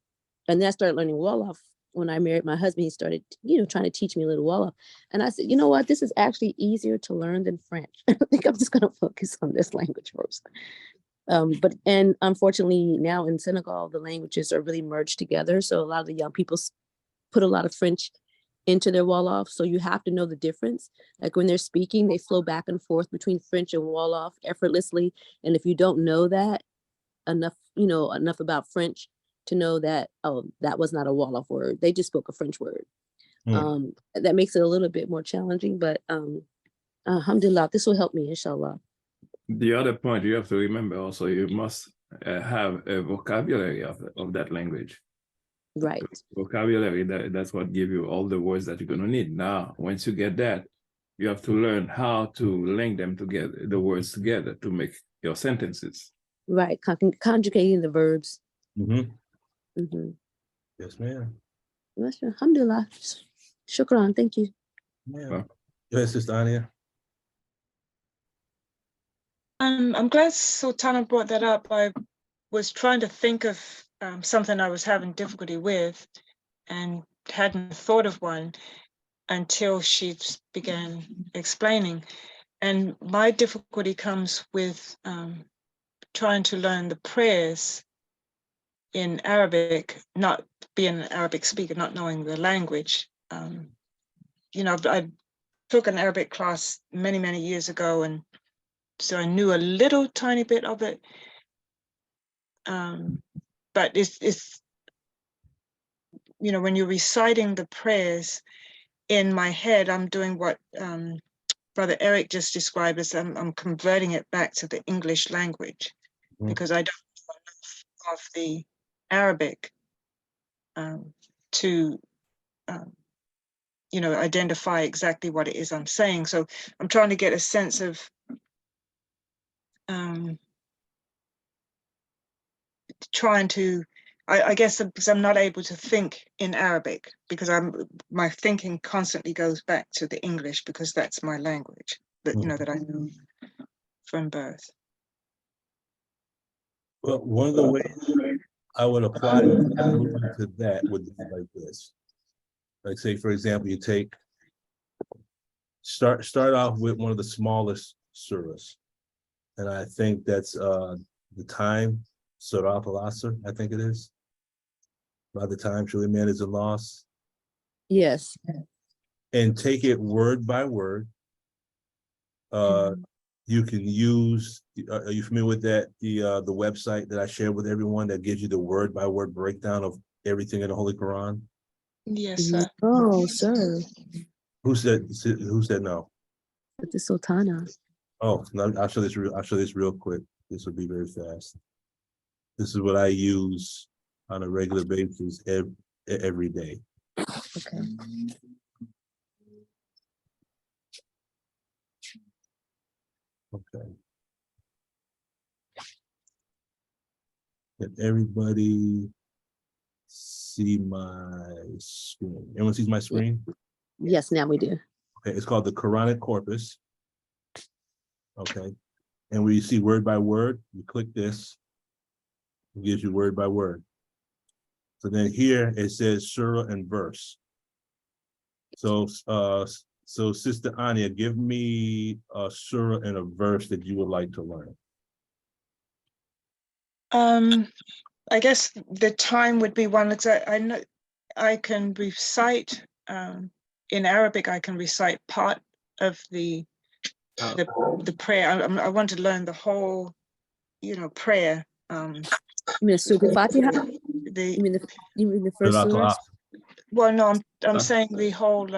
learning Wolof. When I married my husband, he started, trying to teach me a little Wolof, and I said, you know what, this is actually easier to learn than French. I think I'm just going to focus on this language first. But unfortunately now in Senegal, the languages are really merged together. So a lot of the young people put a lot of French into their Wolof. So you have to know the difference. Like when they're speaking, they flow back and forth between French and Wolof effortlessly. And if you don't know that enough about French to know that, oh, that was not a Wolof word, they just spoke a French word. That makes it a little bit more challenging, but alhamdulillah, this will help me, inshallah. The other point you have to remember also, you must have a vocabulary of that language. Right. Vocabulary, that's what gives you all the words that you're going to need. Now, once you get that, you have to learn how to link them together, the words together to make your sentences. Right, conjugating the verbs. Yes, ma'am. Alhamdulillah. Shukran, thank you. Yeah. Yes, Sister Ania. I'm glad Sultana brought that up. I was trying to think of something I was having difficulty with and hadn't thought of one until she began explaining. And my difficulty comes with trying to learn the prayers in Arabic, not being an Arabic speaker, not knowing the language. I took an Arabic class many, many years ago, and so I knew a little tiny bit of it. But it's when you're reciting the prayers in my head, I'm doing what Brother Eric just described as I'm converting it back to the English language because I don't know enough of the Arabic to identify exactly what it is I'm saying. So I'm trying to get a sense of I guess because I'm not able to think in Arabic because my thinking constantly goes back to the English because that's my language that that I know from birth. Well, one of the ways I would apply to that would be like this. Like say, for example, you start off with one of the smallest surahs. And I think that's the time, Surah Al-Asr, I think it is. By the time truly man is a loss. Yes. And take it word by word. You can use, are you familiar with that? The website that I shared with everyone that gives you the word by word breakdown of everything in the Holy Quran? Yes, sir. Oh, sir. Who said no? But the Sultana. Oh, no, I'll show this real quick. This will be very fast. This is what I use on a regular basis every day. Okay. Okay. Can everybody see my screen? Everyone sees my screen? Yes, now we do. Okay, it's called the Quranic corpus. Okay, and where you see word by word, you click this, it gives you word by word. So then here it says surah and verse. So Sister Anya, give me a surah and a verse that you would like to learn. I guess the time would be one, because I know I can recite in Arabic. I can recite part of the prayer. I want to learn the whole, prayer. You mean Surah Fatiha? You mean the first surah? Well, no, I'm saying the whole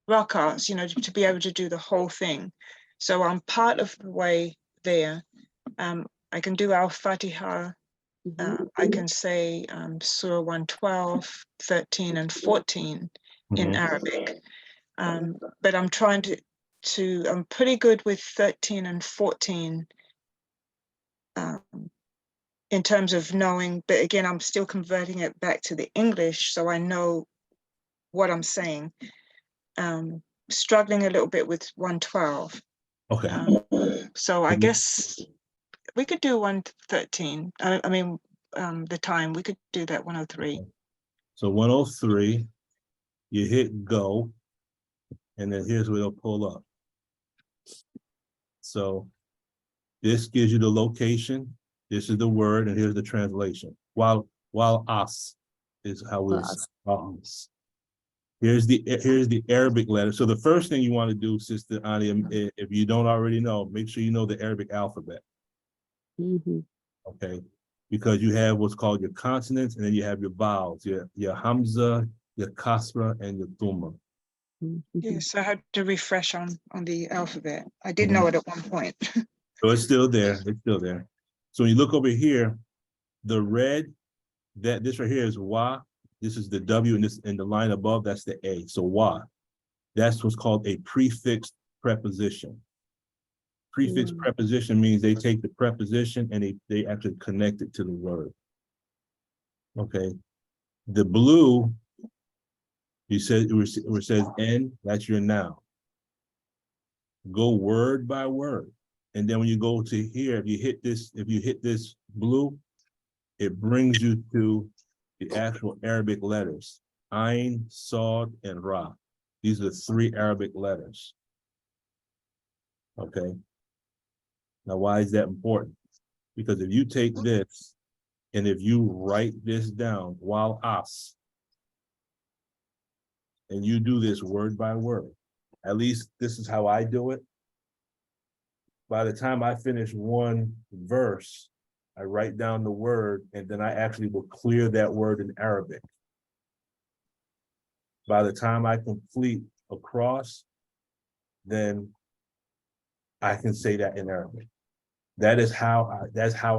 rakats, to be able to do the whole thing. So I'm part of the way there. I can do Al-Fatiha. I can say Surah 112, 13, and 14 in Arabic. But I'm trying I'm pretty good with 13 and 14 in terms of knowing, but again, I'm still converting it back to the English so I know what I'm saying. Struggling a little bit with 112. Okay. So I guess we could do 113. I mean, the time, we could do that 103. So 103, you hit go, and then here's where it'll pull up. So this gives you the location, this is the word, and here's the translation. While as is how we'll say as. Here's the Arabic letter. So the first thing you want to do, Sister Ania, if you don't already know, make sure you know the Arabic alphabet. Okay, because you have what's called your consonants, and then you have your vowels, your hamza, your kasra, and your thumma. Yes, I had to refresh on the alphabet. I did know it at one point. So it's still there. It's still there. So when you look over here, the red, this right here is wa. This is the W, and this in the line above, that's the A. So wa. That's what's called a prefixed preposition. Prefixed preposition means they take the preposition and they actually connect it to the word. Okay. The blue, you said where it says N, that's your noun. Go word by word. And then when you go to here, if you hit this blue, it brings you to the actual Arabic letters. Ain, Sod, and Ra. These are the 3 Arabic letters. Okay. Now, why is that important? Because if you take this and if you write this down while as, and you do this word by word, at least this is how I do it. By the time I finish one verse, I write down the word, and then I actually will clear that word in Arabic. By the time I complete across, then I can say that in Arabic. That's how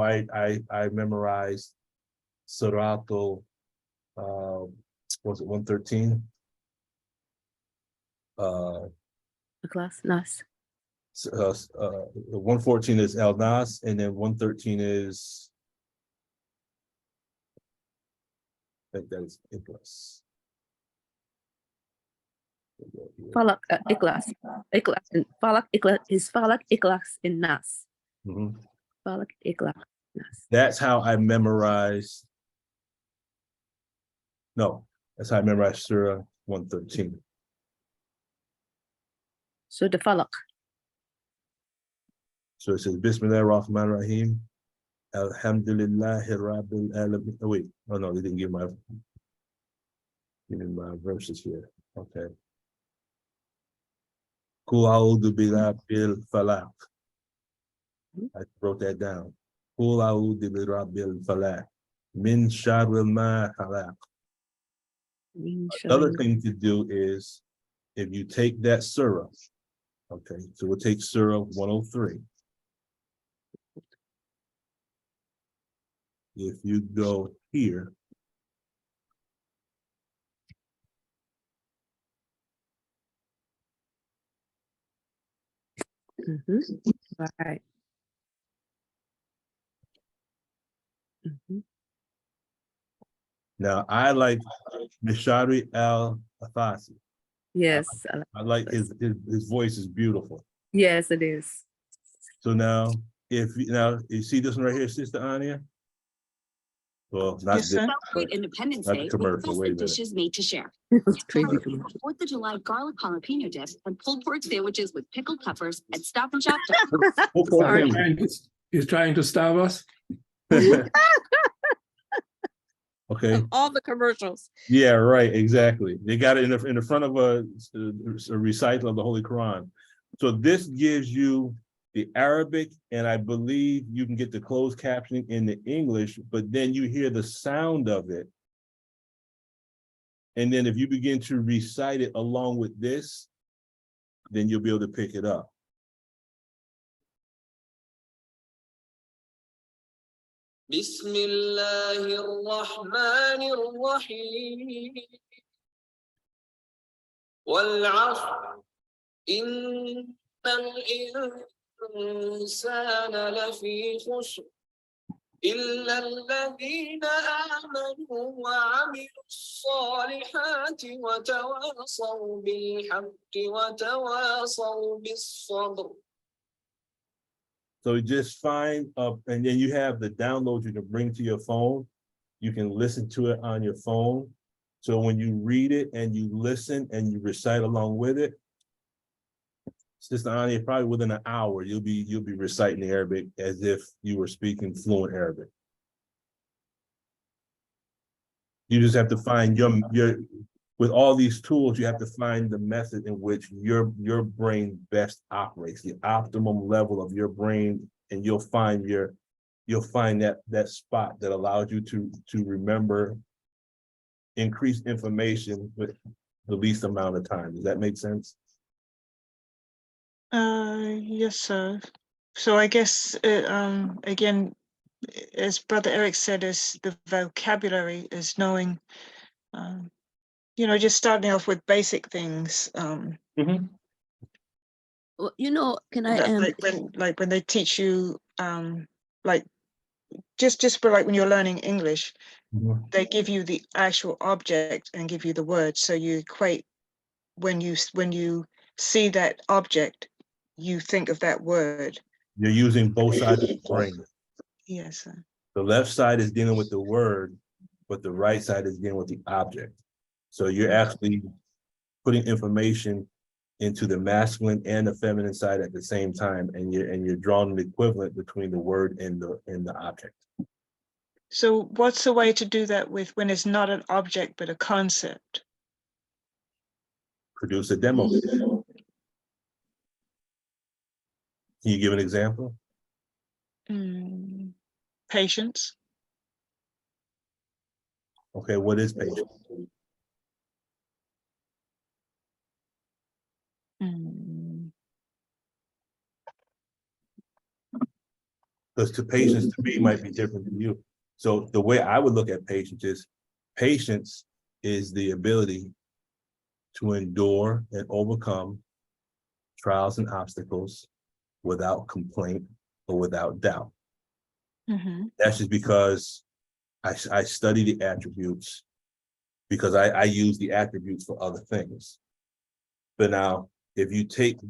I memorized Suratul, was it 113? Class Nas. 114 is El Nas, and then 113 is, I think that is Ikhlas. Falak, Ikhlas. Ikhlas. And Falak, Ikhlas is Falak, Ikhlas, and Nas. Falak, Ikhlas, Nas. That's how I memorized. No, that's how I memorized Surah 113. So the Falak. So it says, Bismillah ar-Rahman ar-Rahim. Alhamdulillahi Rabbil Alamin. Oh, wait. Oh, no, they didn't give me my verses here. Okay. Kul a'udhu birabbil falaq. I wrote that down. Kul a'udhu birabbil falaq. Min sharri ma khalaq. Another thing to do is, if you take that surah, okay, so we'll take surah 103. If you go here, Right. now I like Mishari al-Athasi. Yes. I like his voice is beautiful. Yes, it is. So now, you see this one right here, Sister Anya? Well, not Yes, this, sir. but Independence not the Day with commercial. Wait a minute. dishes made to share. Crazy. 4th of July garlic jalapeno dip and pulled pork sandwiches with pickled peppers at Stop and Shop. Sorry. He's trying to starve us. Okay. Of all the commercials. Yeah, right, exactly. They got it in the front of a recital of the Holy Quran. So this gives you the Arabic, and I believe you can get the closed captioning in the English, but then you hear the sound of it. And then if you begin to recite it along with this, then you'll be able to pick it up. بسم الله الرحمن الرحيم والعصر إن الإنسان لفي خسر إلا الذين آمنوا وعملوا الصالحات وتواصوا بالحق وتواصوا بالصبر. So just find up, and then you have the download you can bring to your phone. You can listen to it on your phone. So when you read it and you listen and you recite along with it, Sister Anya, probably within an hour, you'll be reciting the Arabic as if you were speaking fluent Arabic. You just have to find your with all these tools, you have to find the method in which your brain best operates, the optimum level of your brain, and you'll find that spot that allows you to remember increased information with the least amount of time. Does that make sense? Yes, sir. So I guess again, as Brother Eric said, is the vocabulary is knowing, just starting off with basic things. Well, can I like when they teach you, like just for like when you're learning English, they give you the actual object and give you the word. So you equate when you see that object, you think of that word. You're using both sides of the brain. Yes, sir. The left side is dealing with the word, but the right side is dealing with the object. So you're actually putting information into the masculine and the feminine side at the same time, and you're drawing an equivalent between the word and the object. So what's the way to do that with when it's not an object but a concept? Produce a demo. Can you give an example? Patience. Okay, what is patience? Because patience to me might be different than you. So the way I would look at patience is the ability to endure and overcome trials and obstacles without complaint or without doubt. That's just because I study the attributes, because I use the attributes for other things. But now, if you take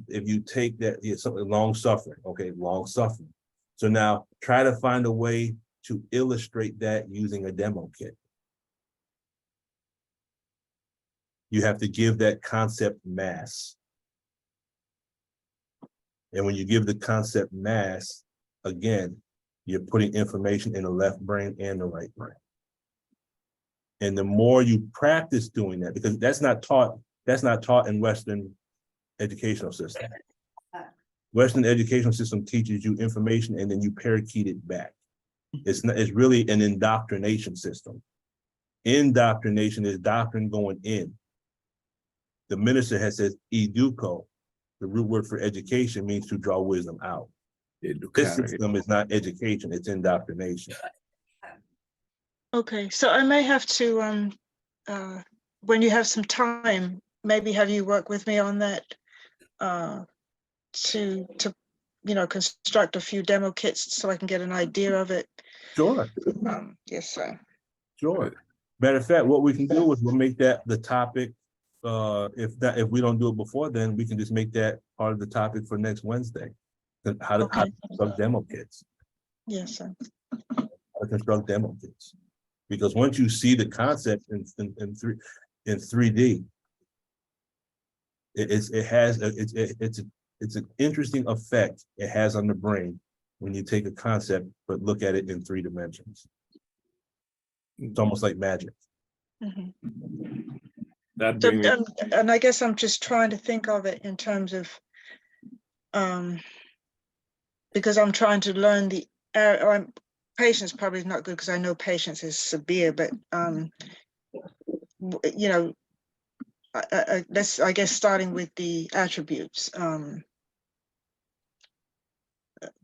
that, something long suffering, okay, long suffering. So now try to find a way to illustrate that using a demo kit. You have to give that concept mass. And when you give the concept mass, again, you're putting information in the left brain and the right brain. And the more you practice doing that, because that's not taught in Western educational system. Western educational system teaches you information and then you parakeet it back. It's really an indoctrination system. Indoctrination is doctrine going in. The minister has said educo. The root word for education means to draw wisdom out. This system is not education, it's indoctrination. Okay, so I may have to, when you have some time, maybe have you work with me on that, to construct a few demo kits so I can get an idea of it. Sure. Yes, sir. Sure. Matter of fact, what we can do is we'll make that the topic. If we don't do it before then, we can just make that part of the topic for next Wednesday. How to construct demo kits. Yes, sir. How to construct demo kits. Because once you see the concept in 3D, it's an interesting effect it has on the brain when you take a concept but look at it in 3 dimensions. It's almost like magic. Mm-hmm. That So, brings me, and I guess I'm just trying to think of it in terms of, because I'm trying to learn patience probably is not good because I know patience is severe, but I guess starting with the attributes,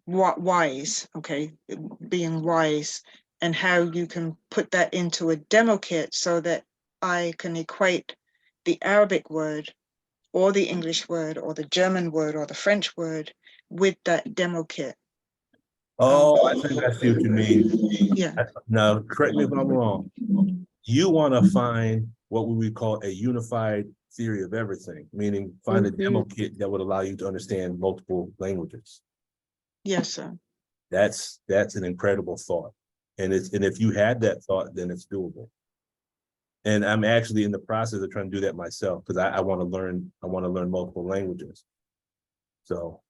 wise, okay, being wise, and how you can put that into a demo kit so that I can equate the Arabic word or the English word or the German word or the French word with that demo kit. Oh, I think I see what you mean. Yeah. Now, correct me if I'm wrong. You want to find what we would call a unified theory of everything, meaning find a demo kit that would allow you to understand multiple languages. Yes, sir. That's an incredible thought. And if you had that thought, then it's doable. And I'm actually in the process of trying to do that myself because I want to learn multiple languages. So,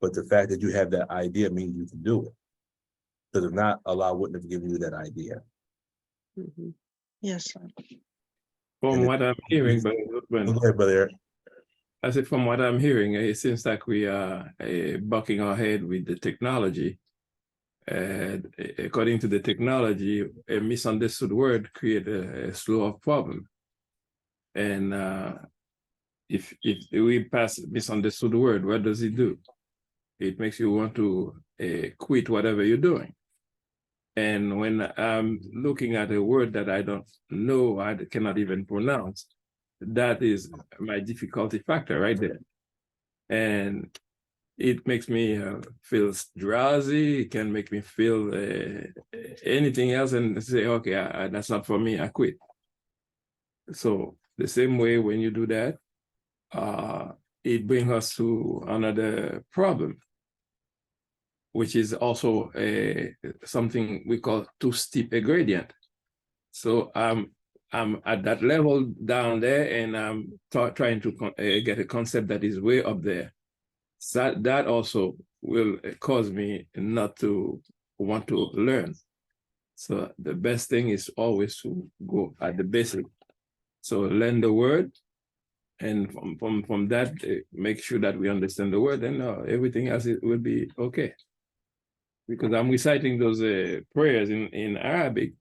but the fact that you have that idea means you can do it. Because if not, Allah wouldn't have given you that idea. Yes, sir. from what I'm hearing, but Go ahead, brother Eric. I said, from what I'm hearing, it seems like we are bucking our head with the technology. According to the technology, a misunderstood word creates a slew of problem. And if we pass a misunderstood word, what does it do? It makes you want to quit whatever you're doing. And when I'm looking at a word that I don't know, I cannot even pronounce, that is my difficulty factor right there. And it makes me feel drowsy. It can make me feel anything else and say, okay, that's not for me, I quit. So the same way when you do that, it brings us to another problem, which is also something we call too steep a gradient. So I'm at that level down there and I'm trying to get a concept that is way up there. So that also will cause me not to want to learn. So the best thing is always to go at the basic. So learn the word, and from that, make sure that we understand the word, and everything else will be okay. Because I'm reciting those prayers in Arabic,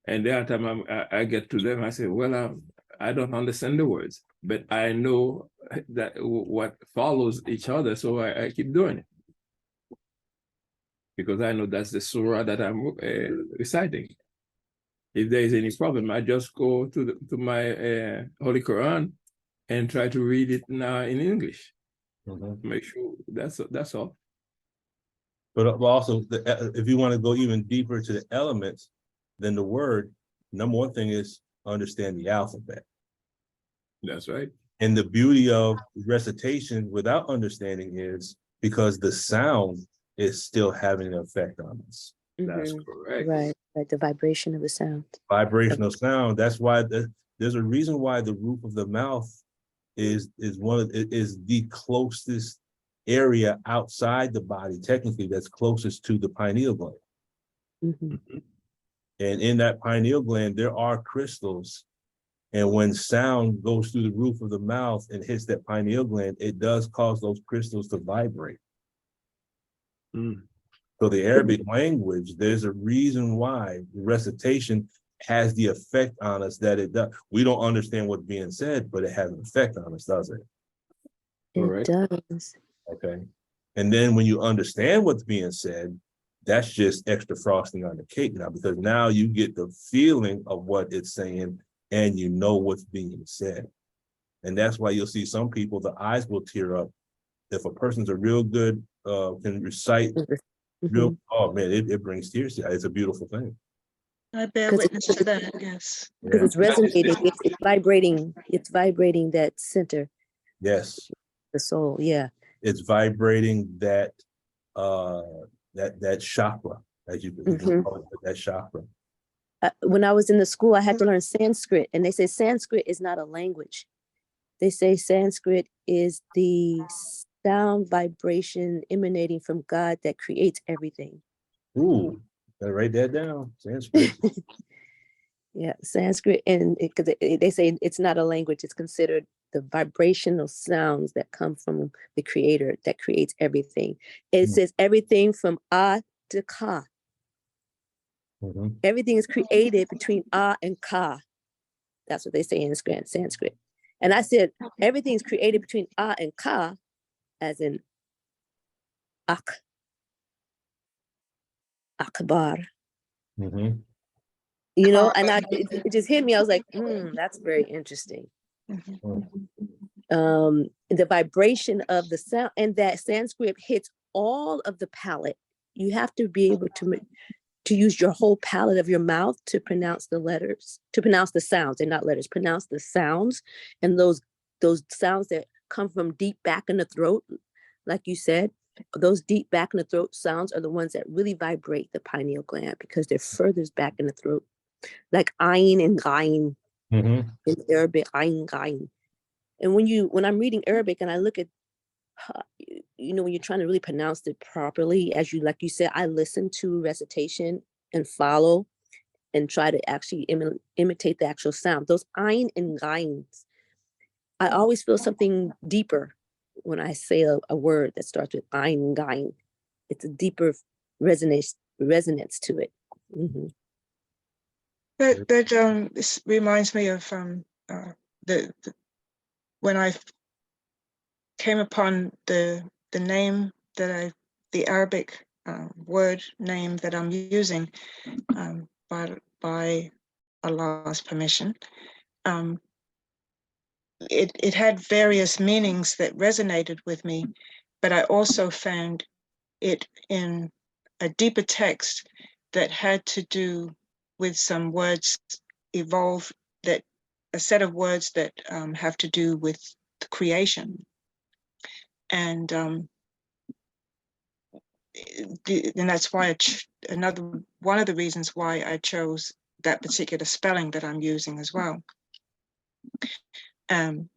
and the other time I get to them, I say, well, I don't understand the words, but I know that what follows each other, so I keep doing it. Because I know that's the surah that I'm reciting. If there is any problem, I just go to my Holy Quran and try to read it now in English. Make sure that's all. But also, if you want to go even deeper to the elements than the word, number one thing is understand the alphabet. That's right. And the beauty of recitation without understanding is because the sound is still having an effect on us. That's correct. Right, the vibration of the sound. Vibrational sound. That's why there's a reason why the roof of the mouth is the closest area outside the body, technically, that's closest to the pineal gland. And in that pineal gland, there are crystals. And when sound goes through the roof of the mouth and hits that pineal gland, it does cause those crystals to vibrate. So the Arabic language, there's a reason why the recitation has the effect on us that it does. We don't understand what's being said, but it has an effect on us, does it? It does. Okay. And then when you understand what's being said, that's just extra frosting on the cake now, because now you get the feeling of what it's saying and you know what's being said. And that's why you'll see some people, the eyes will tear up. If a person's a real good, can recite real, oh man, it brings tears to you. It's a beautiful thing. I bear witness to that, yes. Because it's resonating, it's vibrating that center. Yes. The soul, yeah. It's vibrating that that chakra, as you can call it, that chakra. When I was in the school, I had to learn Sanskrit, and they say Sanskrit is not a language. They say Sanskrit is the sound vibration emanating from God that creates everything. Ooh, gotta write that down. Sanskrit. Yeah, Sanskrit, and they say it's not a language. It's considered the vibrational sounds that come from the Creator that creates everything. It says everything from Ah to Ka. Everything is created between Ah and Ka. That's what they say in Sanskrit. And I said, everything is created between Ah and Ka, as in Ak, Akbar. You know, and it just hit me. I was like, that's very interesting. The vibration of the sound, and that Sanskrit hits all of the palate. You have to be able to use your whole palate of your mouth to pronounce the letters, to pronounce the sounds, and not letters, pronounce the sounds. And those sounds that come from deep back in the throat, like you said, those deep back in the throat sounds are the ones that really vibrate the pineal gland, because they're furthest back in the throat, like ayin and gayin in Arabic, ayin, gayin. And when I'm reading Arabic and I look at, you know, when you're trying to really pronounce it properly, like you said, I listen to recitation and follow and try to actually imitate the actual sound. Those ayin and gayins, I always feel something deeper when I say a word that starts with ayin and gayin. It's a deeper resonance to it. This reminds me of when I came upon the name that the Arabic word name that I'm using by Allah's permission. It had various meanings that resonated with me, but I also found it in a deeper text that had to do with some words evolved, that a set of words that have to do with the creation. And that's why one of the reasons why I chose that particular spelling that I'm using as well.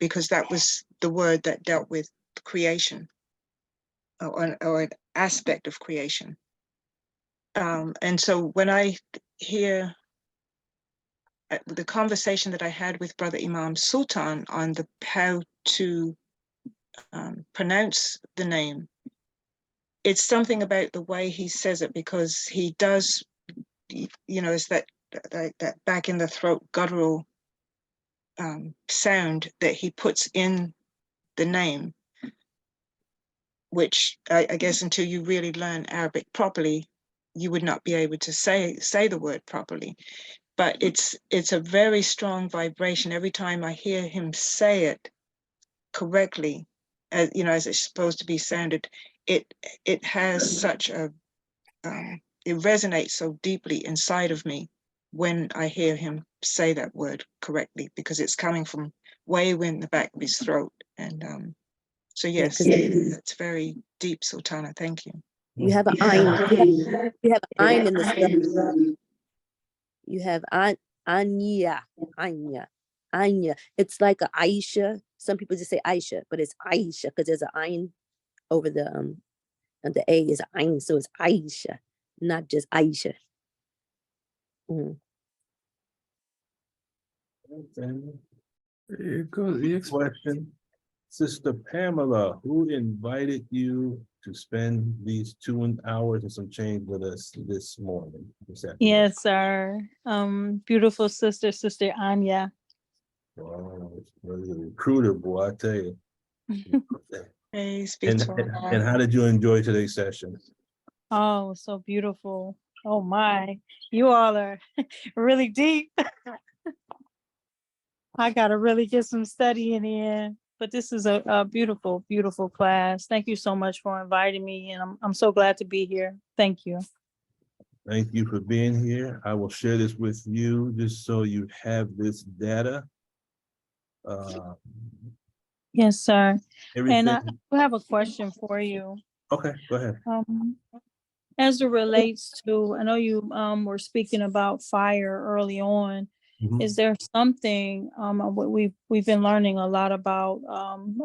Because that was the word that dealt with creation, or an aspect of creation. And so when I hear the conversation that I had with Brother Imam Sultan on how to pronounce the name, it's something about the way he says it, because he does, you know, it's that back in the throat guttural sound that he puts in the name, which I guess until you really learn Arabic properly, you would not be able to say the word properly. But it's a very strong vibration every time I hear him say it correctly, as you know, as it's supposed to be sounded. It has such a it resonates so deeply inside of me when I hear him say that word correctly, because it's coming from way in the back of his throat. And so yes, it's very deep, Sultana. Thank you. You have an ayin. You have an ayin in the study. You have Anya. It's like a Aisha. Some people just say Aisha, but it's Aisha because there's an ayin over the and the A is an ayin, so it's Aisha, not just Aisha. Question, Sister Pamela, who invited you to spend these 2 hours and some change with us this morning. This afternoon. Yes, sir. Beautiful sister Anya. Wow, really a recruiter, boy, I tell you. Praise be And, to and, Allah. and how did you enjoy today's session? Oh, so beautiful. Oh my, you all are really deep. I gotta really get some studying in. But this is a beautiful, beautiful class. Thank you so much for inviting me, and I'm so glad to be here. Thank you. Thank you for being here. I will share this with you just so you have this data. Yes, sir. And I Everything. have a question for you. Okay, go ahead. As it relates to, I know you were speaking about fire early on. Mhm. Is there something what we've been learning a lot about?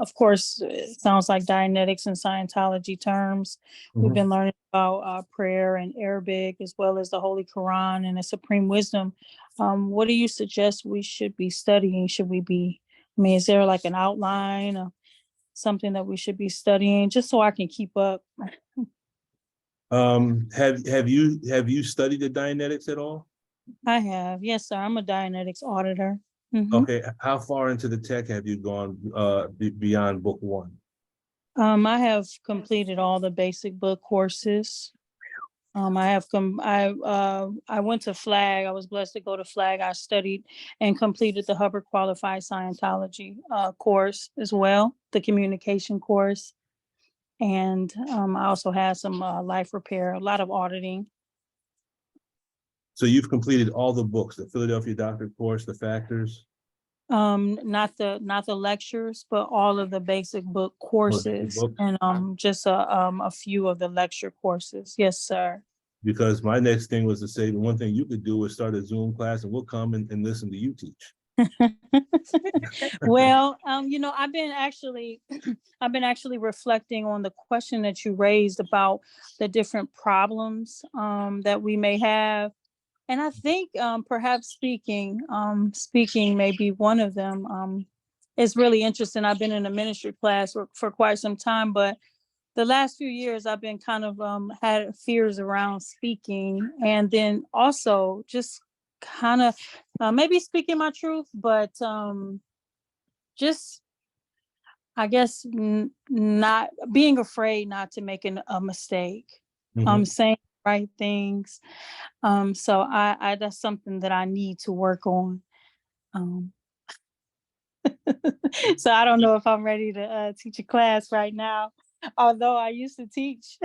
Of course, it sounds like Dianetics and Scientology terms. We've Mhm. been learning about prayer and Arabic, as well as the Holy Quran and the Supreme Wisdom. What do you suggest we should be studying? Should we be? I mean, is there like an outline or something that we should be studying, just so I can keep up? Have you studied the Dianetics at all? I have. Yes, sir. I'm a Dianetics auditor. Mhm. Okay, how far into the tech have you gone beyond book one? I have completed all the basic book courses. I went to Flag. I was blessed to go to Flag. I studied and completed the Hubbard Qualified Scientology course as well, the communication course. And I also had some life repair, a lot of auditing. So you've completed all the books, the Philadelphia Doctor course, the factors? Not the lectures, but all of the basic book courses, books? and just a few of the lecture courses. Yes, sir. Because my next thing was to say, the one thing you could do is start a Zoom class and we'll come and listen to you teach. Well, I've been actually reflecting on the question that you raised about the different problems that we may have. And I think perhaps speaking may be one of them. It's really interesting. I've been in a ministry class for quite some time, but the last few years I've been kind of had fears around speaking, and then also just kind of maybe speaking my truth, but just I guess not being afraid not to make a mistake. Saying the right things. So I that's something that I need to work on. So I don't know if I'm ready to teach a class right now, although I used to teach.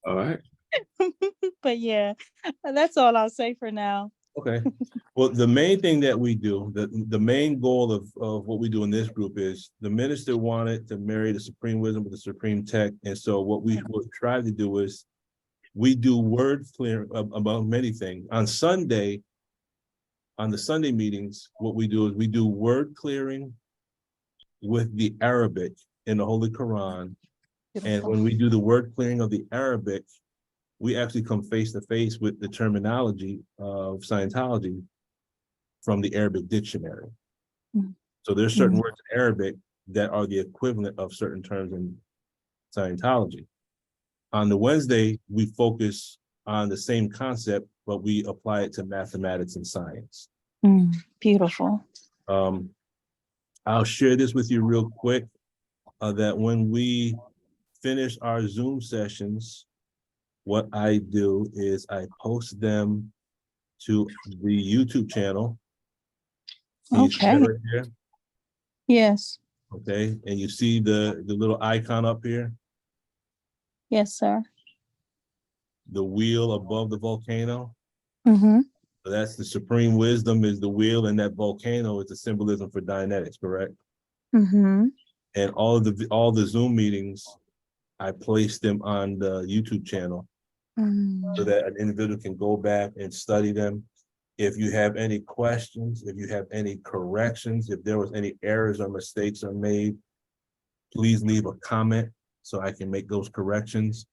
All right. But yeah, that's all I'll say for now. Okay. Well, the main thing that we do, the main goal of what we do in this group is the minister wanted to marry the supreme wisdom with the supreme tech. And so what we will try to do is we do word clear about many things. On the Sunday meetings, what we do is we do word clearing with the Arabic in the Holy Quran. And when we do the word clearing of the Arabic, we actually come face to face with the terminology of Scientology from the Arabic dictionary. So there's certain words in Arabic that are the equivalent of certain terms in Scientology. On the Wednesday, we focus on the same concept, but we apply it to mathematics and science. Beautiful. I'll share this with you real quick, that when we finish our Zoom sessions, what I do is I post them to the YouTube channel. Can you see that right here? Yes. Okay, and you see the little icon up here, Yes, sir. the wheel above the volcano. Mm-hmm. So that's the supreme wisdom is the wheel, and that volcano is the symbolism for Dianetics, correct? Mm-hmm. And all the Zoom meetings, I place them on the YouTube channel so that an individual can go back and study them. If you have any questions, if you have any corrections, if there was any errors or mistakes are made, please leave a comment so I can make those corrections.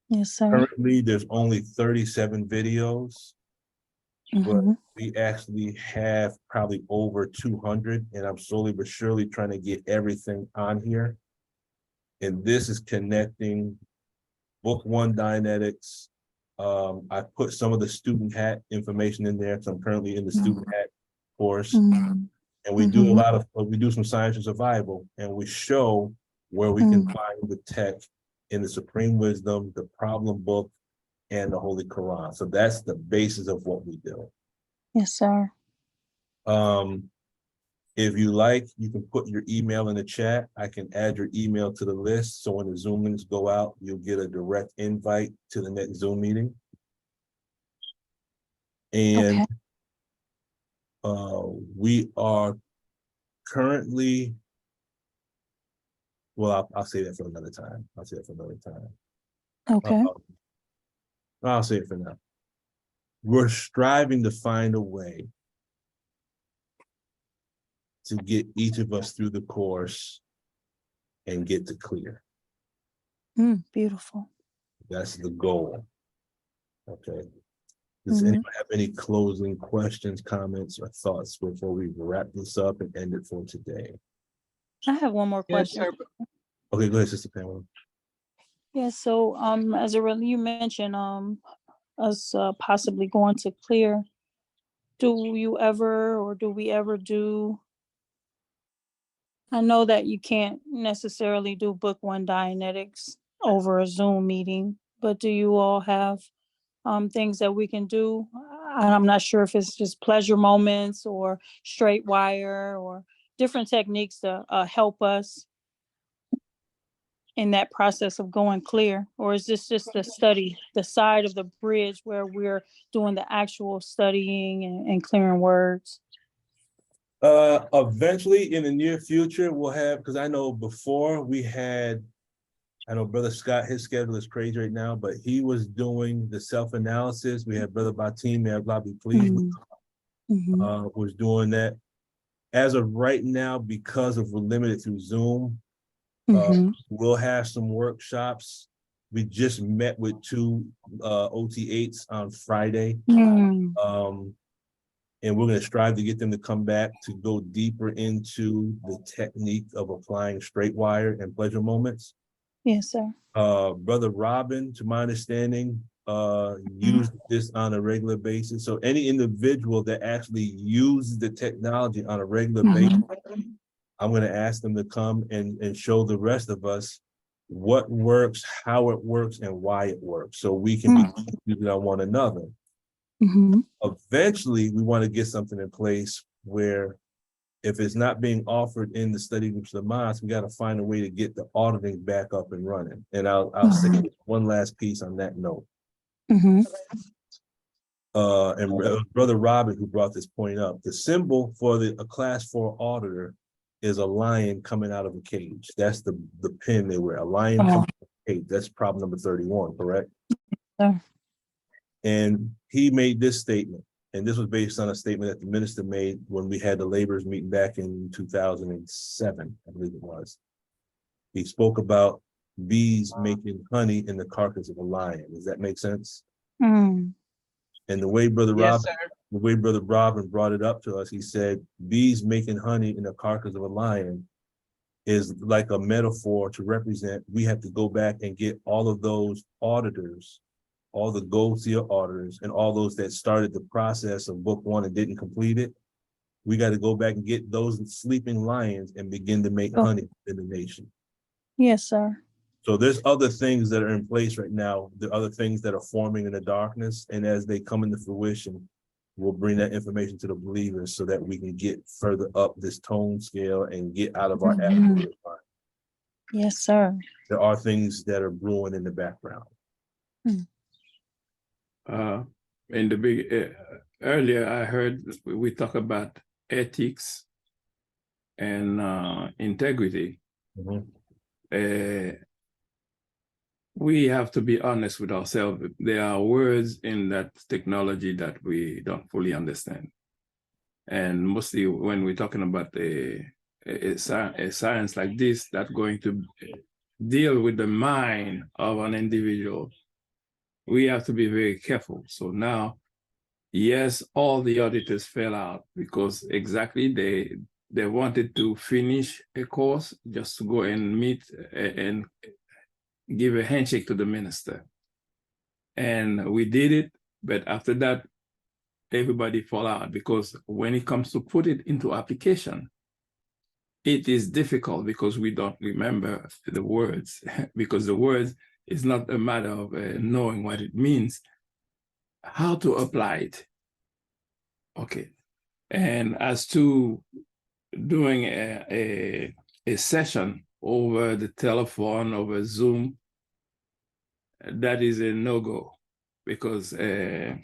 Yes, sir. Currently, there's only 37 videos, but we actually have probably over 200, and I'm slowly but surely trying to get everything on here. And this is connecting book one Dianetics. I put some of the student hat information in there because I'm currently in the student hat course. And we do a lot of, we do some science and survival, and we show where we can find the tech in the Supreme Wisdom, the Problem Book, and the Holy Quran. So that's the basis of what we do. Yes, sir. If you like, you can put your email in the chat. I can add your email to the list. So when the Zoom links go out, you'll get a direct invite to the next Zoom meeting. And we are currently, well, I'll say that for another time. I'll say that for another time. Okay. I'll say it for now. We're striving to find a way to get each of us through the course and get to clear. Beautiful. That's the goal. Okay. Does anyone have any closing questions, comments, or thoughts before we wrap this up and end it for today? I have one more Yes, question. sir. Okay, go ahead, Sister Pamela. Yeah, so as a you mentioned us possibly going to clear. Do you ever or do we ever do? I know that you can't necessarily do book one Dianetics over a Zoom meeting, but do you all have things that we can do? I'm not sure if it's just pleasure moments or straight wire or different techniques to help us in that process of going clear, or is this just the study, the side of the bridge where we're doing the actual studying and clearing words? Eventually in the near future, we'll have, because I know before we had, I know Brother Scott, his schedule is crazy right now, but he was doing the self-analysis. We had Brother Batim, may Allah be pleased, was doing that. As of right now, because of we're limited through Zoom, we'll have some workshops. We just met with 2 OT8s on Friday. And we're going to strive to get them to come back to go deeper into the technique of applying straight wire and pleasure moments. Yes, sir. Brother Robin, to my understanding, used this on a regular basis. So any individual that actually uses the technology on a regular basis, I'm going to ask them to come and show the rest of us what works, how it works, and why it works, so we can be using on one another. Eventually, we want to get something in place where if it's not being offered in the study groups of the mosque, we got to find a way to get the auditing back up and running. And I'll say one last piece on that note. And Brother Robin, who brought this point up, the symbol for a class 4 auditor is a lion coming out of a cage. That's the pin they wear, a lion coming out of a cage. That's problem number 31, correct? And he made this statement, and this was based on a statement that the minister made when we had the laborers meeting back in 2007, I believe it was. He spoke about bees making honey in the carcass of a lion. Does that make sense? And the way Brother Robin brought it up to us, he said, bees making honey in the carcass of a lion is like a metaphor to represent, we have to go back and get all of those auditors, all the gold seal auditors, and all those that started the process of book 1 and didn't complete it. We got to go back and get those sleeping lions and begin to make honey in the nation. Yes, sir. So there's other things that are in place right now. There are other things that are forming in the darkness. And as they come into fruition, we'll bring that information to the believers so that we can get further up this tone scale and get out of our attitude. Yes, sir. There are things that are brewing in the background. In the earlier, I heard we talk about ethics and integrity. We have to be honest with ourselves. There are words in that technology that we don't fully understand. And mostly when we're talking about a science like this, that's going to deal with the mind of an individual, we have to be very careful. So now, yes, all the auditors fell out because exactly they wanted to finish a course just to go and meet and give a handshake to the minister. And we did it, but after that, everybody fall out, because when it comes to put it into application, it is difficult because we don't remember the words, because the words is not a matter of knowing what it means, how to apply it. Okay. And as to doing a session over the telephone, over Zoom, that is a no-go, because the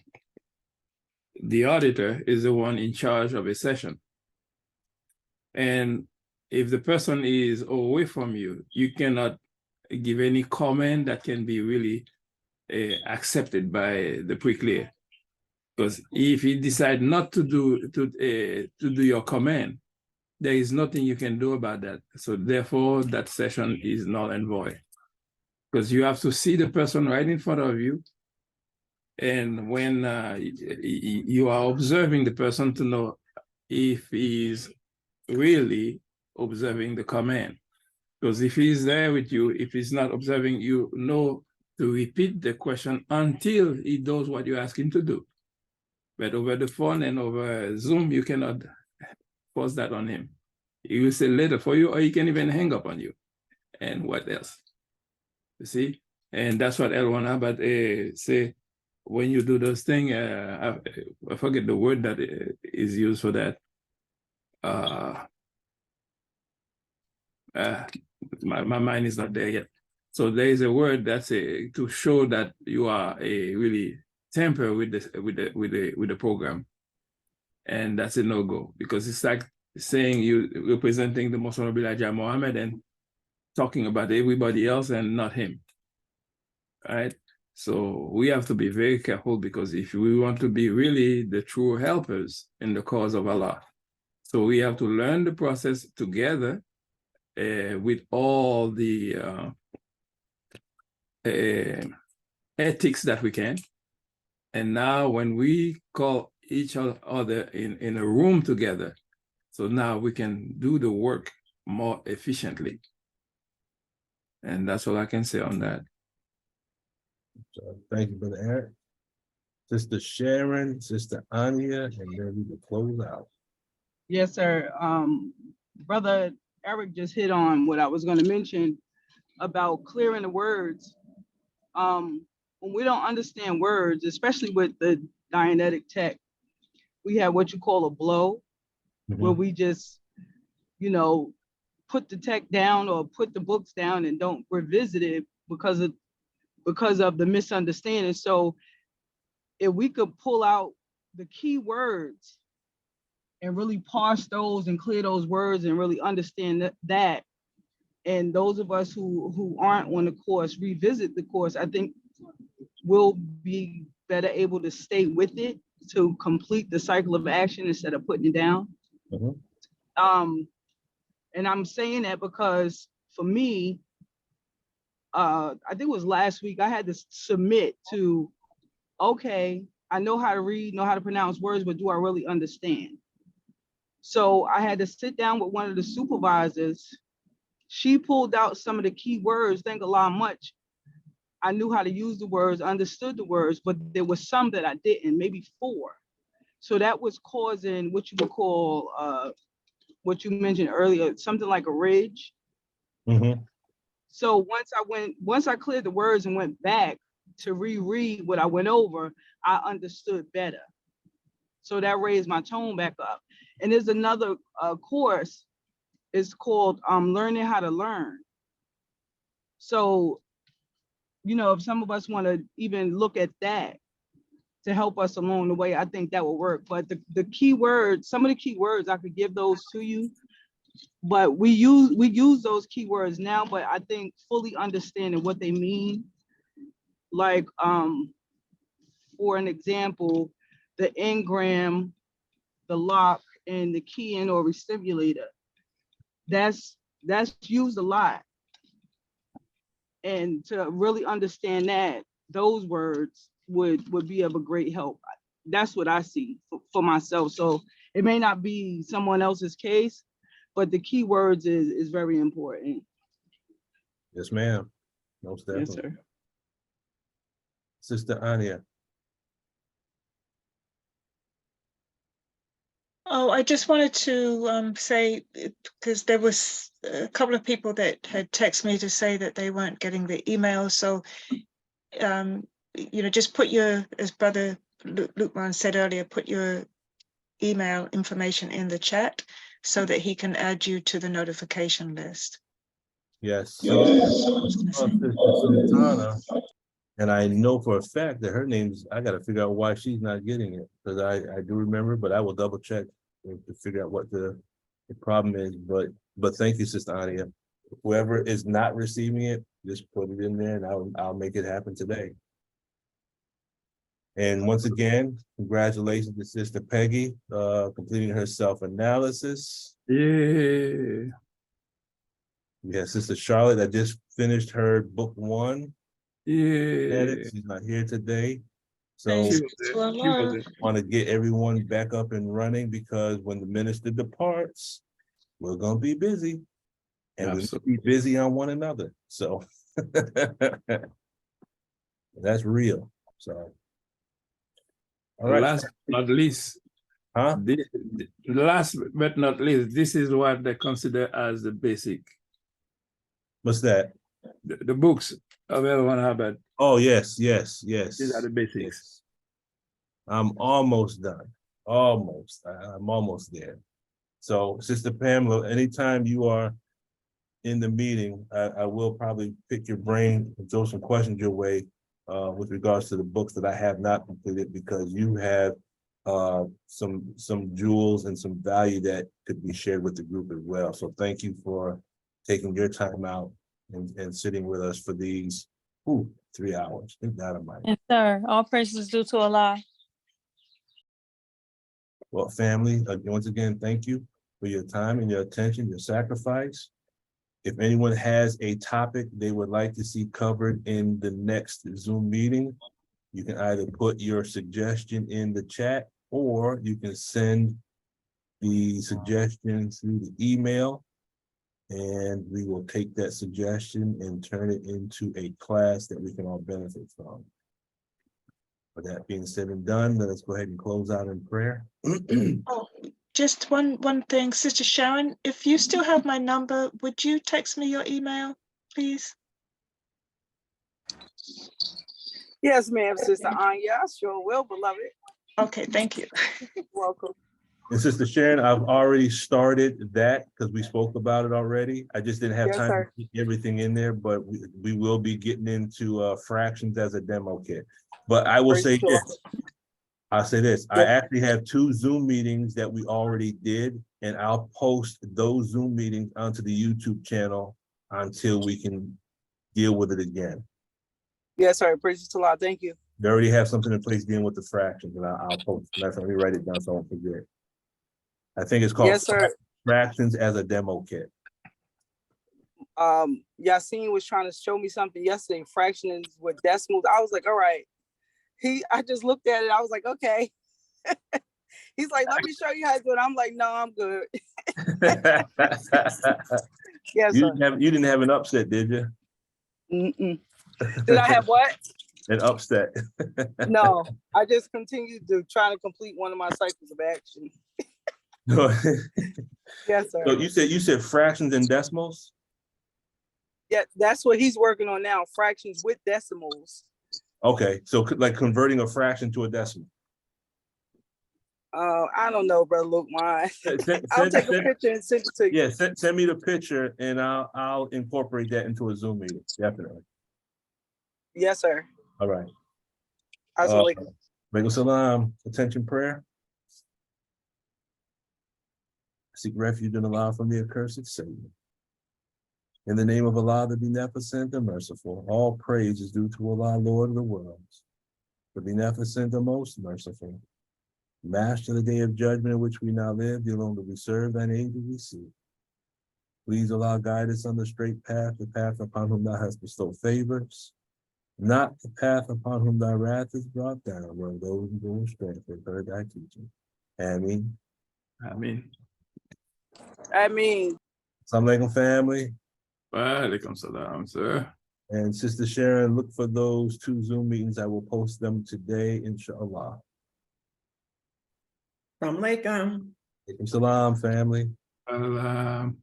auditor is the one in charge of a session. And if the person is away from you, you cannot give any comment that can be really accepted by the pre-clear. Because if you decide not to do your command, there is nothing you can do about that. So therefore, that session is null and void. Because you have to see the person right in front of you. And when you are observing the person, to know if he is really observing the command. Because if he's there with you, if he's not observing, you know to repeat the question until he does what you ask him to do. But over the phone and over Zoom, you cannot force that on him. He will say later for you, or he can even hang up on you. And what else? You see? And that's what L1 but say, when you do those things, I forget the word that is used for that. My mind is not there yet. So there is a word that's to show that you are really temper with the program, and that's a no-go, because it's like saying you representing the Most Honorable Elijah Muhammad and talking about everybody else and not him. Right? So we have to be very careful, because if we want to be really the true helpers in the cause of Allah, so we have to learn the process together with all the ethics that we can. And now when we call each other in a room together, so now we can do the work more efficiently. And that's all I can say on that. So thank you, Brother Eric. Sister Sharon, Sister Anya, and then we will close out. Yes, sir. Brother Eric just hit on what I was going to mention about clearing the words. When we don't understand words, especially with the Dianetic tech, we have what you call a blow, where we just, put the tech down or put the books down and don't revisit it because of the misunderstanding. So if we could pull out the key words and really parse those and clear those words and really understand that, and those of us who aren't on the course revisit the course, I think we'll be better able to stay with it to complete the cycle of action instead of putting it down. And I'm saying that because for me, I think it was last week, I had to submit to, okay, I know how to read, know how to pronounce words, but do I really understand? So I had to sit down with one of the supervisors. She pulled out some of the key words, thank Allah much. I knew how to use the words, understood the words, but there was some that I didn't, maybe 4. So that was causing what you would call, what you mentioned earlier, something like a ridge. So once I cleared the words and went back to reread what I went over, I understood better. So that raised my tone back up. And there's another course, it's called Learning How to Learn. So, if some of us want to even look at that to help us along the way, I think that will work. But the key words, some of the key words, I could give those to you, but we use those keywords now, but I think fully understanding what they mean. Like, for an example, the engram, the lock, and the key in or restimulator. That's used a lot. And to really understand that, those words would be of a great help. That's what I see for myself. So it may not be someone else's case, but the key words is very important. Yes, ma'am. Most Yes, definitely. sir. Sister Anya. Oh, I just wanted to say, because there was a couple of people that had texted me to say that they weren't getting the email. So, just put your, as Brother Lukman said earlier, put your email information in the chat so that he can add you to the notification list. Yes. Sister Sultana, and I know for a fact that her name's, I got to figure out why she's not getting it, because I do remember, but I will double check to figure out what the problem is. But thank you, Sister Anya. Whoever is not receiving it, just put it in there and I'll make it happen today. And once again, congratulations to Sister Peggy, completing her self-analysis. Yeah. We have Sister Charlotte that just finished her book 1. Yeah. She's not here today. So Praise She to was there. She Allah. was there. want to get everyone back up and running, because when the minister departs, we're going to be busy. And we need to be busy on one another. So that's real. So, all right. Last but not least, Huh? Last but not least, this is what they consider as the basic. What's that? The books of Elwan Hubbard. Oh, yes, yes, yes. These are the basics. Yes. I'm almost done. Almost. I'm almost there. So, Sister Pamela, anytime you are in the meeting, I will probably pick your brain and throw some questions your way with regards to the books that I have not completed, because you have some jewels and some value that could be shared with the group as well. So thank you for taking your time out and sitting with us for these 3 hours. Think that of mine. Yes, sir. All praises due to Allah. Well, family, once again, thank you for your time and your attention, your sacrifice. If anyone has a topic they would like to see covered in the next Zoom meeting, you can either put your suggestion in the chat, or you can send the suggestion through the email, and we will take that suggestion and turn it into a class that we can all benefit from. With that being said and done, let us go ahead and close out in prayer. Oh, just one thing, Sister Sharon, if you still have my number, would you text me your email, please? Yes, ma'am, Sister Anya. I sure will, beloved. Okay, thank you. Welcome. And Sister Sharon, I've already started that because we spoke about it already. I just didn't have Yes, time sir. to get everything in there, but we will be getting into fractions as a demo kit. But I will Praise say the this. I'll say this. I Yes. actually have 2 Zoom meetings that we already did, and I'll post those Zoom meetings onto the YouTube channel until we can deal with it again. Yes, sir. Praise to Allah. Thank you. They already have something in place dealing with the fractions, and I'll post. Let me write it down so I don't forget. I think it's called Yes, sir. Fractions as a Demo Kit. Yassine was trying to show me something yesterday, fractions with decimals. I was like, all right. I just looked at it. I was like, okay. He's like, let me show you how to do it. I'm like, no, I'm good. Yes, You sir. didn't have an upset, did you? Mm-mm. Did I have what? An upset. No, I just continued to try to complete one of my cycles of action. No. Yes, sir. So you said fractions and decimals? Yeah, that's what he's working on now, fractions with decimals. Okay, so like converting a fraction to a decimal. I don't know, Brother Luke. Mine. I'll take a picture and send it to you. Yeah, send me the picture and I'll incorporate that into a Zoom meeting. Definitely. Yes, sir. All right. Assalamualaikum. Salam. Attention prayer. Seek refuge in Allah from the accursed Satan. In the name of Allah, the Beneficent, the Merciful, all praise is due to Allah, Lord of the worlds, the Beneficent, the Most Merciful, Master of the Day of Judgment in which we now live, the alone that we serve, and angels we see. Please Allah guide us on the straight path, the path upon whom thou hast bestowed favors, not the path upon whom thy wrath is brought down, where those who go astray have heard thy teaching. Ameen. Amen. I mean, Assalamu alaikum, family. Walaikum salam, sir. And Sister Sharon, look for those 2 Zoom meetings. I will post them today, inshallah. From Lake, Alaikum salam, family. Salam.